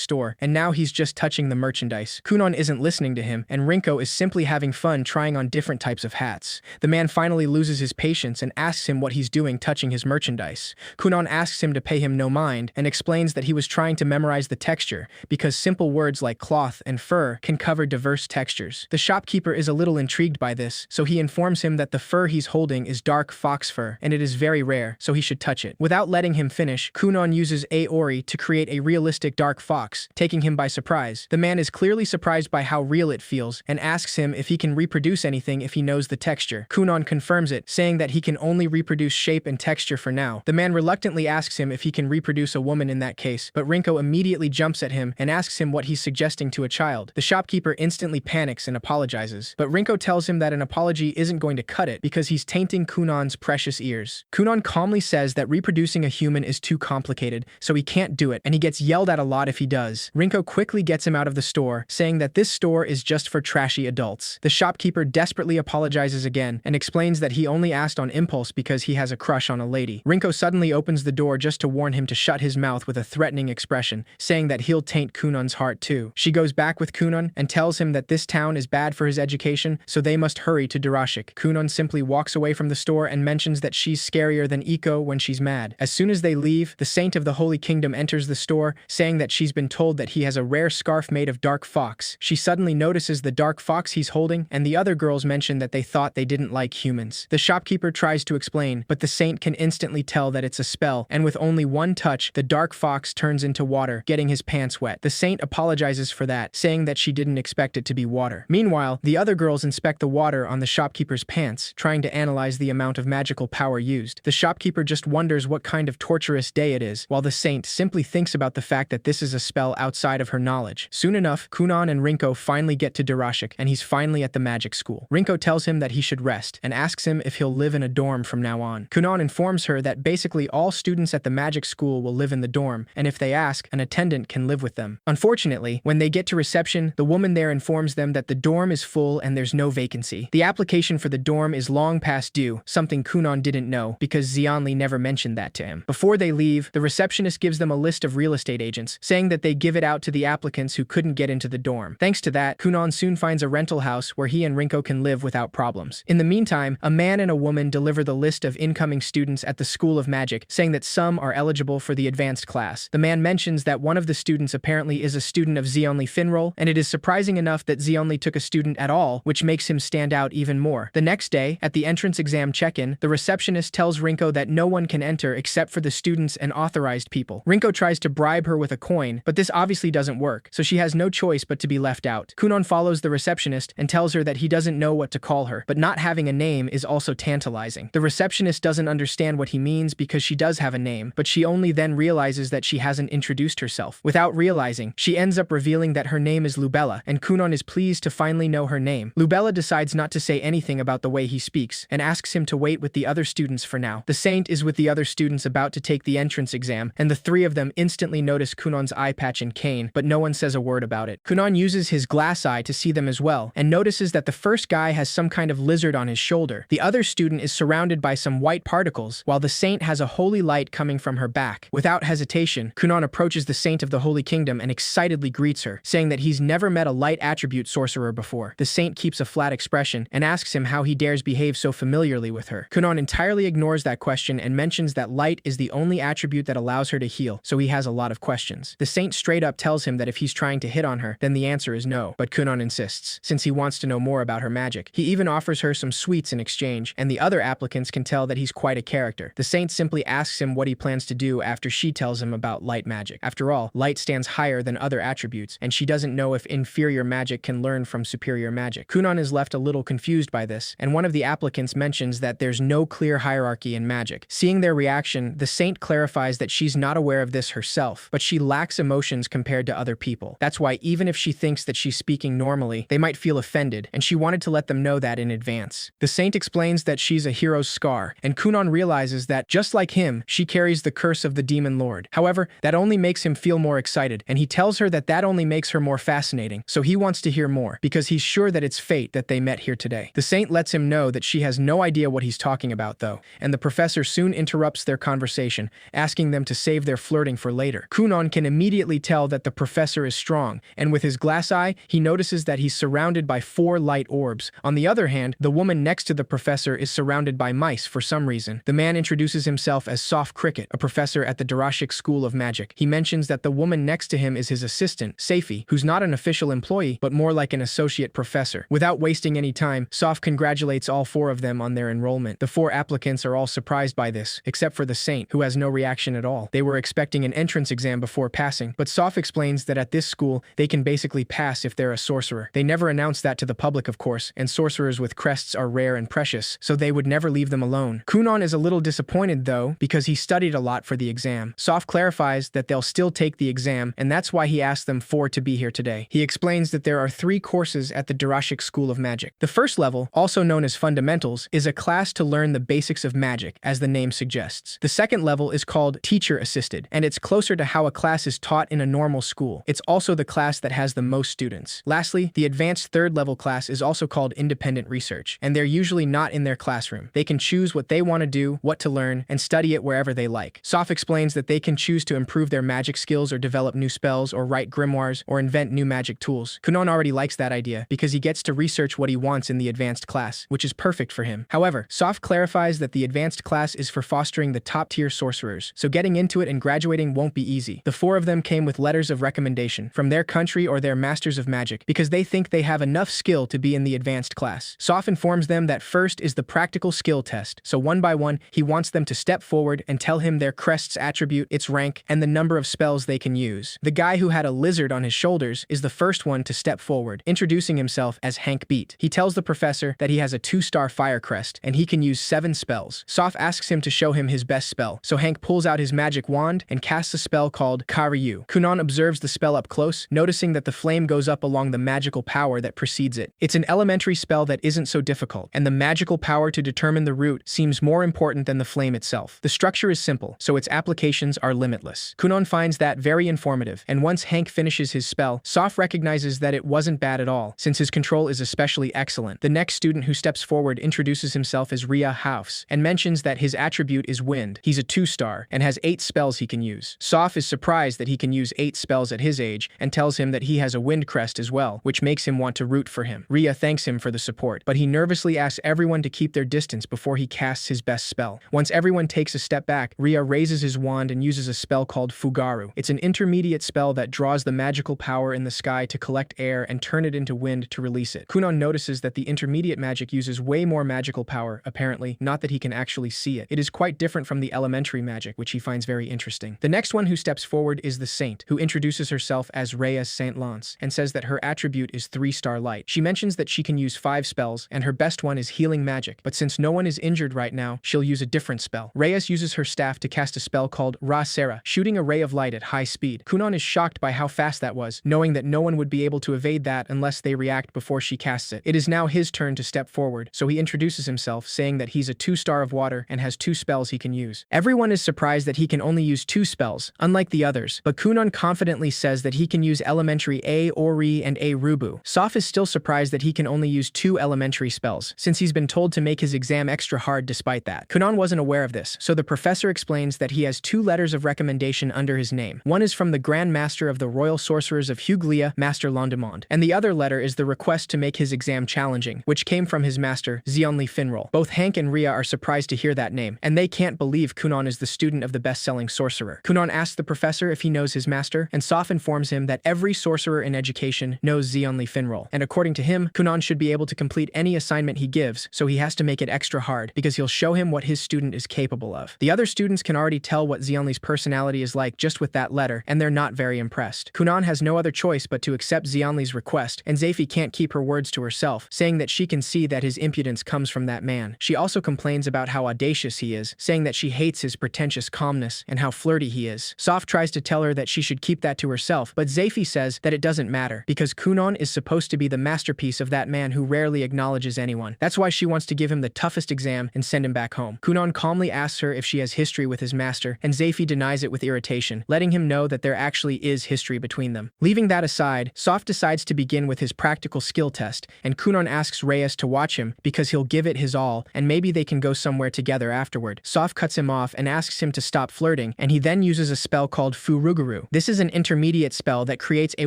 store, and now he's just touching the merchandise. Kunon isn't listening to him, and Rinko is simply having fun trying on different types of hats. The man finally loses his patience and asks him what he's doing touching his merchandise. Kunon asks him to pay him no mind, and explains that he was trying to memorize the texture, because simple words like cloth and fur can cover diverse textures. The shopkeeper is a little intrigued by this, so he informs him that the fur he's holding is dark fox fur, and it is very rare, so he should touch it. Without letting him finish, Kunon uses Aori to create a realistic dark fox, taking him by surprise. The man is clearly surprised by how real it feels, and asks him if he can reproduce anything if he knows the texture. Kunon confirms it, saying that he can only reproduce shape and texture for now. The man reluctantly asks him if he can reproduce a woman in that case, but Rinko immediately jumps at him and asks him what he's suggesting to a child. The shopkeeper instantly panics and apologizes, but Rinko tells him that an apology isn't going to cut it because he's tainting Kunon's precious ears. Kunon calmly says that reproducing a human is too complicated, so he can't do it, and he gets yelled at a lot if he does. Rinko quickly gets him out of the store, saying that this store is just for trashy adults. The shopkeeper desperately apologizes again and explains that he only asked on impulse because he has a crush on a lady. Rinko suddenly opens the door just to warn him to shut his mouth with a threatening expression, saying that he'll taint Kunon's heart too. She goes back with Kunon and tells him that this town is bad for his education, so they must hurry to Durashik. Kunon simply walks away from the store and mentions that she's scarier than Iko when she's mad. As soon as they leave, the Saint of the Holy Kingdom enters the store, saying that she's been told that he has a rare scarf made of dark fox. She suddenly notices the dark fox he's holding, and the other girls mention that they thought they didn't like humans. The shopkeeper tries to explain, but the Saint can instantly tell that it's a spell, and with only one touch, the dark fox turns into water, getting his pants wet. The Saint apologizes for that, saying that she didn't expect it to be water. Meanwhile, the other girls inspect the water on the shopkeeper's pants, trying to analyze the amount of magical power used. The shopkeeper just wonders what kind of torturous day it is, while the Saint simply thinks about the fact that this is a spell outside of her knowledge. Soon enough, Kunon and Rinko finally get to Durashik, and he's finally at the magic school. Rinko tells him that he should rest, and asks him if he'll live in a dorm from now on. Kunon informs her that basically all students at the magic school will live in the dorm, and if they ask, an attendant can live with them. Unfortunately, when they get to reception, the woman there informs them that the dorm is full and there's no vacancy. The application for the dorm is long past due, something Kunon didn't know, because Xianli never mentioned that to him. Before they leave, the receptionist gives them a list of real estate agents, saying that they give it out to the applicants who couldn't get into the dorm. Thanks to that, Kunon soon finds a rental house where he and Rinko can live without problems. In the meantime, a man and a woman deliver the list of incoming students at the School of Magic, saying that some are eligible for the advanced class. The man mentions that one of the students apparently is a student of Xianli Finrol, and it is surprising enough that Xianli took a student at all, which makes him stand out even more. The next day, at the entrance exam check-in, the receptionist tells Rinko that no one can enter except for the students and authorized people. Rinko tries to bribe her with a coin, but this obviously doesn't work, so she has no choice but to be left out. Kunon follows the receptionist and tells her that he doesn't know what to call her, but not having a name is also tantalizing. The receptionist doesn't understand what he means because she does have a name, but she only then realizes that she hasn't introduced herself. Without realizing, she ends up revealing that her name is Lubella, and Kunon is pleased to finally know her name. Lubella decides not to say anything about the way he speaks, and asks him to wait with the other students for now. The Saint is with the other students about to take the entrance exam, and the three of them instantly notice Kunon's eye patch and cane, but no one says a word about it. Kunon uses his glass eye to see them as well, and notices that the first guy has some kind of lizard on his shoulder. The other student is surrounded by some white particles, while the Saint has a holy light coming from her back. Without hesitation, Kunon approaches the Saint of the Holy Kingdom and excitedly greets her, saying that he's never met a light attribute sorcerer before. The Saint keeps a flat expression and asks him how he dares behave so familiarly with her. Kunon entirely ignores that question and mentions that light is the only attribute that allows her to heal, so he has a lot of questions. The Saint straight up tells him that if he's trying to hit on her, then the answer is no, but Kunon insists, since he wants to know more about her magic. He even offers her some sweets in exchange, and the other applicants can tell that he's quite a character. The Saint simply asks him what he plans to do after she tells him about light magic. After all, light stands higher than other attributes, and she doesn't know if inferior magic can learn from superior magic. Kunon is left a little confused by this, and one of the applicants mentions that there's no clear hierarchy in magic. Seeing their reaction, the Saint clarifies that she's not aware of this herself, but she lacks emotions compared to other people. That's why even if she thinks that she's speaking normally, they might feel offended, and she wanted to let them know that in advance. The Saint explains that she's a hero's scar, star, and Kunon realizes that, just like him, she carries the curse of the Demon Lord. However, that only makes him feel more excited, and he tells her that that only makes her more fascinating, so he wants to hear more, because he's sure that it's fate that they met here today. The saint lets him know that she has no idea what he's talking about, though, and the professor soon interrupts their conversation, asking them to save their flirting for later. Kunon can immediately tell that the professor is strong, and with his glass eye, he notices that he's surrounded by 4 light orbs. On the other hand, the woman next to the professor is surrounded by mice for some reason. The man introduces himself as Soft Cricket, a professor at the Darashic School of Magic. He mentions that the woman next to him is his assistant, Seifi, who's not an official employee, but more like an associate professor. Without wasting any time, Soft congratulates all 4 of them on their enrollment. The 4 applicants are all surprised by this, except for the saint, who has no reaction at all. They were expecting an entrance exam before passing, but Soft explains that at this school, they can basically pass if they're a sorcerer. They never announce that to the public, of course, and sorcerers with crests are rare and precious, so they would never leave them alone. Kunon is a little disappointed, though, because he studied a lot for the exam. Soft clarifies that they'll still take the exam, and that's why he asked them 4 to be here today. He explains that there are 3 courses at the Darashic School of Magic. The first level, also known as Fundamentals, is a class to learn the basics of magic, as the name suggests. The second level is called Teacher Assisted, and it's closer to how a class is taught in a normal school. It's also the class that has the most students. Lastly, the advanced 3rd level class is also called Independent Research, and they're usually not in their classroom. They can choose what they want to do, what to learn, and study it wherever they like. Soft explains that they can choose to improve their magic skills or develop new spells or write grimoires or invent new magic tools. Kunon already likes that idea because he gets to research what he wants in the advanced class, which is perfect for him. However, Soft clarifies that the advanced class is for fostering the top-tier sorcerers, so getting into it and graduating won't be easy. The 4 of them came with letters of recommendation from their country or their masters of magic because they think they have enough skill to be in the advanced class. Soft informs them that first is the practical skill test, so one by one, he wants them to step forward and tell him their crest's attribute, its rank, and the number of spells they can use. The guy who had a lizard on his shoulders is the first one to step forward, introducing himself as Hank Beat. He tells the professor that he has a 2-star fire crest, and he can use 7 spells. Soft asks him to show him his best spell, so Hank pulls out his magic wand and casts a spell called Karyu. Kunon observes the spell up close, noticing that the flame goes up along the magical power that precedes it. It's an elementary spell that isn't so difficult, and the magical power to determine the root seems more important than the flame itself. The structure is simple, so its applications are limitless. Kunon finds that very informative, and once Hank finishes his spell, Soft recognizes that it wasn't bad at all, since his control is especially excellent. The next student who steps forward introduces himself as Rhea House, and mentions that his attribute is Wind. He's a 2-star, and has 8 spells he can use. Soft is surprised that he can use 8 spells at his age, and tells him that he has a Wind crest as well, which makes him want to root for him. Rhea thanks him for the support, but he nervously asks everyone to keep their distance before he casts his best spell. Once everyone takes a step back, Rhea raises his wand and uses a spell called Fugaru. It's an intermediate spell that draws the magical power in the sky to collect air and turn it into wind to release it. Kunon notices that the intermediate magic uses way more magical power, apparently, not that he can actually see it. It is quite different from the elementary magic, which he finds very interesting. The next one who steps forward is the Saint, who introduces herself as Reyes Saint Lance, and says that her attribute is 3-star light. She mentions that she can use 5 spells, and her best one is healing magic, but since no one is injured right now, she'll use a different spell. Reyes uses her staff to cast a spell called Sorcerer, shooting a ray of light at high speed. Kunon is shocked by how fast that was, knowing that no one would be able to evade that unless they react before she casts it. It is now his turn to step forward, so he introduces himself, saying that he's a 2-star of water and has 2 spells he can use. Everyone is surprised that he can only use 2 spells, unlike the others, but Kunon confidently says that he can use elementary A Ori and A Rubu. Sof is still surprised that he can only use 2 elementary spells, since he's been told to make his exam extra hard despite that. Kunon wasn't aware of this, so the professor explains that he has 2 letters of recommendation under his name. One is from the Grand Master of the Royal Sorcerers of Huglia, Master Londemond, and the other letter is the request to make his exam challenging, which came from his master, Zionli Finrol. Both Hank and Rhea are surprised to hear that name, and they can't believe Kunon is the student of the best-selling sorcerer. Kunon asks the professor if he knows his master, and Sof informs him that every sorcerer in education knows Zionli Finrol, and according to him, Kunon should be able to complete any assignment he gives, so he has to make it extra hard, because he'll show him what his student is capable of. The other students can already tell what Zionli's personality is like just with that letter, and they're not very impressed. Kunon has no other choice but to accept Zionli's request, and Zephi can't keep her words to herself, saying that she can see that his impudence comes from that man. She also complains about how audacious he is, saying that she hates his pretentious calmness and how flirty he is. Sof tries to tell her that she should keep that to herself, but Zephi says that it doesn't matter, because Kunon is supposed to be the masterpiece of that man who rarely acknowledges anyone. That's why she wants to give him the toughest exam him and send him back home. Kunon calmly asks her if she has history with his master, and Zephy denies it with irritation, letting him know that there actually is history between them. Leaving that aside, Soph decides to begin with his practical skill test, and Kunon asks Reyes to watch him because he'll give it his all, and maybe they can go somewhere together afterward. Soph cuts him off and asks him to stop flirting, and he then uses a spell called Furuguru. This is an intermediate spell that creates a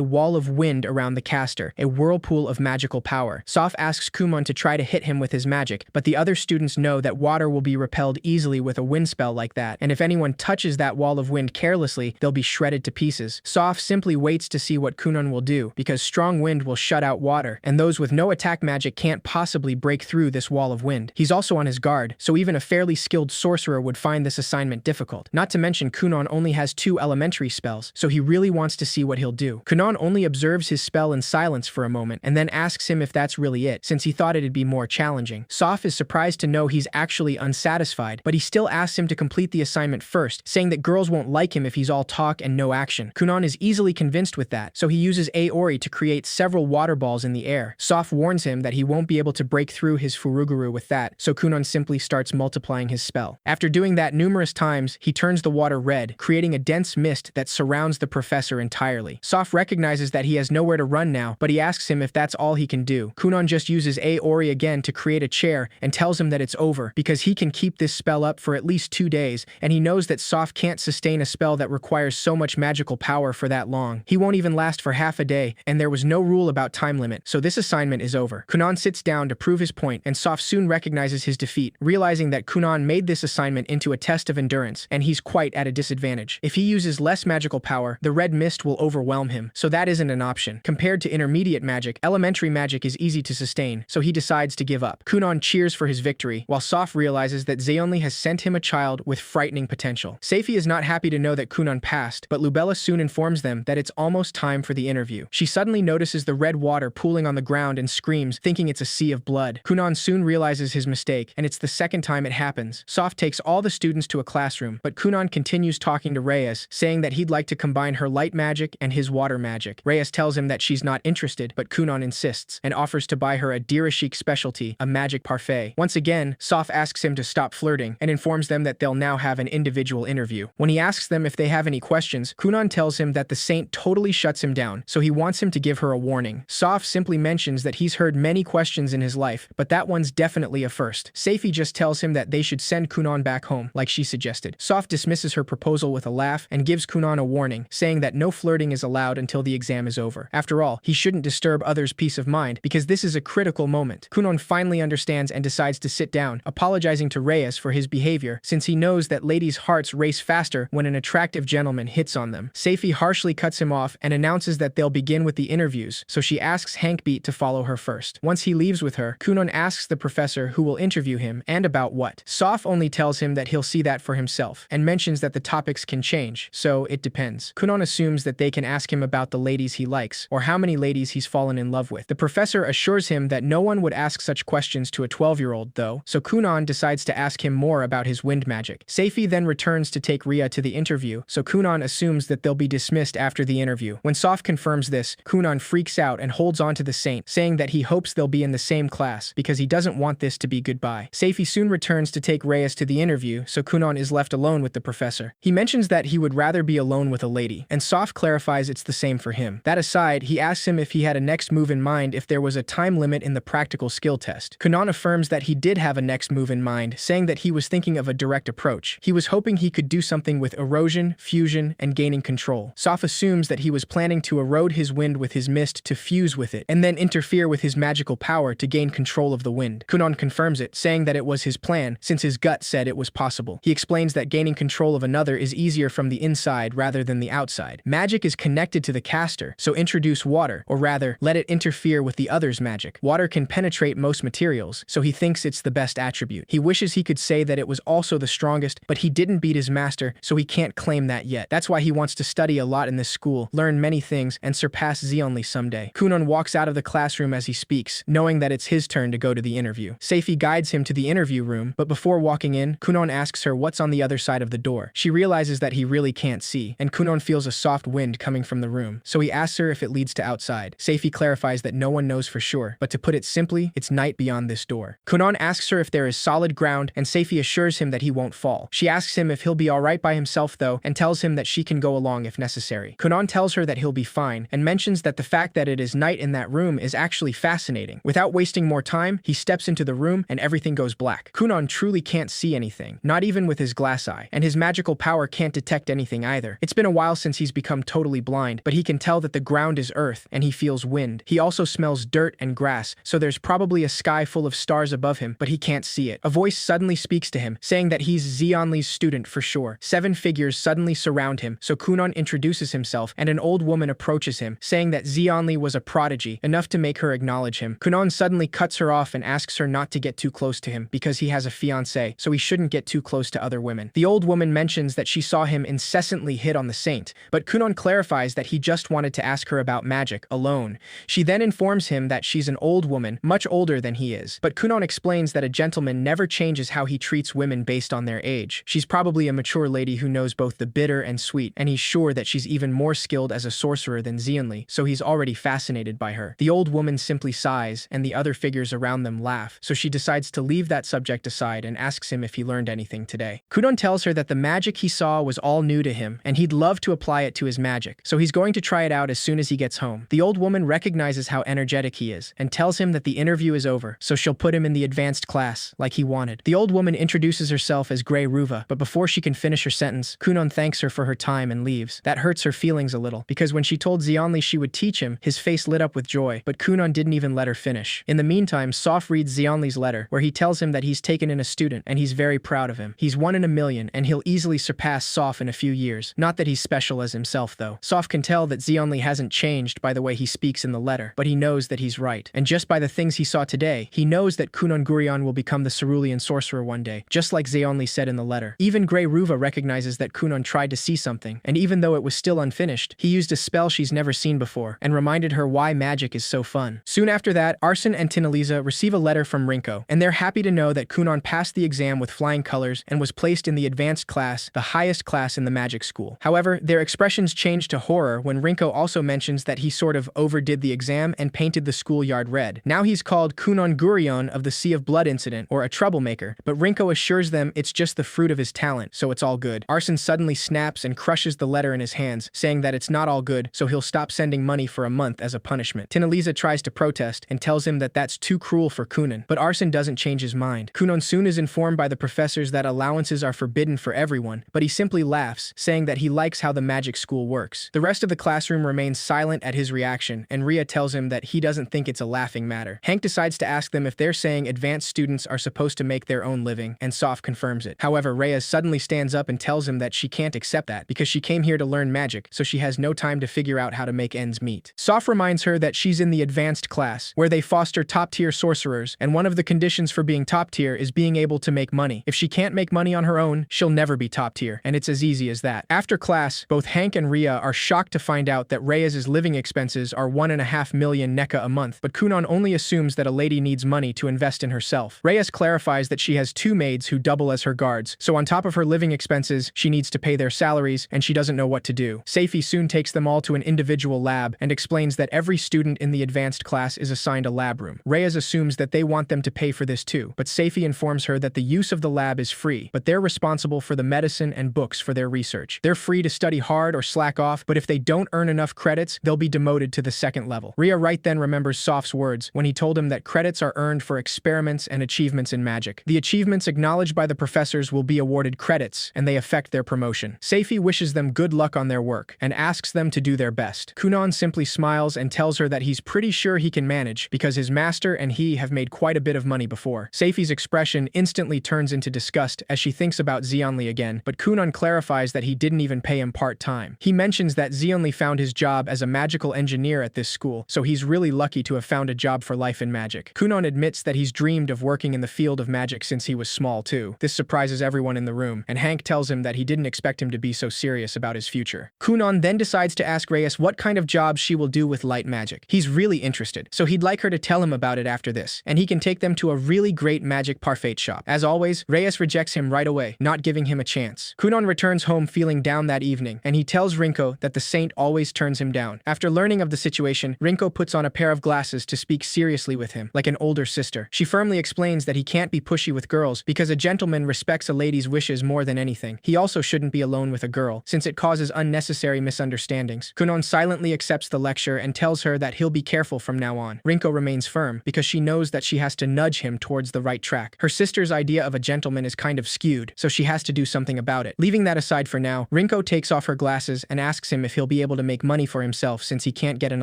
wall of wind around the caster, a whirlpool of magical power. Soph asks Kumon to try to hit him with his magic, but the other students know that water will be repelled easily with a wind spell like that, and if anyone touches that wall of wind carelessly, they'll be shredded to pieces. Soph simply waits to see what Kunon will do, because strong wind will shut out water, and those with no attack magic can't possibly break through this wall of wind. He's also on his guard, so even a fairly skilled sorcerer would find this assignment difficult. Not to mention Kunon only has 2 elementary spells, so he really wants to see what he'll do. Kunon only observes his spell in silence for a moment, and then asks him if that's really it, since he thought it'd be more challenging. Soph is surprised to know he's actually unsatisfied, but he still asks him to complete the assignment first, saying that girls won't like him if he's all talk and no action. Kunon is easily convinced with that, so he uses Aori to create several water balls in the air. Soph warns him that he won't be able to break through his Furuguru with that, so Kunon simply starts multiplying his spell. After doing that numerous times, he turns the water red, creating a dense mist that surrounds the professor entirely. Soph recognizes that he has nowhere to run now, but he asks him if that's all he can do. Kunon just uses Aori again to create a chair and tells him that it's over, because he can keep this spell up for at least 2 days, and he knows that Soph can't sustain a spell that requires so much magical power for that long. He won't even last for half a day, and there was no rule about time limit, so this assignment is over. Kunon sits down to prove his point, and Soph soon recognizes his defeat, realizing that Kunon made this assignment into a test of endurance, and he's quite at a disadvantage. If he uses less magical power, the red mist will overwhelm him, so that isn't an option. Compared to intermediate magic, elementary magic is easy to sustain, so he decides to give up. Kunon cheers for his victory, while Soph realizes that Zeonli has sent him a child with frightening potential. Seifi is not happy to know that Kunon passed, but Lubella soon informs them that it's almost time for the interview. She suddenly notices the red water pooling on the ground and screams, thinking it's a sea of blood. Kunon soon realizes his mistake, and it's the second time it happens. Soph takes all the students to a classroom, but Kunon continues talking to Reyes, saying that he'd like to combine her light magic and his water magic. Reyes tells him that she's not interested, but Kunon insists, and offers to buy her a Dirashik specialty, a magic parfait. Once again, Soph asks him to stop flirting, and informs them that they'll now have an individual interview. When he asks them if they have any questions, Kunon tells him that the saint totally shuts him down, so he wants him to give her a warning. Soph simply mentions that he's heard many questions in his life, but that one's definitely a first. Seifi just tells him that they should send Kunon back home, like she suggested. Soph dismisses her proposal with a laugh and gives Kunon a warning, saying that no flirting is allowed until the exam is over. After all, he shouldn't disturb others' peace of mind, because this is a critical moment. Kunon finally understands and decides to sit down, apologizing to Reyes for his behavior, since he knows that ladies' hearts race faster when an attractive gentleman hits on them. Seifi harshly cuts him off and announces that they'll begin with the interviews, so she asks Hankbeat to follow her first. Once he leaves with her, Kunon asks the professor who will interview him and about what. Soph only tells him that he'll see that for himself, and mentions that the topics can change, so it depends. Kunon assumes that they can ask him about the ladies he likes, or how many ladies he's fallen in love with. The professor assures him that no one would ask such questions to a 12-year-old though, so Kunon decides to ask him more about his wind magic. Seifi then returns to take Ria to the interview, so Kunon assumes that they'll be dismissed after the interview. When Soph confirms this, Kunon freaks out and holds on to the saint, saying that he hopes they'll be in the same class, because he doesn't want this to be goodbye. Seifi soon returns to take Reyes to the interview, so Kunon is left alone with the professor. He mentions that he would rather be alone with a lady, and Soph clarifies it's the same for him. That aside, he asks him if he had a next move in mind if there was a time limit in the practical skill test. Kunon affirms that he did have a next move in mind, saying that he was thinking of a direct approach. He was hoping he could do something with erosion, fusion, and gaining control. Soph assumes that he was planning to erode his wind with his mist to fuse with it, and then interfere with his magical power to gain control of the wind. Kunon confirms it, saying that it was his plan, since his gut said it was possible. He explains that gaining control of another is easier from the inside rather than the outside. Magic is connected to the caster, so introduce water, or rather, let it interfere with the other's magic. Water can penetrate most materials, so he thinks it's the best attribute. He wishes he could say that it was also the strongest, but he didn't beat his master, so he can't claim that yet. That's why he wants to study a lot in this school, learn many things, and surpass Zeonli someday. Kunon walks out of the classroom as he speaks, knowing that it's his turn to go to the interview. Seifi guides him to the interview room, but before walking in, Kunon asks her what's on the other side of the door. She realizes that he really can't see, and Kunon feels a soft wind coming from the room, so he asks her if it leads to outside. Seifi clarifies that no one knows for sure, but to put it simply, it's night beyond this door. Kunon asks her if there is solid ground, and Seifi assures him that he won't fall. She asks him if he'll be alright by himself though, and tells him that she can go along if necessary. Kunon tells her that he'll be fine, and mentions that the fact that it is night in that room is actually fascinating. Without wasting more time, he steps into the room and everything goes black. Kunon truly can't see anything, not even with his glass eye, and his magical power can't detect anything either. It's been a while since he's become totally blind, but he can tell that the ground is earth, and he feels wind. He also smells dirt and grass, so there's probably a sky full of stars above him, but he can't see it. A voice suddenly speaks to him, saying that he's Xianli's student for sure. 7 figures suddenly surround him, so Kunon introduces himself, and an old woman approaches him, saying that Xianli was a prodigy, enough to make her acknowledge him. Kunon suddenly cuts her off and asks her not to get too close to him, because he has a fiancée, so he shouldn't get too close to other women. The old woman mentions that she saw him incessantly hit on the saint, but Kunon clarifies that he just wanted to ask her about magic, alone. She then informs him that she's an old woman, much older than he is, but Kunon explains that a gentleman never changes how he treats women based on their age. She's probably a mature lady who knows both the bitter and sweet, and he's sure that she's even more skilled as a sorcerer than Xianli, so he's already fascinated by her. The old woman simply sighs, and the other figures around them laugh, so she decides to leave that subject aside and asks him if he learned anything today. Kunon tells her that the magic he saw was all new to him, and he'd love to apply it to his magic, so he's going to try it out as soon as he gets home. The old woman recognizes how energetic he is, and tells him that the interview is over, so she'll put him in the advanced class, like he wanted. The old woman introduces herself as Grey Ruva, but before she can finish her sentence, Kunon thanks her for her time and leaves. That hurts her feelings a little, because when she told Xianli she would teach him, his face lit up with joy, but Kunon didn't even let her finish. In the meantime, Soph reads Xianli's letter, where he tells him that he's taken in a student, and he's very proud of him. He's 1 in a million, and he'll easily surpass Soph in a few years. Not that he's special as himself, though. Soph can tell that Xianli hasn't changed by the way he speaks in the letter, but he knows that he's right. And just by the things he saw today, he knows that Kunon Gurion will become the cerulean sorcerer one day, just like Xianli said in the letter. Even Grey Ruva recognizes that Kunon tried to see something, and even though it was still unfinished, he used a spell she's never seen before, and reminded her why magic is so fun. Soon after that, Arsene and Tinaliza receive a letter from Rinko, and they're happy to know that Kunon passed the exam with flying colors and was placed in the advanced class, the highest class in the magic school. However, their expressions change to horror when Rinko also mentions that he sort of overdid the exam and painted the schoolyard red. Now he's called Kunon Gurion of the Sea of Blood incident, or a troublemaker, but Rinko assures them it's just the fruit of his talent, so it's all good. Arsene suddenly snaps and crushes the letter in his hands, saying that it's not all good, so he'll stop sending money for a month as a punishment. Tinaliza tries to protest and tells him that that's too cruel for Kunon, but Arsene doesn't change his mind. Kunon soon is informed by the professors that allowances are forbidden for everyone, but he simply laughs, saying that he likes how the magic school works. The rest of the classroom remains silent at his reaction, and Ria tells him that he doesn't think it's a laughing matter. Hank decides to ask them if they're saying advanced students are supposed to make their own living, and Soph confirms it. However, Rhea suddenly stands up and tells him that she can't accept that, because she came here to learn magic, so she has no time to figure out how to make ends meet. Soph reminds her that she's in the advanced class, where they foster top-tier sorcerers, and one of the conditions for being top-tier is being able to make money. If she can't make money on her own, she'll never be top-tier, and it's as easy as that. After class, both Hank and Ria are shocked to find out that Reyes's living expenses are 1.5 million NECA a month, but Kunon only assumes that a lady needs money to invest in herself. Reyes clarifies that she has 2 maids who double as her guards, so on top of her living expenses, she needs to pay their salaries, and she doesn't know what to do. Seifi soon takes them all to an individual lab and explains that every student in the advanced class is assigned a lab room. Reyes assumes that they want them to pay for this too, but Seifi informs her that the use of the lab is free, but they're responsible for the medicine and books for their research. They're free to study hard or slack off, but if they don't earn enough credits, they'll be demoted to the 2nd level. Ria right then remembers Soph's words when he told him that credits are earned for experiments and achievements in magic. The achievements acknowledged by the professors will be awarded credits, and they affect their promotion. Seifi wishes them good luck on their work, and asks them to do their best. Kunon simply smiles and tells her that he's pretty sure he can manage, because his master and he have made quite a bit of money before. Seifi's expression instantly turns into disgust as she thinks about Xianli again, but Kunon clarifies that he didn't even pay him part-time. He mentions that Xianli found his job as a magical engineer at this school, so he's really lucky to have found a job for life in magic. Kunon admits that he's dreamed of working in the field of magic since he was small too. This surprises everyone in the room, and Hank tells him that he didn't expect him to be so serious about his future. Kunon then decides to ask Reyes what kind of job she will do with light magic. He's really interested, so he'd like her to tell him about it after this, and he can take them to a really great magic parfait shop. As always, Reyes rejects him right away, not giving him a chance. Kunon returns home feeling down that evening, and he tells Rinko that the saint always turns him down. After learning of the situation, Rinko puts on a pair of glasses to speak seriously with him, like an older sister. She firmly explains explains that he can't be pushy with girls because a gentleman respects a lady's wishes more than anything. He also shouldn't be alone with a girl, since it causes unnecessary misunderstandings. Kunon silently accepts the lecture and tells her that he'll be careful from now on. Rinko remains firm because she knows that she has to nudge him towards the right track. Her sister's idea of a gentleman is kind of skewed, so she has to do something about it. Leaving that aside for now, Rinko takes off her glasses and asks him if he'll be able to make money for himself since he can't get an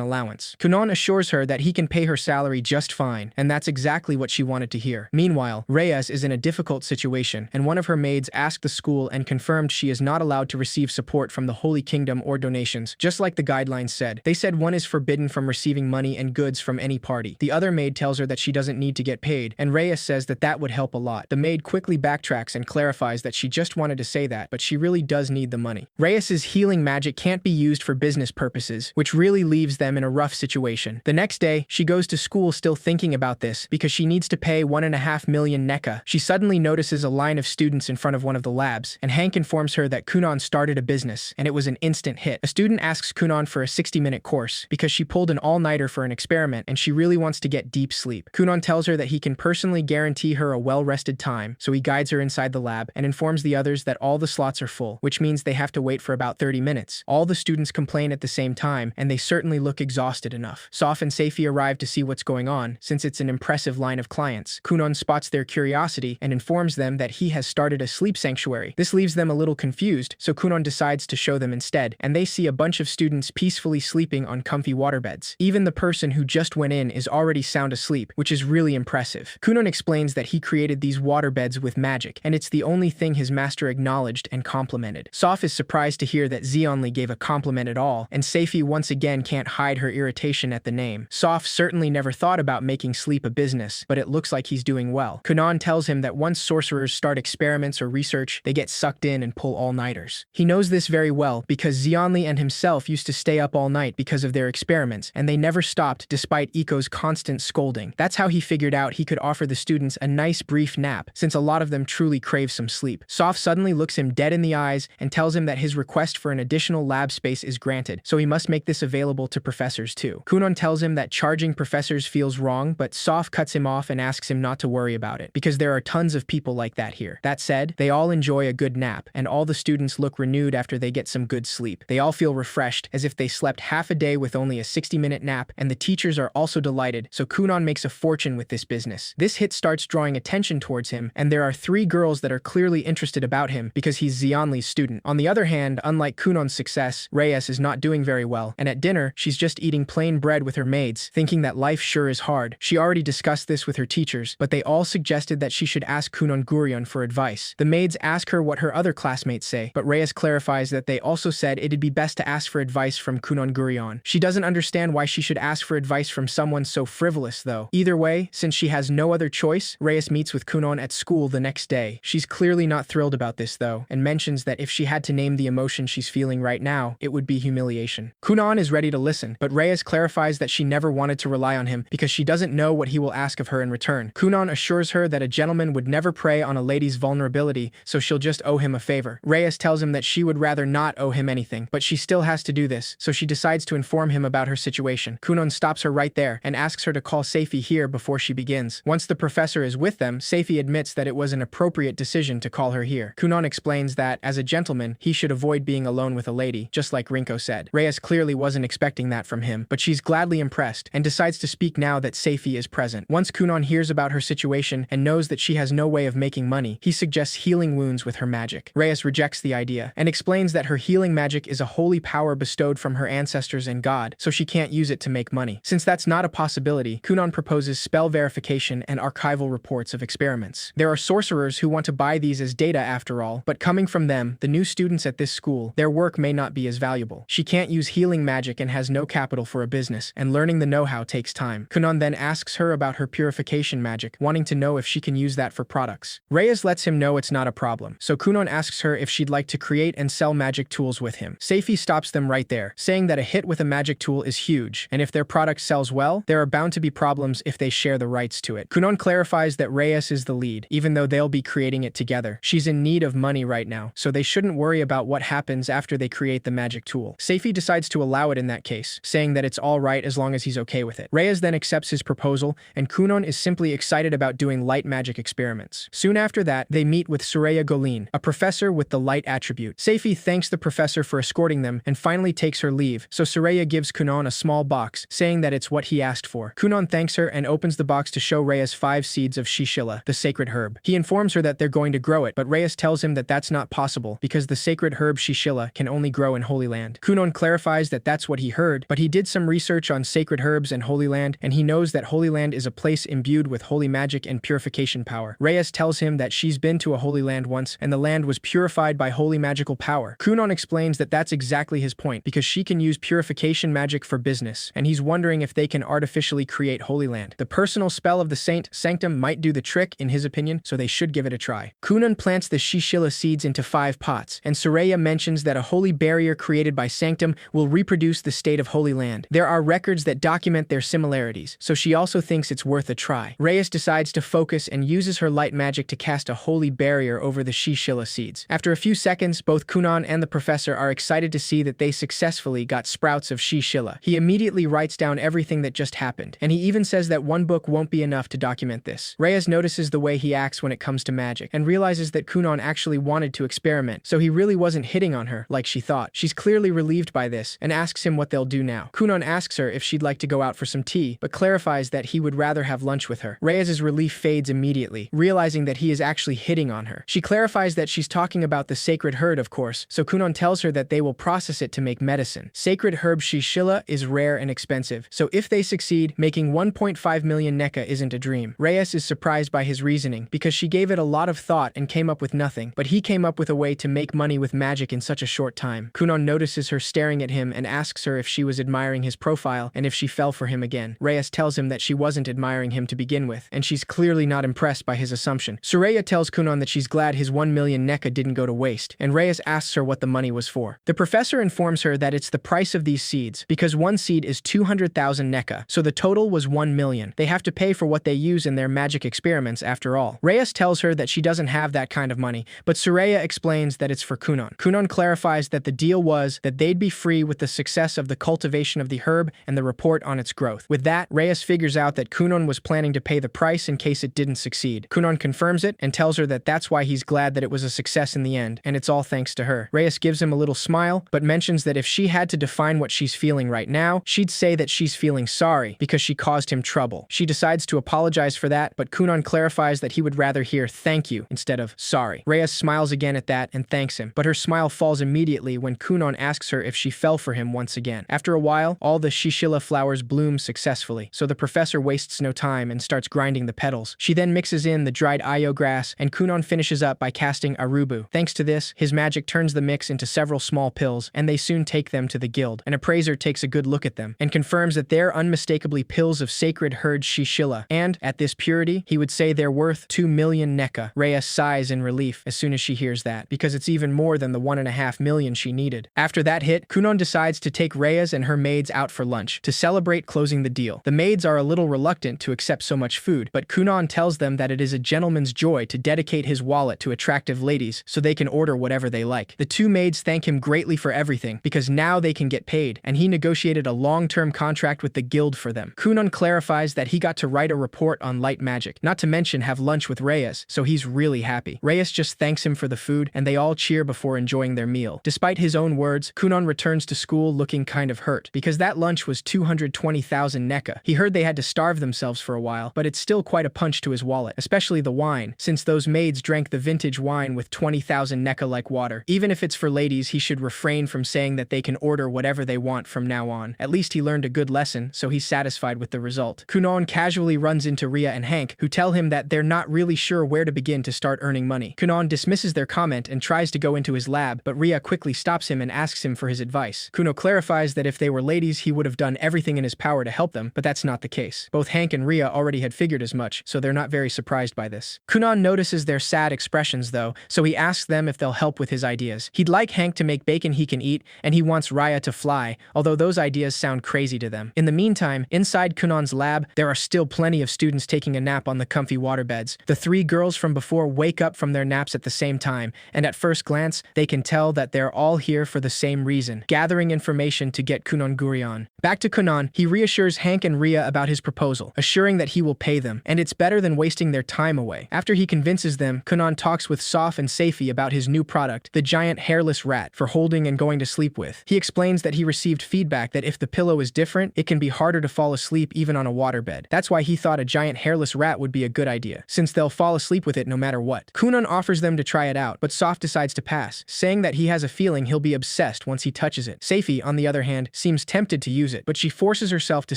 allowance. Kunon assures her that he can pay her salary just fine, and that's exactly what she wanted to hear. Meanwhile, Reyes is in a difficult situation, and one of her maids asked the school and confirmed she is not allowed to receive support from the Holy Kingdom or donations, just like the guidelines said. They said one is forbidden from receiving money and goods from any party. The other maid tells her that she doesn't need to get paid, and Reyes says that that would help a lot. The maid quickly backtracks and clarifies that she just wanted to say that, but she really does need the money. Reyes's healing magic can't be used for business purposes, which really leaves them in a rough situation. The next day, she goes to school still thinking about this because she needs to pay 1.5 million NECA. She suddenly notices a line of students in front of one of the labs, and Hank informs her that Kunon started a business, and it was an instant hit. A student asks Kunon for a 60-minute course because she pulled an all-nighter for an experiment and she really wants to get deep sleep. Kunon tells her that he can personally guarantee her a well-rested time, so he guides her inside the lab and informs the others that all the slots are full, which means they have to wait for about 30 minutes. All the students complain at the same time, and they certainly look exhausted enough. Soph and Seifi arrive to see what's going on, since it's an impressive line of clients. Kunon spots their curiosity and informs them that he has started a sleep sanctuary. This leaves them a little confused, so Kunon decides to show them instead, and they see a bunch of students peacefully sleeping on comfy waterbeds. Even the person who just went in is already sound asleep, which is really impressive. Kunon explains that he created these waterbeds with magic, and it's the only thing his master acknowledged and complimented. Soph is surprised to hear that Zeonli gave a compliment at all, and Seifi once again can't hide her irritation at the name. Soph certainly never thought about making sleep a business, but it looks like he's doing well. Kunon tells him that once sorcerers start experiments or research, they get sucked in and pull all-nighters. He knows this very well because Zeonli and himself used to stay up all night because of their experiments, and they never stopped despite Iko's constant scolding. That's how he figured out he could offer the students a nice brief nap, since a lot of them truly crave some sleep. Soph suddenly looks him dead in the eyes and tells him that his request for an additional lab space is granted, so he must make this available to professors too. Kunon tells him that charging professors feels wrong, but Soph cuts him off and asks him not to worry about it, because there are tons of people like that here. That said, they all enjoy a good nap, and all the students look renewed after they get some good sleep. They all feel refreshed, as if they slept half a day with only a 60-minute nap, and the teachers are also delighted, so Kunon makes a fortune with this business. This hit starts drawing attention towards him, and there are 3 girls that are clearly interested about him because he's Zeonli's student. On the other hand, unlike Kunon's success, Reyes is not doing very well, and at dinner, she's just eating plain bread with her maids, thinking that life sure is hard. She already discussed this with her teachers, but they all suggested that she should ask Kunon Gurion for advice. The maids ask her what her other classmates say, but Reyes clarifies that they also said it'd be best to ask for advice from Kunon Gurion. She doesn't understand why she should ask for advice from someone so frivolous, though. Either way, since she has no other choice, Reyes meets with Kunon at school the next day. She's clearly not thrilled about this, though, and mentions that if she had to name the emotion she's feeling right now, it would be humiliation. Kunon is ready to listen, but Reyes clarifies that she never wanted to rely on him because she doesn't know what he will ask of her in return. Kunon assures her that a gentleman would never prey on a lady's vulnerability, so she'll just owe him a favor. Reyes tells him that she would rather not owe him anything, but she still has to do this, so she decides to inform him about her situation. Kunon stops her right there and asks her to call Seifi here before she begins. Once the professor is with them, Seifi admits that it was an appropriate decision to call her here. Kunon explains that, as a gentleman, he should avoid being alone with a lady, just like Rinko said. Reyes clearly wasn't expecting that from him, but she's gladly impressed and decides to speak now that Seifi is present. Once Kunon hears about her situation and knows that she has no way of making money, he suggests healing wounds with her magic. Reyes rejects the idea and explains that her healing magic is a holy power bestowed from her ancestors and God, so she can't use it to make money. Since that's not a possibility, Kunon proposes spell verification and archival reports of experiments. There are sorcerers who want to buy these as data after all, but coming from them, the new students at this school, their work may not be as valuable. She can't use healing magic and has no capital for a business, and learning the know-how takes time. Kunon then asks her about her purification magic, wanting to know if she can use that for products. Reyes lets him know it's not a problem, so Kunon asks her if she'd like to create and sell magic tools with him. Seifi stops them right there, saying that a hit with a magic tool is huge, and if their product sells well, there are bound to be problems if they share the rights to it. Kunon clarifies that Reyes is the lead, even though they'll be creating it together. She's in need of money right now, so they shouldn't worry about what happens after they create the magic tool. Seifi decides to allow it in that case, saying that it's all right as long as he's okay with it. Reyes then accepts his proposal, and Kunon is simply excited excited about doing light magic experiments. Soon after that, they meet with Sorcerer Golin, a professor with the light attribute. Seifi thanks the professor for escorting them and finally takes her leave, so Sorcerer gives Kunon a small box, saying that it's what he asked for. Kunon thanks her and opens the box to show Reyes 5 seeds of Shishilla, the sacred herb. He informs her that they're going to grow it, but Reyes tells him that that's not possible because the sacred herb Shishilla can only grow in Holy Land. Kunon clarifies that that's what he heard, but he did some research on sacred herbs and Holy Land, and he knows that Holy Land is a place imbued with holy magic and purification power. Reyes tells him that she's been to a Holy Land once, and the land was purified by holy magical power. Kunon explains that that's exactly his point, because she can use purification magic for business, and he's wondering if they can artificially create Holy Land. The personal spell of the Saint Sanctum might do the trick, in his opinion, so they should give it a try. Kunon plants the Shishilla seeds into 5 pots, and Sorcerer mentions that a holy barrier created by Sanctum will reproduce the state of Holy Land. There are records that document their similarities, so she also thinks it's worth a try. Reyes decides to focus and uses her light magic to cast a holy barrier over the Shishilla seeds. After a few seconds, both Kunon and the professor are excited to see that they successfully got sprouts of Shishilla. He immediately writes down everything that just happened, and he even says that one book won't be enough to document this. Reyes notices the way he acts when it comes to magic, and realizes that Kunon actually wanted to experiment, so he really wasn't hitting on her like she thought. She's clearly relieved by this, and asks him what they'll do now. Kunon asks her if she'd like to go out for some tea, but clarifies that he would rather have lunch with her. Reyes' relief fades immediately, realizing that he is actually hitting on her. She clarifies that she's talking about the sacred herb, of course, so Kunon tells her that they will process it to make medicine. Sacred herb Shishilla is rare and expensive, so if they succeed, making 1.5 million NECA isn't a dream. Reyes is surprised by his reasoning, because she gave it a lot of thought and came up with nothing, but he came up with a way to make money with magic in such a short time. Kunon notices her staring at him and asks her if she was admiring his profile and if she fell for him again. Reyes tells him that she wasn't admiring him to begin with, and she's clearly not impressed by his assumption. Sorcerer tells Kunon that she's glad his 1 million NECA didn't go to waste, and Reyes asks her what the money was for. The professor informs her that it's the price of these seeds, because one seed is 200,000 NECA, so the total was 1 million. They have to pay for what they use in their magic experiments after all. Reyes tells her that she doesn't have that kind of money, but Sorcerer explains that it's for Kunon. Kunon clarifies that the deal was that they'd be free with the success of the cultivation of the herb and the report on its growth. With that, Reyes figures out that Kunon was planning to pay the price in case it didn't succeed. Kunon confirms it and tells her that that's why he's glad that it was a success in the end, and it's all thanks to her. Reyes gives him a little smile, but mentions that if she had to define what she's feeling right now, she'd say that she's feeling sorry because she caused him trouble. She decides to apologize for that, but Kunon clarifies that he would rather hear thank you instead of sorry. Reyes smiles again at that and thanks him, but her smile falls immediately when Kunon asks her if she fell for him once again. After a while, all the Shishilla flowers bloom successfully, so the professor wastes no time and starts grinding the petals. She then mixes in the dried Ayo grass, and Kunon finishes up by casting Arubu. Thanks to this, his magic turns the mix into several small pills, and they soon take them to the guild. An appraiser takes a good look at them, and confirms that they're unmistakably pills of sacred herd Shishilla, and, at this purity, he would say they're worth 2 million NECA. Reyes sighs in relief as soon as she hears that, because it's even more than the 1.5 million she needed. After that hit, Kunon decides to take Reyes and her maids out for lunch, to celebrate closing the deal. The maids are a little reluctant to accept so much food, but Kunon tells them that it is a gentleman's joy to dedicate his wallet to attractive ladies so they can order whatever they like. The 2 maids thank him greatly for everything, because now they can get paid, and he negotiated a long-term contract with the guild for them. Kunon clarifies that he got to write a report on light magic, not to mention have lunch with Reyes, so he's really happy. Reyes just thanks him for the food, and they all cheer before enjoying their meal. Despite his own words, Kunon returns to school looking kind of hurt, because that lunch was 220,000 NECA. He heard they had to starve themselves for a while, but it's still quite a punch to his wallet, especially the wine, since those maids drank the vintage wine with 20,000 NECA like water. Even if it's for ladies, he should refrain from saying that they can order whatever they want from now on. At least he learned a good lesson, so he's satisfied with the result. Kunon casually runs into Ria and Hank, who tell him that they're not really sure where to begin to start earning money. Kunon dismisses their comment and tries to go into his lab, but Ria quickly stops him and asks him for his advice. Kuno clarifies that if they were ladies, he would have done everything in his power to help them, but that's not the case. Both Hank and Ria already had figured as much, so they're not very surprised by this. Kunon notices their sad expressions though, so he asks them if they'll help with his ideas. He'd like Hank to make bacon he can eat, and he wants Raya to fly, although those ideas sound crazy to them. In the meantime, inside Kunon's lab, there are still plenty of students taking a nap on the comfy waterbeds. The 3 girls from before wake up from their naps at the same time, and at first glance, they can tell that they're all here for the same reason, gathering information to get Kunon Gurion. Back to Kunon, he reassures Hank and Ria about his proposal, assuring that he will pay them, and it's better than wasting their time away. After he convinces them, Kunon talks with Soph and Seifi about his new product, the giant hairless rat, for holding and going to sleep with. He explains that he received feedback that if the pillow is different, it can be harder to fall asleep even on a waterbed. That's why he thought a giant hairless rat would be a good idea, since they'll fall asleep with it no matter what. Kunon offers them to try it out, but Soph decides to pass, saying that he has a feeling he'll be obsessed once he touches it. Seifi, on the other hand, seems tempted to use it, but she forces herself to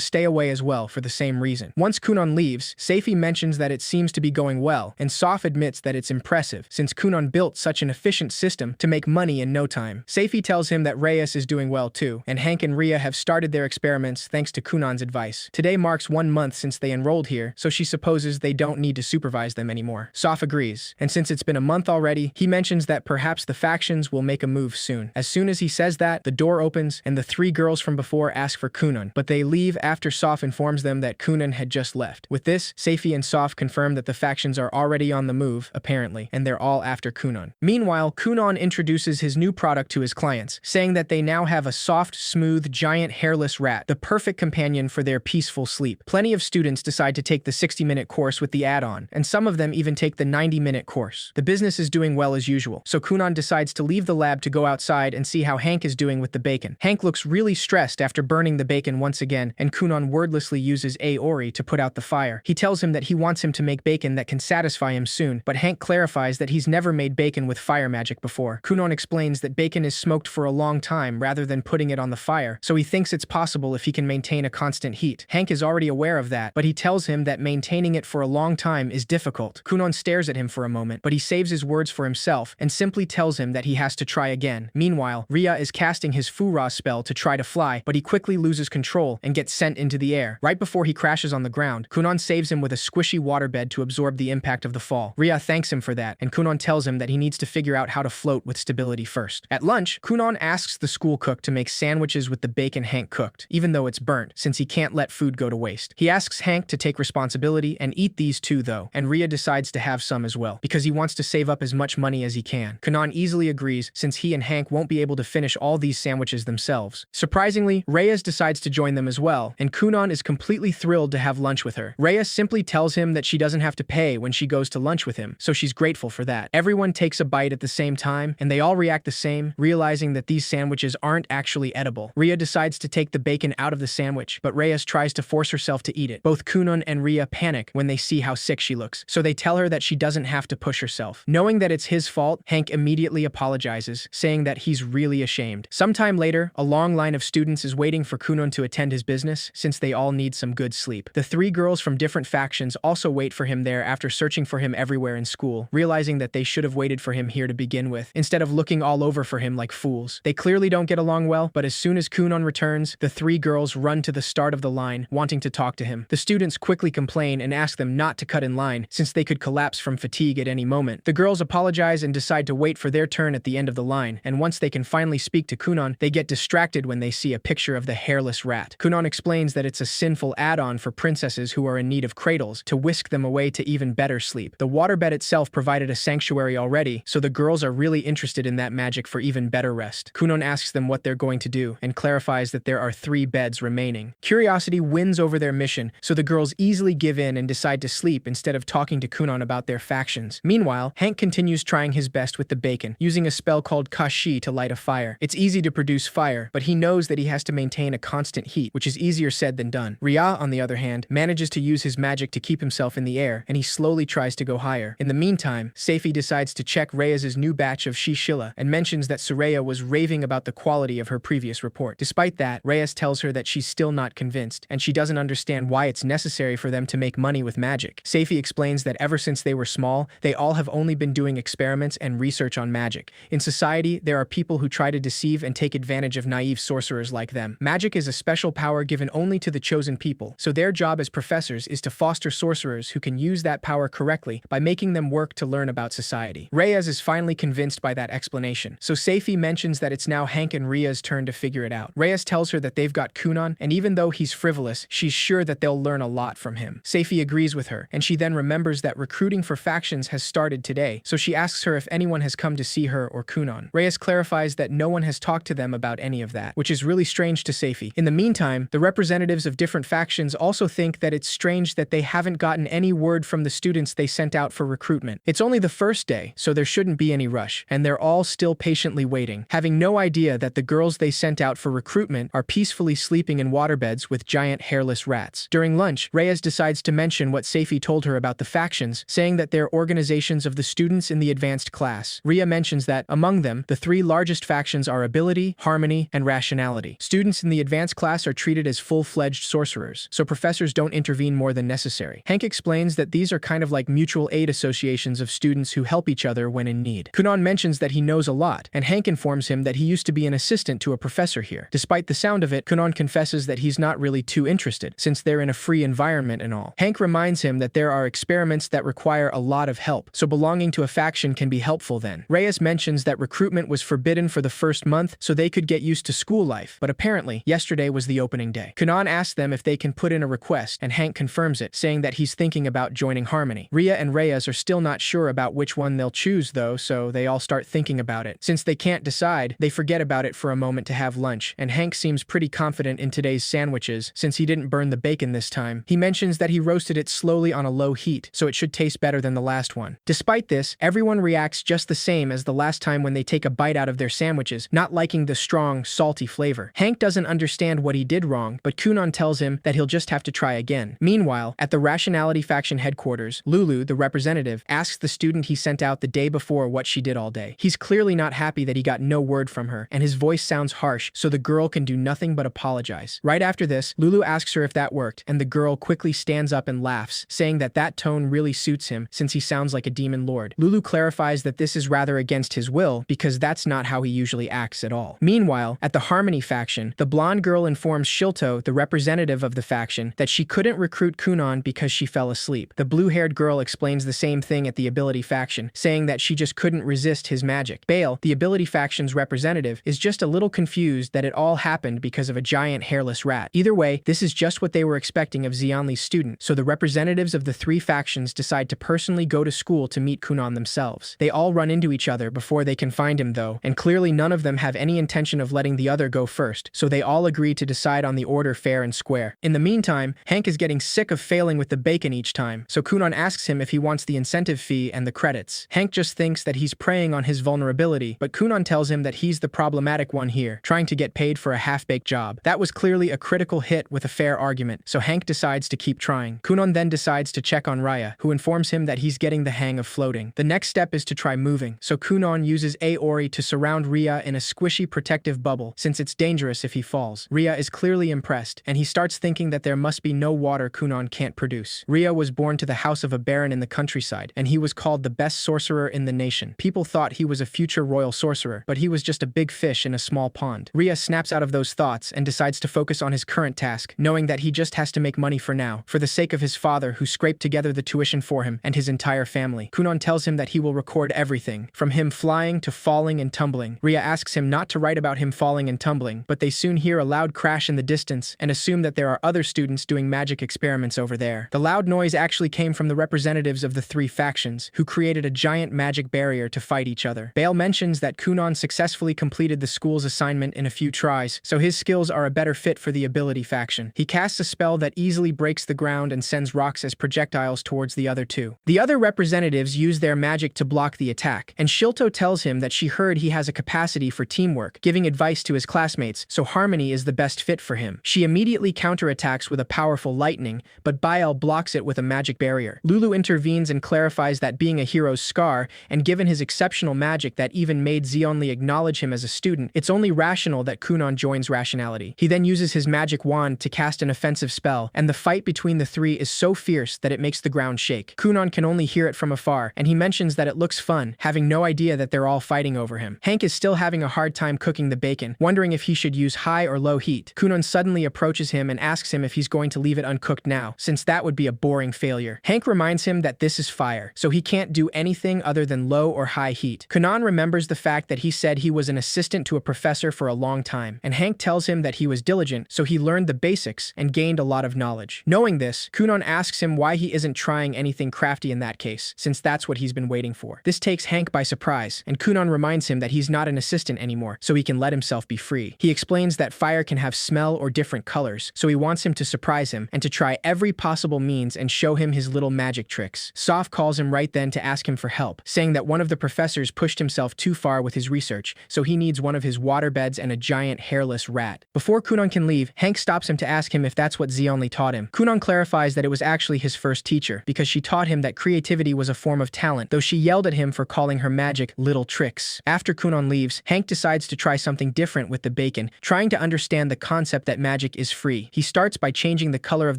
stay away as well for the same reason. Once Kunon leaves, Seifi mentions that it seems to be going well, and Soph admits that it's impressive, since Kunon built such an efficient system to make money in no time. Seifi tells him that Reyes is doing well too, and Hank and Rhea have started their experiments thanks to Kunon's advice. Today marks 1 month since they enrolled here, so she supposes they don't need to supervise them anymore. Soph agrees, and since it's been a month already, he mentions that perhaps the factions will make a move soon. As soon as he says that, the door opens, and the 3 girls from before ask for Kunon, but they leave after Soph informs them that Kunon had just left. With this, Seifi and Soph confirm that the factions are already on the move, apparently, and they're all after Kunon. Meanwhile, Kunon introduces his new product to his clients, saying that they now have a soft, smooth, giant hairless rat, the perfect companion for their peaceful sleep. Plenty of students decide to take the 60-minute course with the add-on, and some of them even take the 90-minute course. The business is doing well as usual, so Kunon decides to leave the lab to go outside and see how Hank is doing with the bacon. Hank looks really stressed after burning the bacon once again, and Kunon wordlessly uses Aori to put out the fire. He tells him that he wants him to make bacon that can satisfy him soon, but Hank clarifies that he's never made bacon with fire magic before. Kunon explains that bacon is smoked for a long time rather than putting it on the fire, so he thinks it's possible if he can maintain a constant heat. Hank is already aware of that, but he tells him that maintaining it for a long time is difficult. Kunon stares at him for a moment, but he saves his words for himself and simply tells him that he has to try again. Meanwhile, Rhea is casting his Fura spell to try to fly, but he quickly loses control and gets sent into the air. Right before he crashes on the ground, Kunon saves him with a squishy waterbed to absorb the impact of the fall. Rhea thanks him for that, and Kunon tells him that he needs to figure out how to float with stability first. At lunch, Kunon asks the school cook to make sandwiches with the bacon Hank cooked, even though it's burnt, since he can't let food go to waste. He asks Hank to take responsibility and eat these too though, and Rhea decides to have some as well, because he wants to save up as much money as he can. Kunon easily agrees, since he and Hank won't be able to finish all these sandwiches themselves. Surprisingly, Reyes decides to join them as well, and Kunon is completely thrilled to have lunch with her. Reyes simply tells him that she doesn't have to pay when she goes to lunch with him, so she's grateful for that. Everyone takes a bite at the same time, and they all react the same, realizing that these sandwiches aren't actually edible. Rhea decides to take the bacon out of the sandwich, but Reyes tries to force herself to eat it. Both Kunon and Rhea panic when they see how sick she looks, so they tell her that she doesn't have to push herself. Knowing that it's his fault, Hank immediately apologizes, saying that he's really ashamed. Sometime later, a long line of students is waiting for Kunon to attend his business, since they all need some good sleep. The 3 girls from different factions also wait for him there after searching for him everywhere in school, realizing that they should have waited for him here to begin with, instead of looking all over for him like fools. They clearly don't get along well, but as soon as Kunon returns, the 3 girls run to the start of the line, wanting to talk to him. The students quickly complain and ask them not to cut in line, since they could collapse from fatigue at any moment. The girls apologize and decide to wait for their turn at the end of the line, and once they can finally speak to Kunon, they get distracted when they see a picture of the hairless rat. Kunon explains that it's a sinful add-on for princesses who are in need of cradles to whisk them away to even better sleep. The waterbed itself provided a sanctuary already, so the girls are really interested in that magic for even better rest. Kunon asks them what they're going to do, and clarifies that there are 3 beds remaining. Curiosity wins over their mission, so the girls easily give in and decide to sleep instead of talking to Kunon about their factions. Meanwhile, Hank continues trying his best with the bacon, using a spell called Kashi to light a fire. It's easy to produce fire, but he knows that he has to maintain a constant heat, which is easier said than done. Rhea, on the other hand, manages to use his magic to keep himself in the air, and he slowly tries to go higher. In the meantime, Seifi decides to check Reyes' new batch of Shishilla, and mentions that Soraya was raving about the quality of her previous report. Despite that, Reyes tells her that she's still not convinced, and she doesn't understand why it's necessary for them to make money with magic. Seifi explains that ever since they were small, they all have only been doing experiments and research on magic. In society, there are people who try to deceive and take advantage of naive sorcerers like them. Magic is a special power given only to the chosen people, so their job as professors is to foster sorcerers who can use that power correctly by making them work to learn about society. Reyes is finally convinced by that explanation, so Seifi mentions that it's now Hank and Rhea's turn to figure it out. Reyes tells her that they've got Kunon, and even though he's frivolous, she's sure that they'll learn a lot from him. Seifi agrees with her, and she then remembers that recruiting for factions has started today, so she asks her if anyone has come to see her or Kunon. Reyes clarifies that no one has talked to them about any of that, which is really strange to Seifi. In the meantime, the representatives of different factions also think that it's strange that that they haven't gotten any word from the students they sent out for recruitment. It's only the first day, so there shouldn't be any rush, and they're all still patiently waiting, having no idea that the girls they sent out for recruitment are peacefully sleeping in waterbeds with giant hairless rats. During lunch, Reyes decides to mention what Seifi told her about the factions, saying that they're organizations of the students in the advanced class. Ria mentions that, among them, the three largest factions are ability, harmony, and rationality. Students in the advanced class are treated as full-fledged sorcerers, so professors don't intervene more than necessary. Hank explains that these are kind of like mutual aid associations of students who help each other when in need. Kunon mentions that he knows a lot, and Hank informs him that he used to be an assistant to a professor here. Despite the sound of it, Kunon confesses that he's not really too interested, since they're in a free environment and all. Hank reminds him that there are experiments that require a lot of help, so belonging to a faction can be helpful then. Reyes mentions that recruitment was forbidden for the first month so they could get used to school life, but apparently, yesterday was the opening day. Kunon asks them if they can put in a request, and Hank confirms it, saying that he's thinking about joining Harmony. Ria and Reyes are still not sure about which one they'll choose though, so they all start thinking about it. Since they can't decide, they forget about it for a moment to have lunch, and Hank seems pretty confident in today's sandwiches, since he didn't burn the bacon this time. He mentions that he roasted it slowly on a low heat, so it should taste better than the last one. Despite this, everyone reacts just the same as the last time when they take a bite out of their sandwiches, not liking the strong, salty flavor. Hank doesn't understand what he did wrong, but Kunon tells him that he'll just have to try again. Meanwhile, at the Rationality faction headquarters, Lulu, the representative, asks the student he sent out the day before what she did all day. He's clearly not happy that he got no word from her, and his voice sounds harsh, so the girl can do nothing but apologize. Right after this, Lulu asks her if that worked, and the girl quickly stands up and laughs, saying that that tone really suits him since he sounds like a demon lord. Lulu clarifies that this is rather against his will because that's not how he usually acts at all. Meanwhile, at the Harmony faction, the blonde girl informs Shilto, the representative of the faction, that she couldn't recruit Kunon because she fell asleep. The blue-haired girl explains the same thing at the Ability faction, saying that she just couldn't resist his magic. Bale, the Ability faction's representative, is just a little confused that it all happened because of a giant hairless rat. Either way, this is just what they were expecting of Xianli's student, so the representatives of the three factions decide to personally go to school to meet Kunon themselves. They all run into each other before they can find him though, and clearly none of them have any intention of letting the other go first, so they all agree to decide on the order fair and square. In the meantime, Hank is getting sick of failing with the bacon each time, so Kunon asks him if he wants the incentive fee and the credits. Hank just thinks that he's preying on his vulnerability, but Kunon tells him that he's the problematic one here, trying to get paid for a half-baked job. That was clearly a critical hit with a fair argument, so Hank decides to keep trying. Kunon then decides to check on Raya, who informs him that he's getting the hang of floating. The next step is to try moving, so Kunon uses Aori to surround Ria in a squishy protective bubble, since it's dangerous if he falls. Ria is clearly impressed, and he starts thinking that there must be no water Kunon can't produce. Ria was born to the house of a baron in the countryside, and he was called the best sorcerer in the nation. People thought he was a future royal sorcerer, but he was just a big fish in a small pond. Ria snaps out of those thoughts and decides to focus on his current task, knowing that he just has to make money for now, for the sake of his father who scraped together the tuition for him and his entire family. Kunon tells him that he will record everything, from him flying to falling and tumbling. Ria asks him not to write about him falling and tumbling, but they soon hear a loud crash in the distance and assume that there are other students doing magic experiments over there. The loud noise actually came from the representatives of the three factions, who created a giant magic barrier to fight each other. Bale mentions that Kunon successfully completed the school's assignment in a few tries, so his skills are a better fit for the Ability faction. He casts a spell that easily breaks the ground and sends rocks as projectiles towards the other two. The other representatives use their magic to block the attack, and Shilto tells him that she heard he has a capacity for teamwork, giving advice to his classmates, so Harmony is the best fit for him. She immediately counterattacks with a powerful lightning, but Bael blocks it with a magic barrier. Lulu intervenes and clarifies that being a hero's scar, and given his exceptional magic that even made Xionli acknowledge him as a student, it's only rational that Kunon joins Rationality. He then uses his magic wand to cast an offensive spell, and the fight between the three is so fierce that it makes the ground shake. Kunon can only hear it from afar, and he mentions that it looks fun, having no idea that they're all fighting over him. Hank is still having a hard time cooking the bacon, wondering if he should use high or low heat. Kunon suddenly approaches him and asks him if he's going to leave it uncooked now, since that would be a boring failure. Hank reminds him that this is fire, so he can't do anything other than low or high heat. Kunon remembers the fact that he said he was an assistant to a professor for a long time, and Hank tells him that he was diligent, so he learned the basics and gained a lot of knowledge. Knowing this, Kunon asks him why he isn't trying anything crafty in that case, since that's what he's been waiting for. This takes Hank by surprise, and Kunon reminds him that he's not an assistant anymore, so he can let himself be free. He explains that fire can have smell or different colors, so he wants him to surprise him and to try every possible means and show him his little magic tricks. Soph calls him right then to ask him for help, saying that one of the professors pushed himself too far with his research, so he needs one of his waterbeds and a giant hairless rat. Before Kunon can leave, Hank stops him to ask him if that's what Zionli taught him. Kunon clarifies that it was actually his first teacher, because she taught him that creativity was a form of talent, though she yelled at him for calling her magic little tricks. After Kunon leaves, Hank decides to try something different with the bacon, trying to understand the concept that magic is free. He starts by changing the color of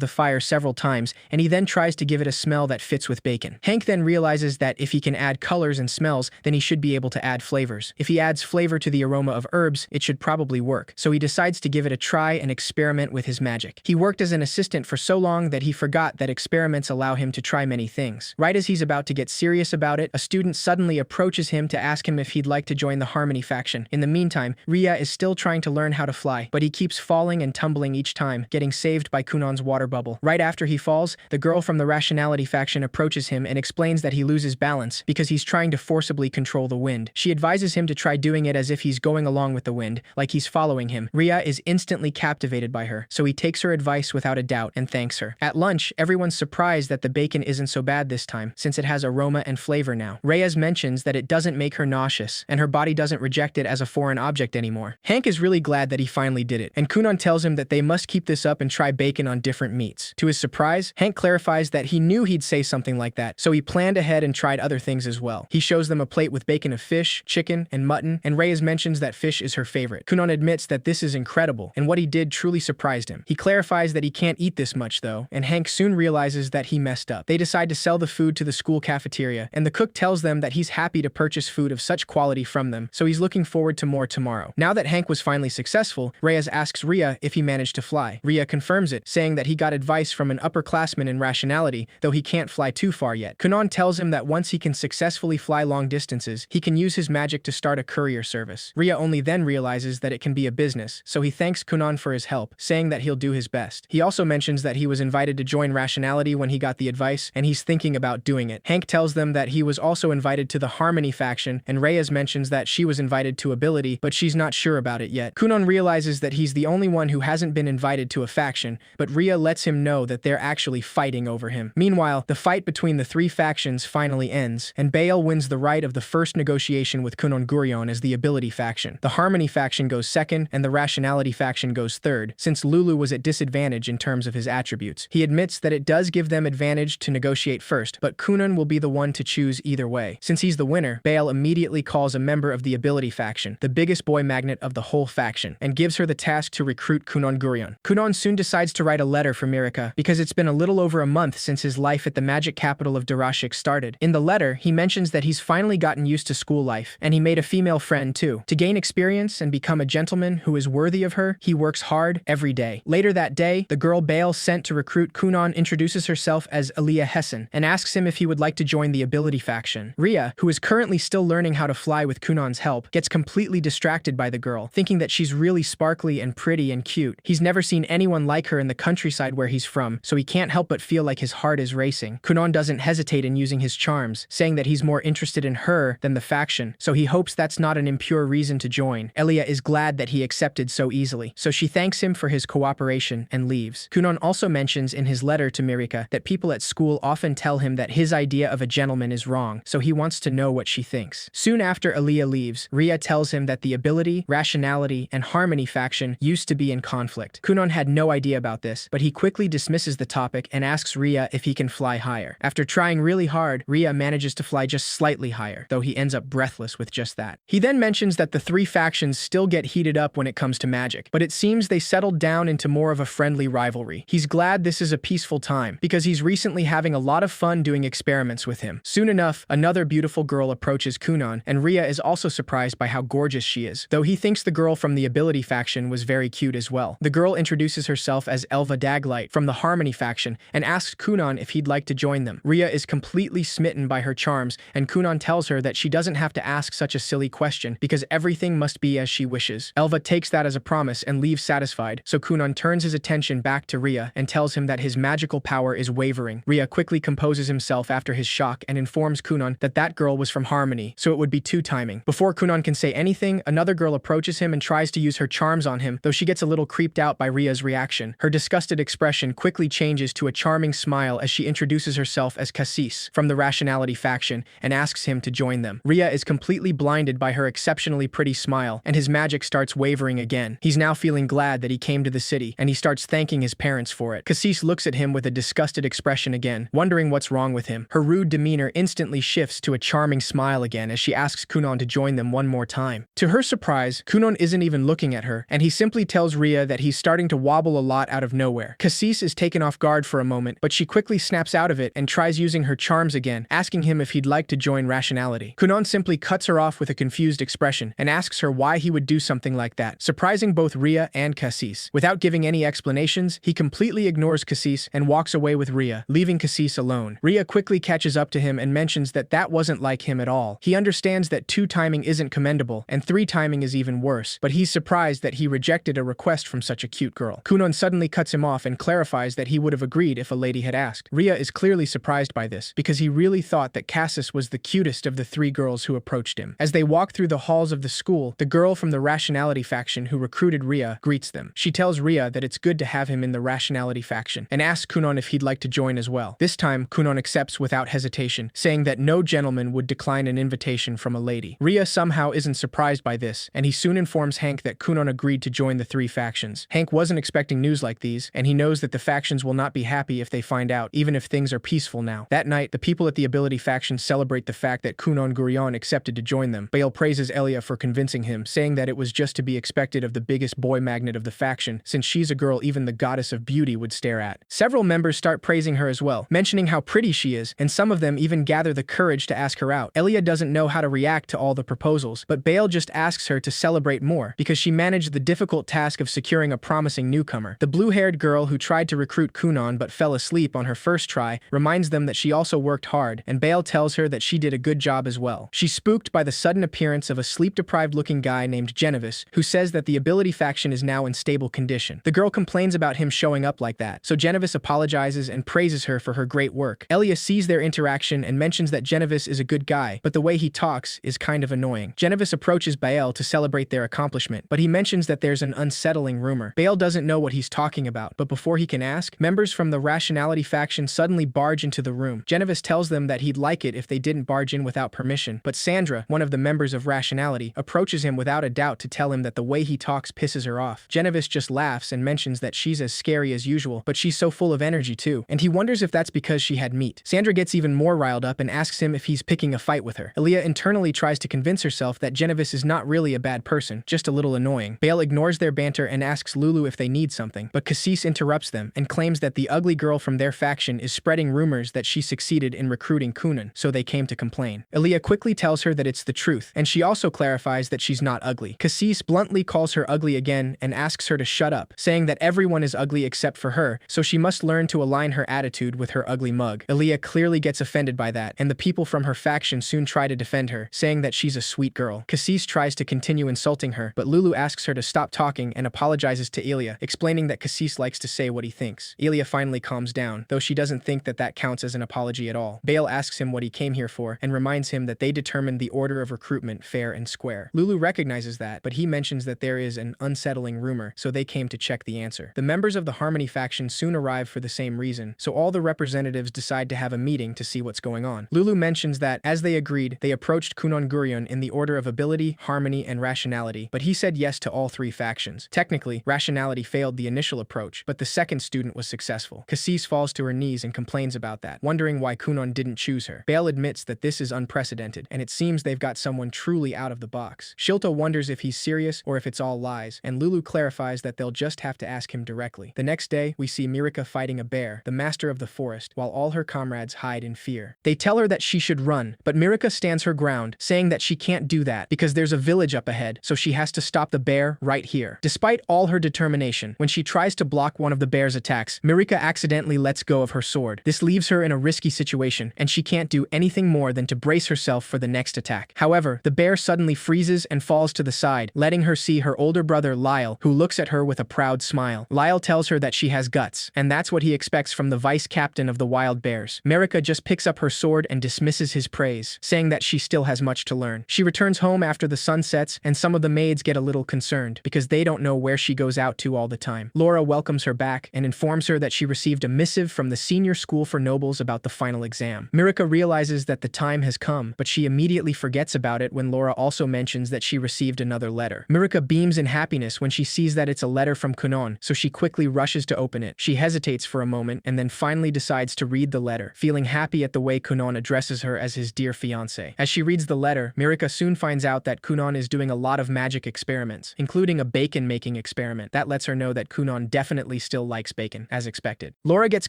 the fire several times, and he then tries to give it a smell that fits with bacon. Hank then realizes that if he can add colors and smells, then he should be able to add flavors. If he adds flavor to the aroma of herbs, it should probably work, so he decides to give it a try and experiment with his magic. He worked as an assistant for so long that he forgot that experiments allow him to try many things. Right as he's about to get serious about it, a student suddenly approaches him to ask him if he'd like to join the Harmony faction. In the meantime, Ria is still trying to learn how to fly, but he keeps falling and tumbling each time, getting saved by Kunon's water bubble. Right after he falls, the girl from the Rationality faction approaches him and explains that he loses balance because he's trying to forcibly control the wind. She advises him to try doing it as if he's going along with the wind, like he's following him. Ria is instantly captivated by her, so he takes her advice without a doubt and thanks her. At lunch, everyone's surprised that the bacon isn't so bad this time, since it has aroma and flavor now. Reyes mentions that it doesn't make her nauseous, and her body doesn't reject it as a foreign object anymore. Hank is really glad that he finally did it, and Kunon tells him that they must keep this up and try bacon on different meats. To his surprise, Hank clarifies that he knew he'd say something like that, so he planned ahead and tried other things as well. He shows them a plate with bacon of fish, chicken, and mutton, and Reyes mentions that fish is her favorite. Kunon admits that this is incredible, and what he did truly surprised him. He clarifies that he can't eat this much though, and Hank soon realizes that he messed up. They decide to sell the food to the school cafeteria, and the cook tells them that he's happy to purchase food of such quality from them, so he's looking forward to more tomorrow. Now that Hank was finally successful, Reyes asks Ria if he managed to fly. Ria confirms it, saying that he got advice from an upperclassman in Rationality, though he can't fly too far yet. Kunon tells him that once he can successfully fly long distances, he can use his magic to start a courier service. Ria only then realizes that it can be a business, so he thanks Kunon for his help, saying that he'll do his best. He also mentions that he was invited to join Rationality when he got the advice, and he's thinking about doing it. Hank tells them that he was also invited to the Harmony faction, and Reyes mentions that she was invited to Ability, but she's not sure about it yet. Kunon realizes that he's the only one who hasn't been invited to a faction, but Ria lets him know that they're actually fighting over him. Meanwhile, the fight between the three factions finally ends, and Baal wins the right of the first negotiation with Kunon Gurion as the Ability faction. The Harmony faction goes second, and the Rationality faction goes third, since Lulu was at disadvantage in terms of his attributes. He admits that it does give them advantage to negotiate first, but Kunon will be the one to choose either way. Since he's the winner, Baal immediately calls a member of the Ability faction, the biggest boy magnet of the whole faction, and gives her the task to recruit Kunon Gurion. Kunon soon decides to write a letter for Mirika, because it's been a little over a month since his life at the magic capital of Darashik started. In the letter, he mentions that he's finally gotten used to school life, and he made a female friend too. To gain experience and become a gentleman who is worthy of her, he works hard every day. Later that day, the girl Baal sent to recruit Kunon introduces herself as Aliyah Hessen, and asks him if he would like to join the Ability faction. Ria, who is currently still learning how to fly with Kunon's help, gets completely distracted by the girl, thinking that she's really sparkly and pretty and cute. He's never seen anyone like her in the countryside where he's from, so he can't help but feel like his heart is racing. Kunon doesn't hesitate in using his charms, saying that he's more interested in her than the faction, so he hopes that's not an impure reason to join. Elia is glad that he accepted so easily, so she thanks him for his cooperation and leaves. Kunon also mentions in his letter to Mirika that people at school often tell him that his idea of a gentleman is wrong, so he wants to know what she thinks. Soon after Aliyah leaves, Ria tells him that the Ability, Rationality, and Harmony faction used to be in conflict. Kunon had no idea about this, but he quickly dismisses the topic and asks Ria if he can fly higher. After trying really hard, Ria manages to fly just slightly higher, though he ends up breathless with just that. He then mentions that the three factions still get heated up when it comes to magic, but it seems they settled down into more of a friendly rivalry. He's glad this is a peaceful time, because he's recently having a lot of fun doing experiments with him. Soon enough, another beautiful girl approaches Kunon, and Ria is also surprised by how gorgeous she is, though he thinks the girl from the Ability faction was very cute as well. The girl introduces herself as Elva Daglight from the Harmony faction and asks Kunon if he'd like to join them. Ria is completely smitten by her charms, and Kunon tells her that she doesn't have to ask such a silly question because everything must be as she wishes. Elva takes that as a promise and leaves satisfied, so Kunon turns his attention back to Ria and tells him that his magical power is wavering. Ria quickly composes himself after his shock and informs Kunon that that girl was from Harmony, so it would be two timing. Before Kunon can say anything, another girl approaches him and tries to use her charms on him, though she gets a little creeped out by Ria's reaction. Her disgusted expression quickly quickly changes to a charming smile as she introduces herself as Cassis from the Rationality faction and asks him to join them. Ria is completely blinded by her exceptionally pretty smile, and his magic starts wavering again. He's now feeling glad that he came to the city, and he starts thanking his parents for it. Cassis looks at him with a disgusted expression again, wondering what's wrong with him. Her rude demeanor instantly shifts to a charming smile again as she asks Kunon to join them one more time. To her surprise, Kunon isn't even looking at her, and he simply tells Ria that he's starting to wobble a lot out of nowhere. Cassis is taken off guard for a moment, but she quickly snaps out of it and tries using her charms again, asking him if he'd like to join Rationality. Kunon simply cuts her off with a confused expression and asks her why he would do something like that, surprising both Ria and Cassis. Without giving any explanations, he completely ignores Cassis and walks away with Ria, leaving Cassis alone. Ria quickly catches up to him and mentions that that wasn't like him at all. He understands that 2 timing isn't commendable, and 3 timing is even worse, but he's surprised that he rejected a request from such a cute girl. Kunon suddenly cuts him off and clarifies that he would have agreed if a lady had asked. Ria is clearly surprised by this, because he really thought that Cassis was the cutest of the 3 girls who approached him. As they walk through the halls of the school, the girl from the Rationality faction who recruited Ria greets them. She tells Ria that it's good to have him in the Rationality faction, and asks Kunon if he'd like to join as well. This time, Kunon accepts without hesitation, saying that no gentleman would decline an invitation from a lady. Ria somehow isn't surprised by this, and he soon informs Hank that Kunon agreed to join the 3 factions. Hank wasn't expecting news like these, and he knows that the factions will not be happy if they find out, even if things are peaceful now. That night, the people at the Ability faction celebrate the fact that Kunon Gurion accepted to join them. Bale praises Elia for convincing him, saying that it was just to be expected of the biggest boy magnet of the faction, since she's a girl even the goddess of beauty would stare at. Several members start praising her as well, mentioning how pretty she is, and some of them even gather the courage to ask her out. Elia doesn't know how to react to all the proposals, but Bale just asks her to celebrate more, because she managed the difficult task of securing a promising newcomer. The blue-haired girl who tried to recruit Kunon but fell asleep on her first try reminds them that she also worked hard, and Bale tells her that she did a good job as well. She's spooked by the sudden appearance of a sleep-deprived looking guy named Genevis, who says that the Ability faction is now in stable condition. The girl complains about him showing up like that, so Genevis apologizes and praises her for her great work. Elia sees their interaction and mentions that Genevis is a good guy, but the way he talks is kind of annoying. Genevis approaches Bale to celebrate their accomplishment, but he mentions that there's an unsettling rumor. Bale doesn't know what he's talking about, but before he can ask, members from the Rationality faction suddenly barge into the room. Genevis tells them that he'd like it if they didn't barge in without permission, but Sandra, one of the members of Rationality, approaches him without a doubt to tell him that the way he talks pisses her off. Genevis just laughs and mentions that she's as scary as usual, but she's so full of energy too, and he wonders if that's because she had meat. Sandra gets even more riled up and asks him if he's picking a fight with her. Elia internally tries to convince herself that Genevis is not really a bad person, just a little annoying. Bale ignores their banter and asks Lulu if they need something, but Cassis interrupts them and claims that the ugly girl from their faction is spreading rumors that she succeeded in recruiting Kunon, so they came to complain. Elia quickly tells her that it's the truth, and she also clarifies that she's not ugly. Cassis bluntly calls her ugly again and asks her to shut up, saying that everyone is ugly except for her, so she must learn to align her attitude with her ugly mug. Elia clearly gets offended by that, and the people from her faction soon try to defend her, saying that she's a sweet girl. Cassis tries to continue insulting her, but Lulu asks her to stop talking and apologizes to Elia, explaining that Cassis likes to say what he thinks. Elia finally calms down, though she doesn't think that that counts as an apology at all. Bale asks him what he came here for, and reminds him that they determined the order of recruitment fair and square. Lulu recognizes that, but he mentions that there is an unsettling rumor, so they came to check the answer. The members of the Harmony faction soon arrive for the same reason, so all the representatives decide to have a meeting to see what's going on. Lulu mentions that, as they agreed, they approached Kunon Gurion in the order of ability, harmony, and rationality, but he said yes to all 3 factions. Technically, rationality failed the initial approach, but the second student was successful. Cassis falls to her knees and complains about that, wondering why Kunon didn't choose her. Bale admits that this is unprecedented, and it seems they've got someone truly out of the box. Shilto wonders if he's serious or if it's all lies, and Lulu clarifies that they'll just have to ask him directly. The next day, we see Mirika fighting a bear, the master of the forest, while all her comrades hide in fear. They tell her that she should run, but Mirika stands her ground, saying that she can't do that because there's a village up ahead, so she has to stop the bear right here. Despite all her determination, when she tries to block one of the bear's attacks, Mirika accidentally lets go of her sword. This leaves her in a risky situation, and she can't do anything more than to brace herself for the next attack. However, the bear suddenly freezes and falls to the side, letting her see her older brother Lyle, who looks at her with a proud smile. Lyle tells her that she has guts, and that's what he expects from the vice captain of the wild bears. Mirika just picks up her sword and dismisses his praise, saying that she still has much to learn. She returns home after the sun sets, and some of the maids get a little concerned, because they don't know where she goes out to all the time. Laura welcomes her back and informs informs her that she received a missive from the senior school for nobles about the final exam. Mirika realizes that the time has come, but she immediately forgets about it when Laura also mentions that she received another letter. Mirika beams in happiness when she sees that it's a letter from Kunon, so she quickly rushes to open it. She hesitates for a moment and then finally decides to read the letter, feeling happy at the way Kunon addresses her as his dear fiancé. As she reads the letter, Mirika soon finds out that Kunon is doing a lot of magic experiments, including a bacon-making experiment. That lets her know that Kunon definitely still likes bacon, as expected. Laura gets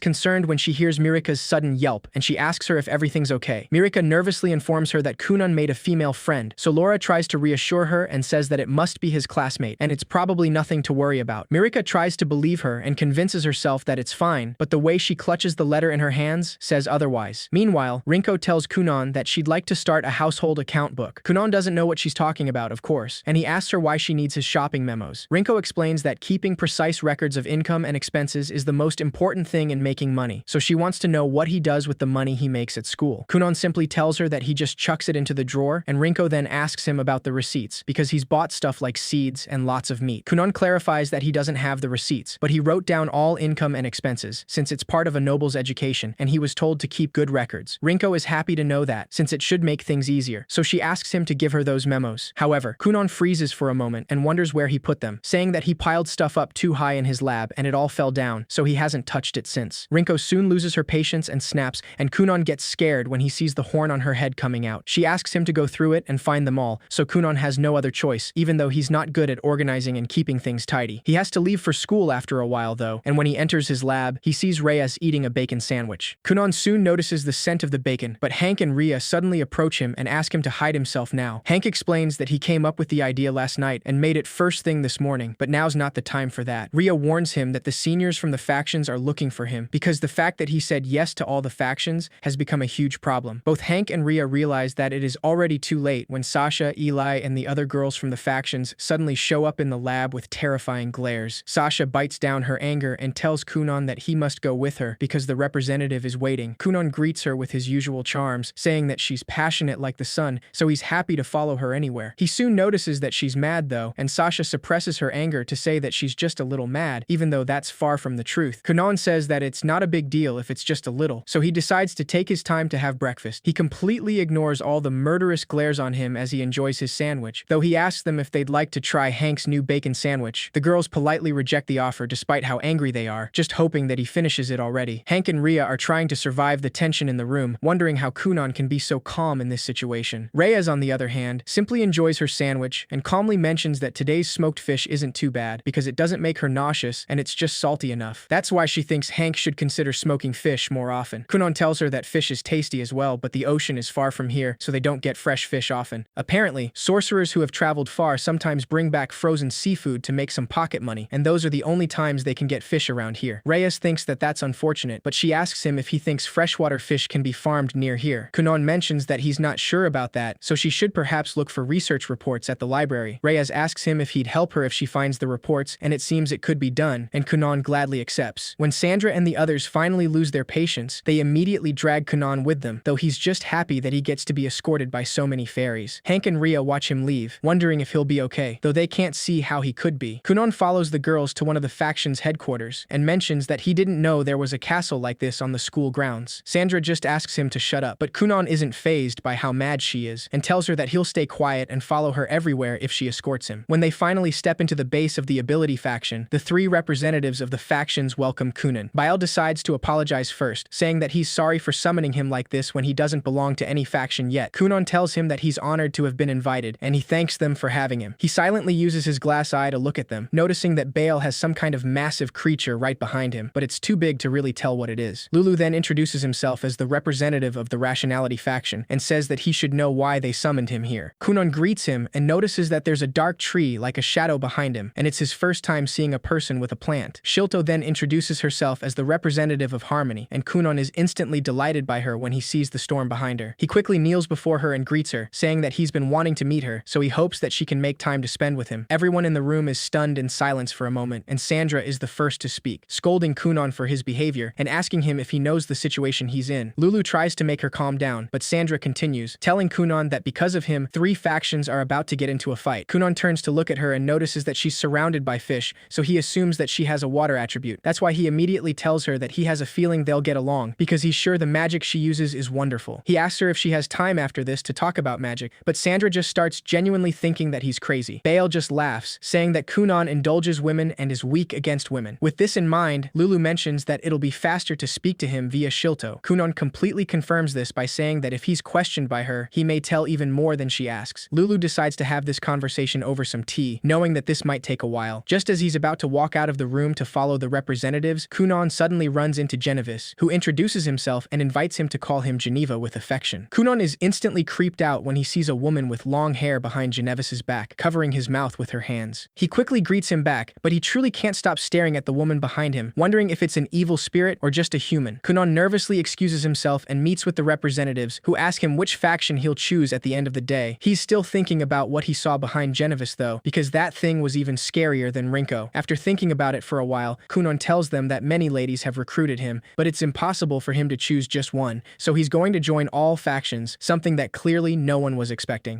concerned when she hears Mirika's sudden yelp, and she asks her if everything's okay. Mirika nervously informs her that Kunon made a female friend, so Laura tries to reassure her and says that it must be his classmate, and it's probably nothing to worry about. Mirika tries to believe her and convinces herself that it's fine, but the way she clutches the letter in her hands says otherwise. Meanwhile, Rinko tells Kunon that she'd like to start a household account book. Kunon doesn't know what she's talking about, of course, and he asks her why she needs his shopping memos. Rinko explains that keeping precise records of income and expenses is the most important thing in making money, so she wants to know what he does with the money he makes at school. Kunon simply tells her that he just chucks it into the drawer, and Rinko then asks him about the receipts, because he's bought stuff like seeds and lots of meat. Kunon clarifies that he doesn't have the receipts, but he wrote down all income and expenses, since it's part of a noble's education, and he was told to keep good records. Rinko is happy to know that, since it should make things easier, so she asks him to give her those memos. However, Kunon freezes for a moment and wonders where he put them, saying that he piled stuff up too high in his lab and it all fell down, so he hasn't touched it since. Rinko soon loses her patience and snaps, and Kunon gets scared when he sees the horn on her head coming out. She asks him to go through it and find them all, so Kunon has no other choice, even though he's not good at organizing and keeping things tidy. He has to leave for school after a while though, and when he enters his lab, he sees Reyes eating a bacon sandwich. Kunon soon notices the scent of the bacon, but Hank and Rhea suddenly approach him and ask him to hide himself now. Hank explains that he came up with the idea last night and made it first thing this morning, but now's not the time for that. Rhea warns him that the seniors from the factions are looking for him, because the fact that he said yes to all the factions has become a huge problem. Both Hank and Rhea realize that it is already too late when Sasha, Eli, and the other girls from the factions suddenly show up in the lab with terrifying glares. Sasha bites down her anger and tells Kunon that he must go with her because the representative is waiting. Kunon greets her with his usual charms, saying that she's passionate like the sun, so he's happy to follow her anywhere. He soon notices that she's mad though, and Sasha suppresses her anger to say that she's just a little mad, even though that's far from the truth. Kunon says that it's not a big deal if it's just a little, so he decides to take his time to have breakfast. He completely ignores all the murderous glares on him as he enjoys his sandwich, though he asks them if they'd like to try Hank's new bacon sandwich. The girls politely reject the offer despite how angry they are, just hoping that he finishes it already. Hank and Rhea are trying to survive the tension in the room, wondering how Kunon can be so calm in this situation. Reyes, on the other hand, simply enjoys her sandwich and calmly mentions that today's smoked fish isn't too bad because it doesn't make her nauseous and it's just salty enough. That's why she thinks Hank should consider smoking fish more often. Kunon tells her that fish is tasty as well, but the ocean is far from here, so they don't get fresh fish often. Apparently, sorcerers who have traveled far sometimes bring back frozen seafood to make some pocket money, and those are the only times they can get fish around here. Reyes thinks that that's unfortunate, but she asks him if he thinks freshwater fish can be farmed near here. Kunon mentions that he's not sure about that, so she should perhaps look for research reports at the library. Reyes asks him if he'd help her if she finds the reports, and it seems it could be done, and Kunon gladly accepts. When Sandra and the others finally lose their patience, they immediately drag Kunon with them, though he's just happy that he gets to be escorted by so many fairies. Hank and Rhea watch him leave, wondering if he'll be okay, though they can't see how he could be. Kunon follows the girls to one of the faction's headquarters, and mentions that he didn't know there was a castle like this on the school grounds. Sandra just asks him to shut up, but Kunon isn't fazed by how mad she is, and tells her that he'll stay quiet and follow her everywhere if she escorts him. When they finally step into the base of the ability faction, the three representatives of the factions welcome Kunon. Bile decides to apologize first, saying that he's sorry for summoning him like this when he doesn't belong to any faction yet. Kunon tells him that he's honored to have been invited, and he thanks them for having him. He silently uses his glass eye to look at them, noticing that Bale has some kind of massive creature right behind him, but it's too big to really tell what it is. Lulu then introduces himself as the representative of the Rationality faction, and says that he should know why they summoned him here. Kunon greets him and notices that there's a dark tree like a shadow behind him, and it's his first time seeing a person with a plant. Shilto then introduces herself as the representative of Harmony, and Kunon is instantly delighted by her when he sees the storm behind her. He quickly kneels before her and greets her, saying that he's been wanting to meet her, so he hopes that she can make time to spend with him. Everyone in the room is stunned in silence for a moment, and Sandra is the first to speak, scolding Kunon for his behavior and asking him if he knows the situation he's in. Lulu tries to make her calm down, but Sandra continues, telling Kunon that because of him, three factions are about to get into a fight. Kunon turns to look at her and notices that she's surrounded by fish, so he assumes that she has a water attribute. That's why he immediately tells her that he has a feeling they'll get along, because he's sure the magic she uses is wonderful. He asks her if she has time after this to talk about magic, but Sandra just starts genuinely thinking that he's crazy. Bale just laughs, saying that Kunon indulges women and is weak against women. With this in mind, Lulu mentions that it'll be faster to speak to him via Shilto. Kunon completely confirms this by saying that if he's questioned by her, he may tell even more than she asks. Lulu decides to have this conversation over some tea, knowing that this might take a while. Just as he's about to walk out of the room to follow the representatives, Kunon suddenly runs into Genevieve, who introduces himself and invites him to call him Geneva with affection. Kunon is instantly creeped out when he sees a woman with long hair behind Genevieve's back, covering his mouth with her hands. He quickly greets him back, but he truly can't stop staring at the woman behind him, wondering if it's an evil spirit or just a human. Kunon nervously excuses himself and meets with the representatives, who ask him which faction he'll choose at the end of the day. He's still thinking about what he saw behind Genevieve though, because that thing was even scarier than Rinko. After thinking about it for a while, Kunon tells them that many ladies have recruited him, but it's impossible for him to choose just one, so he's going to join all factions, something that clearly no one was expecting.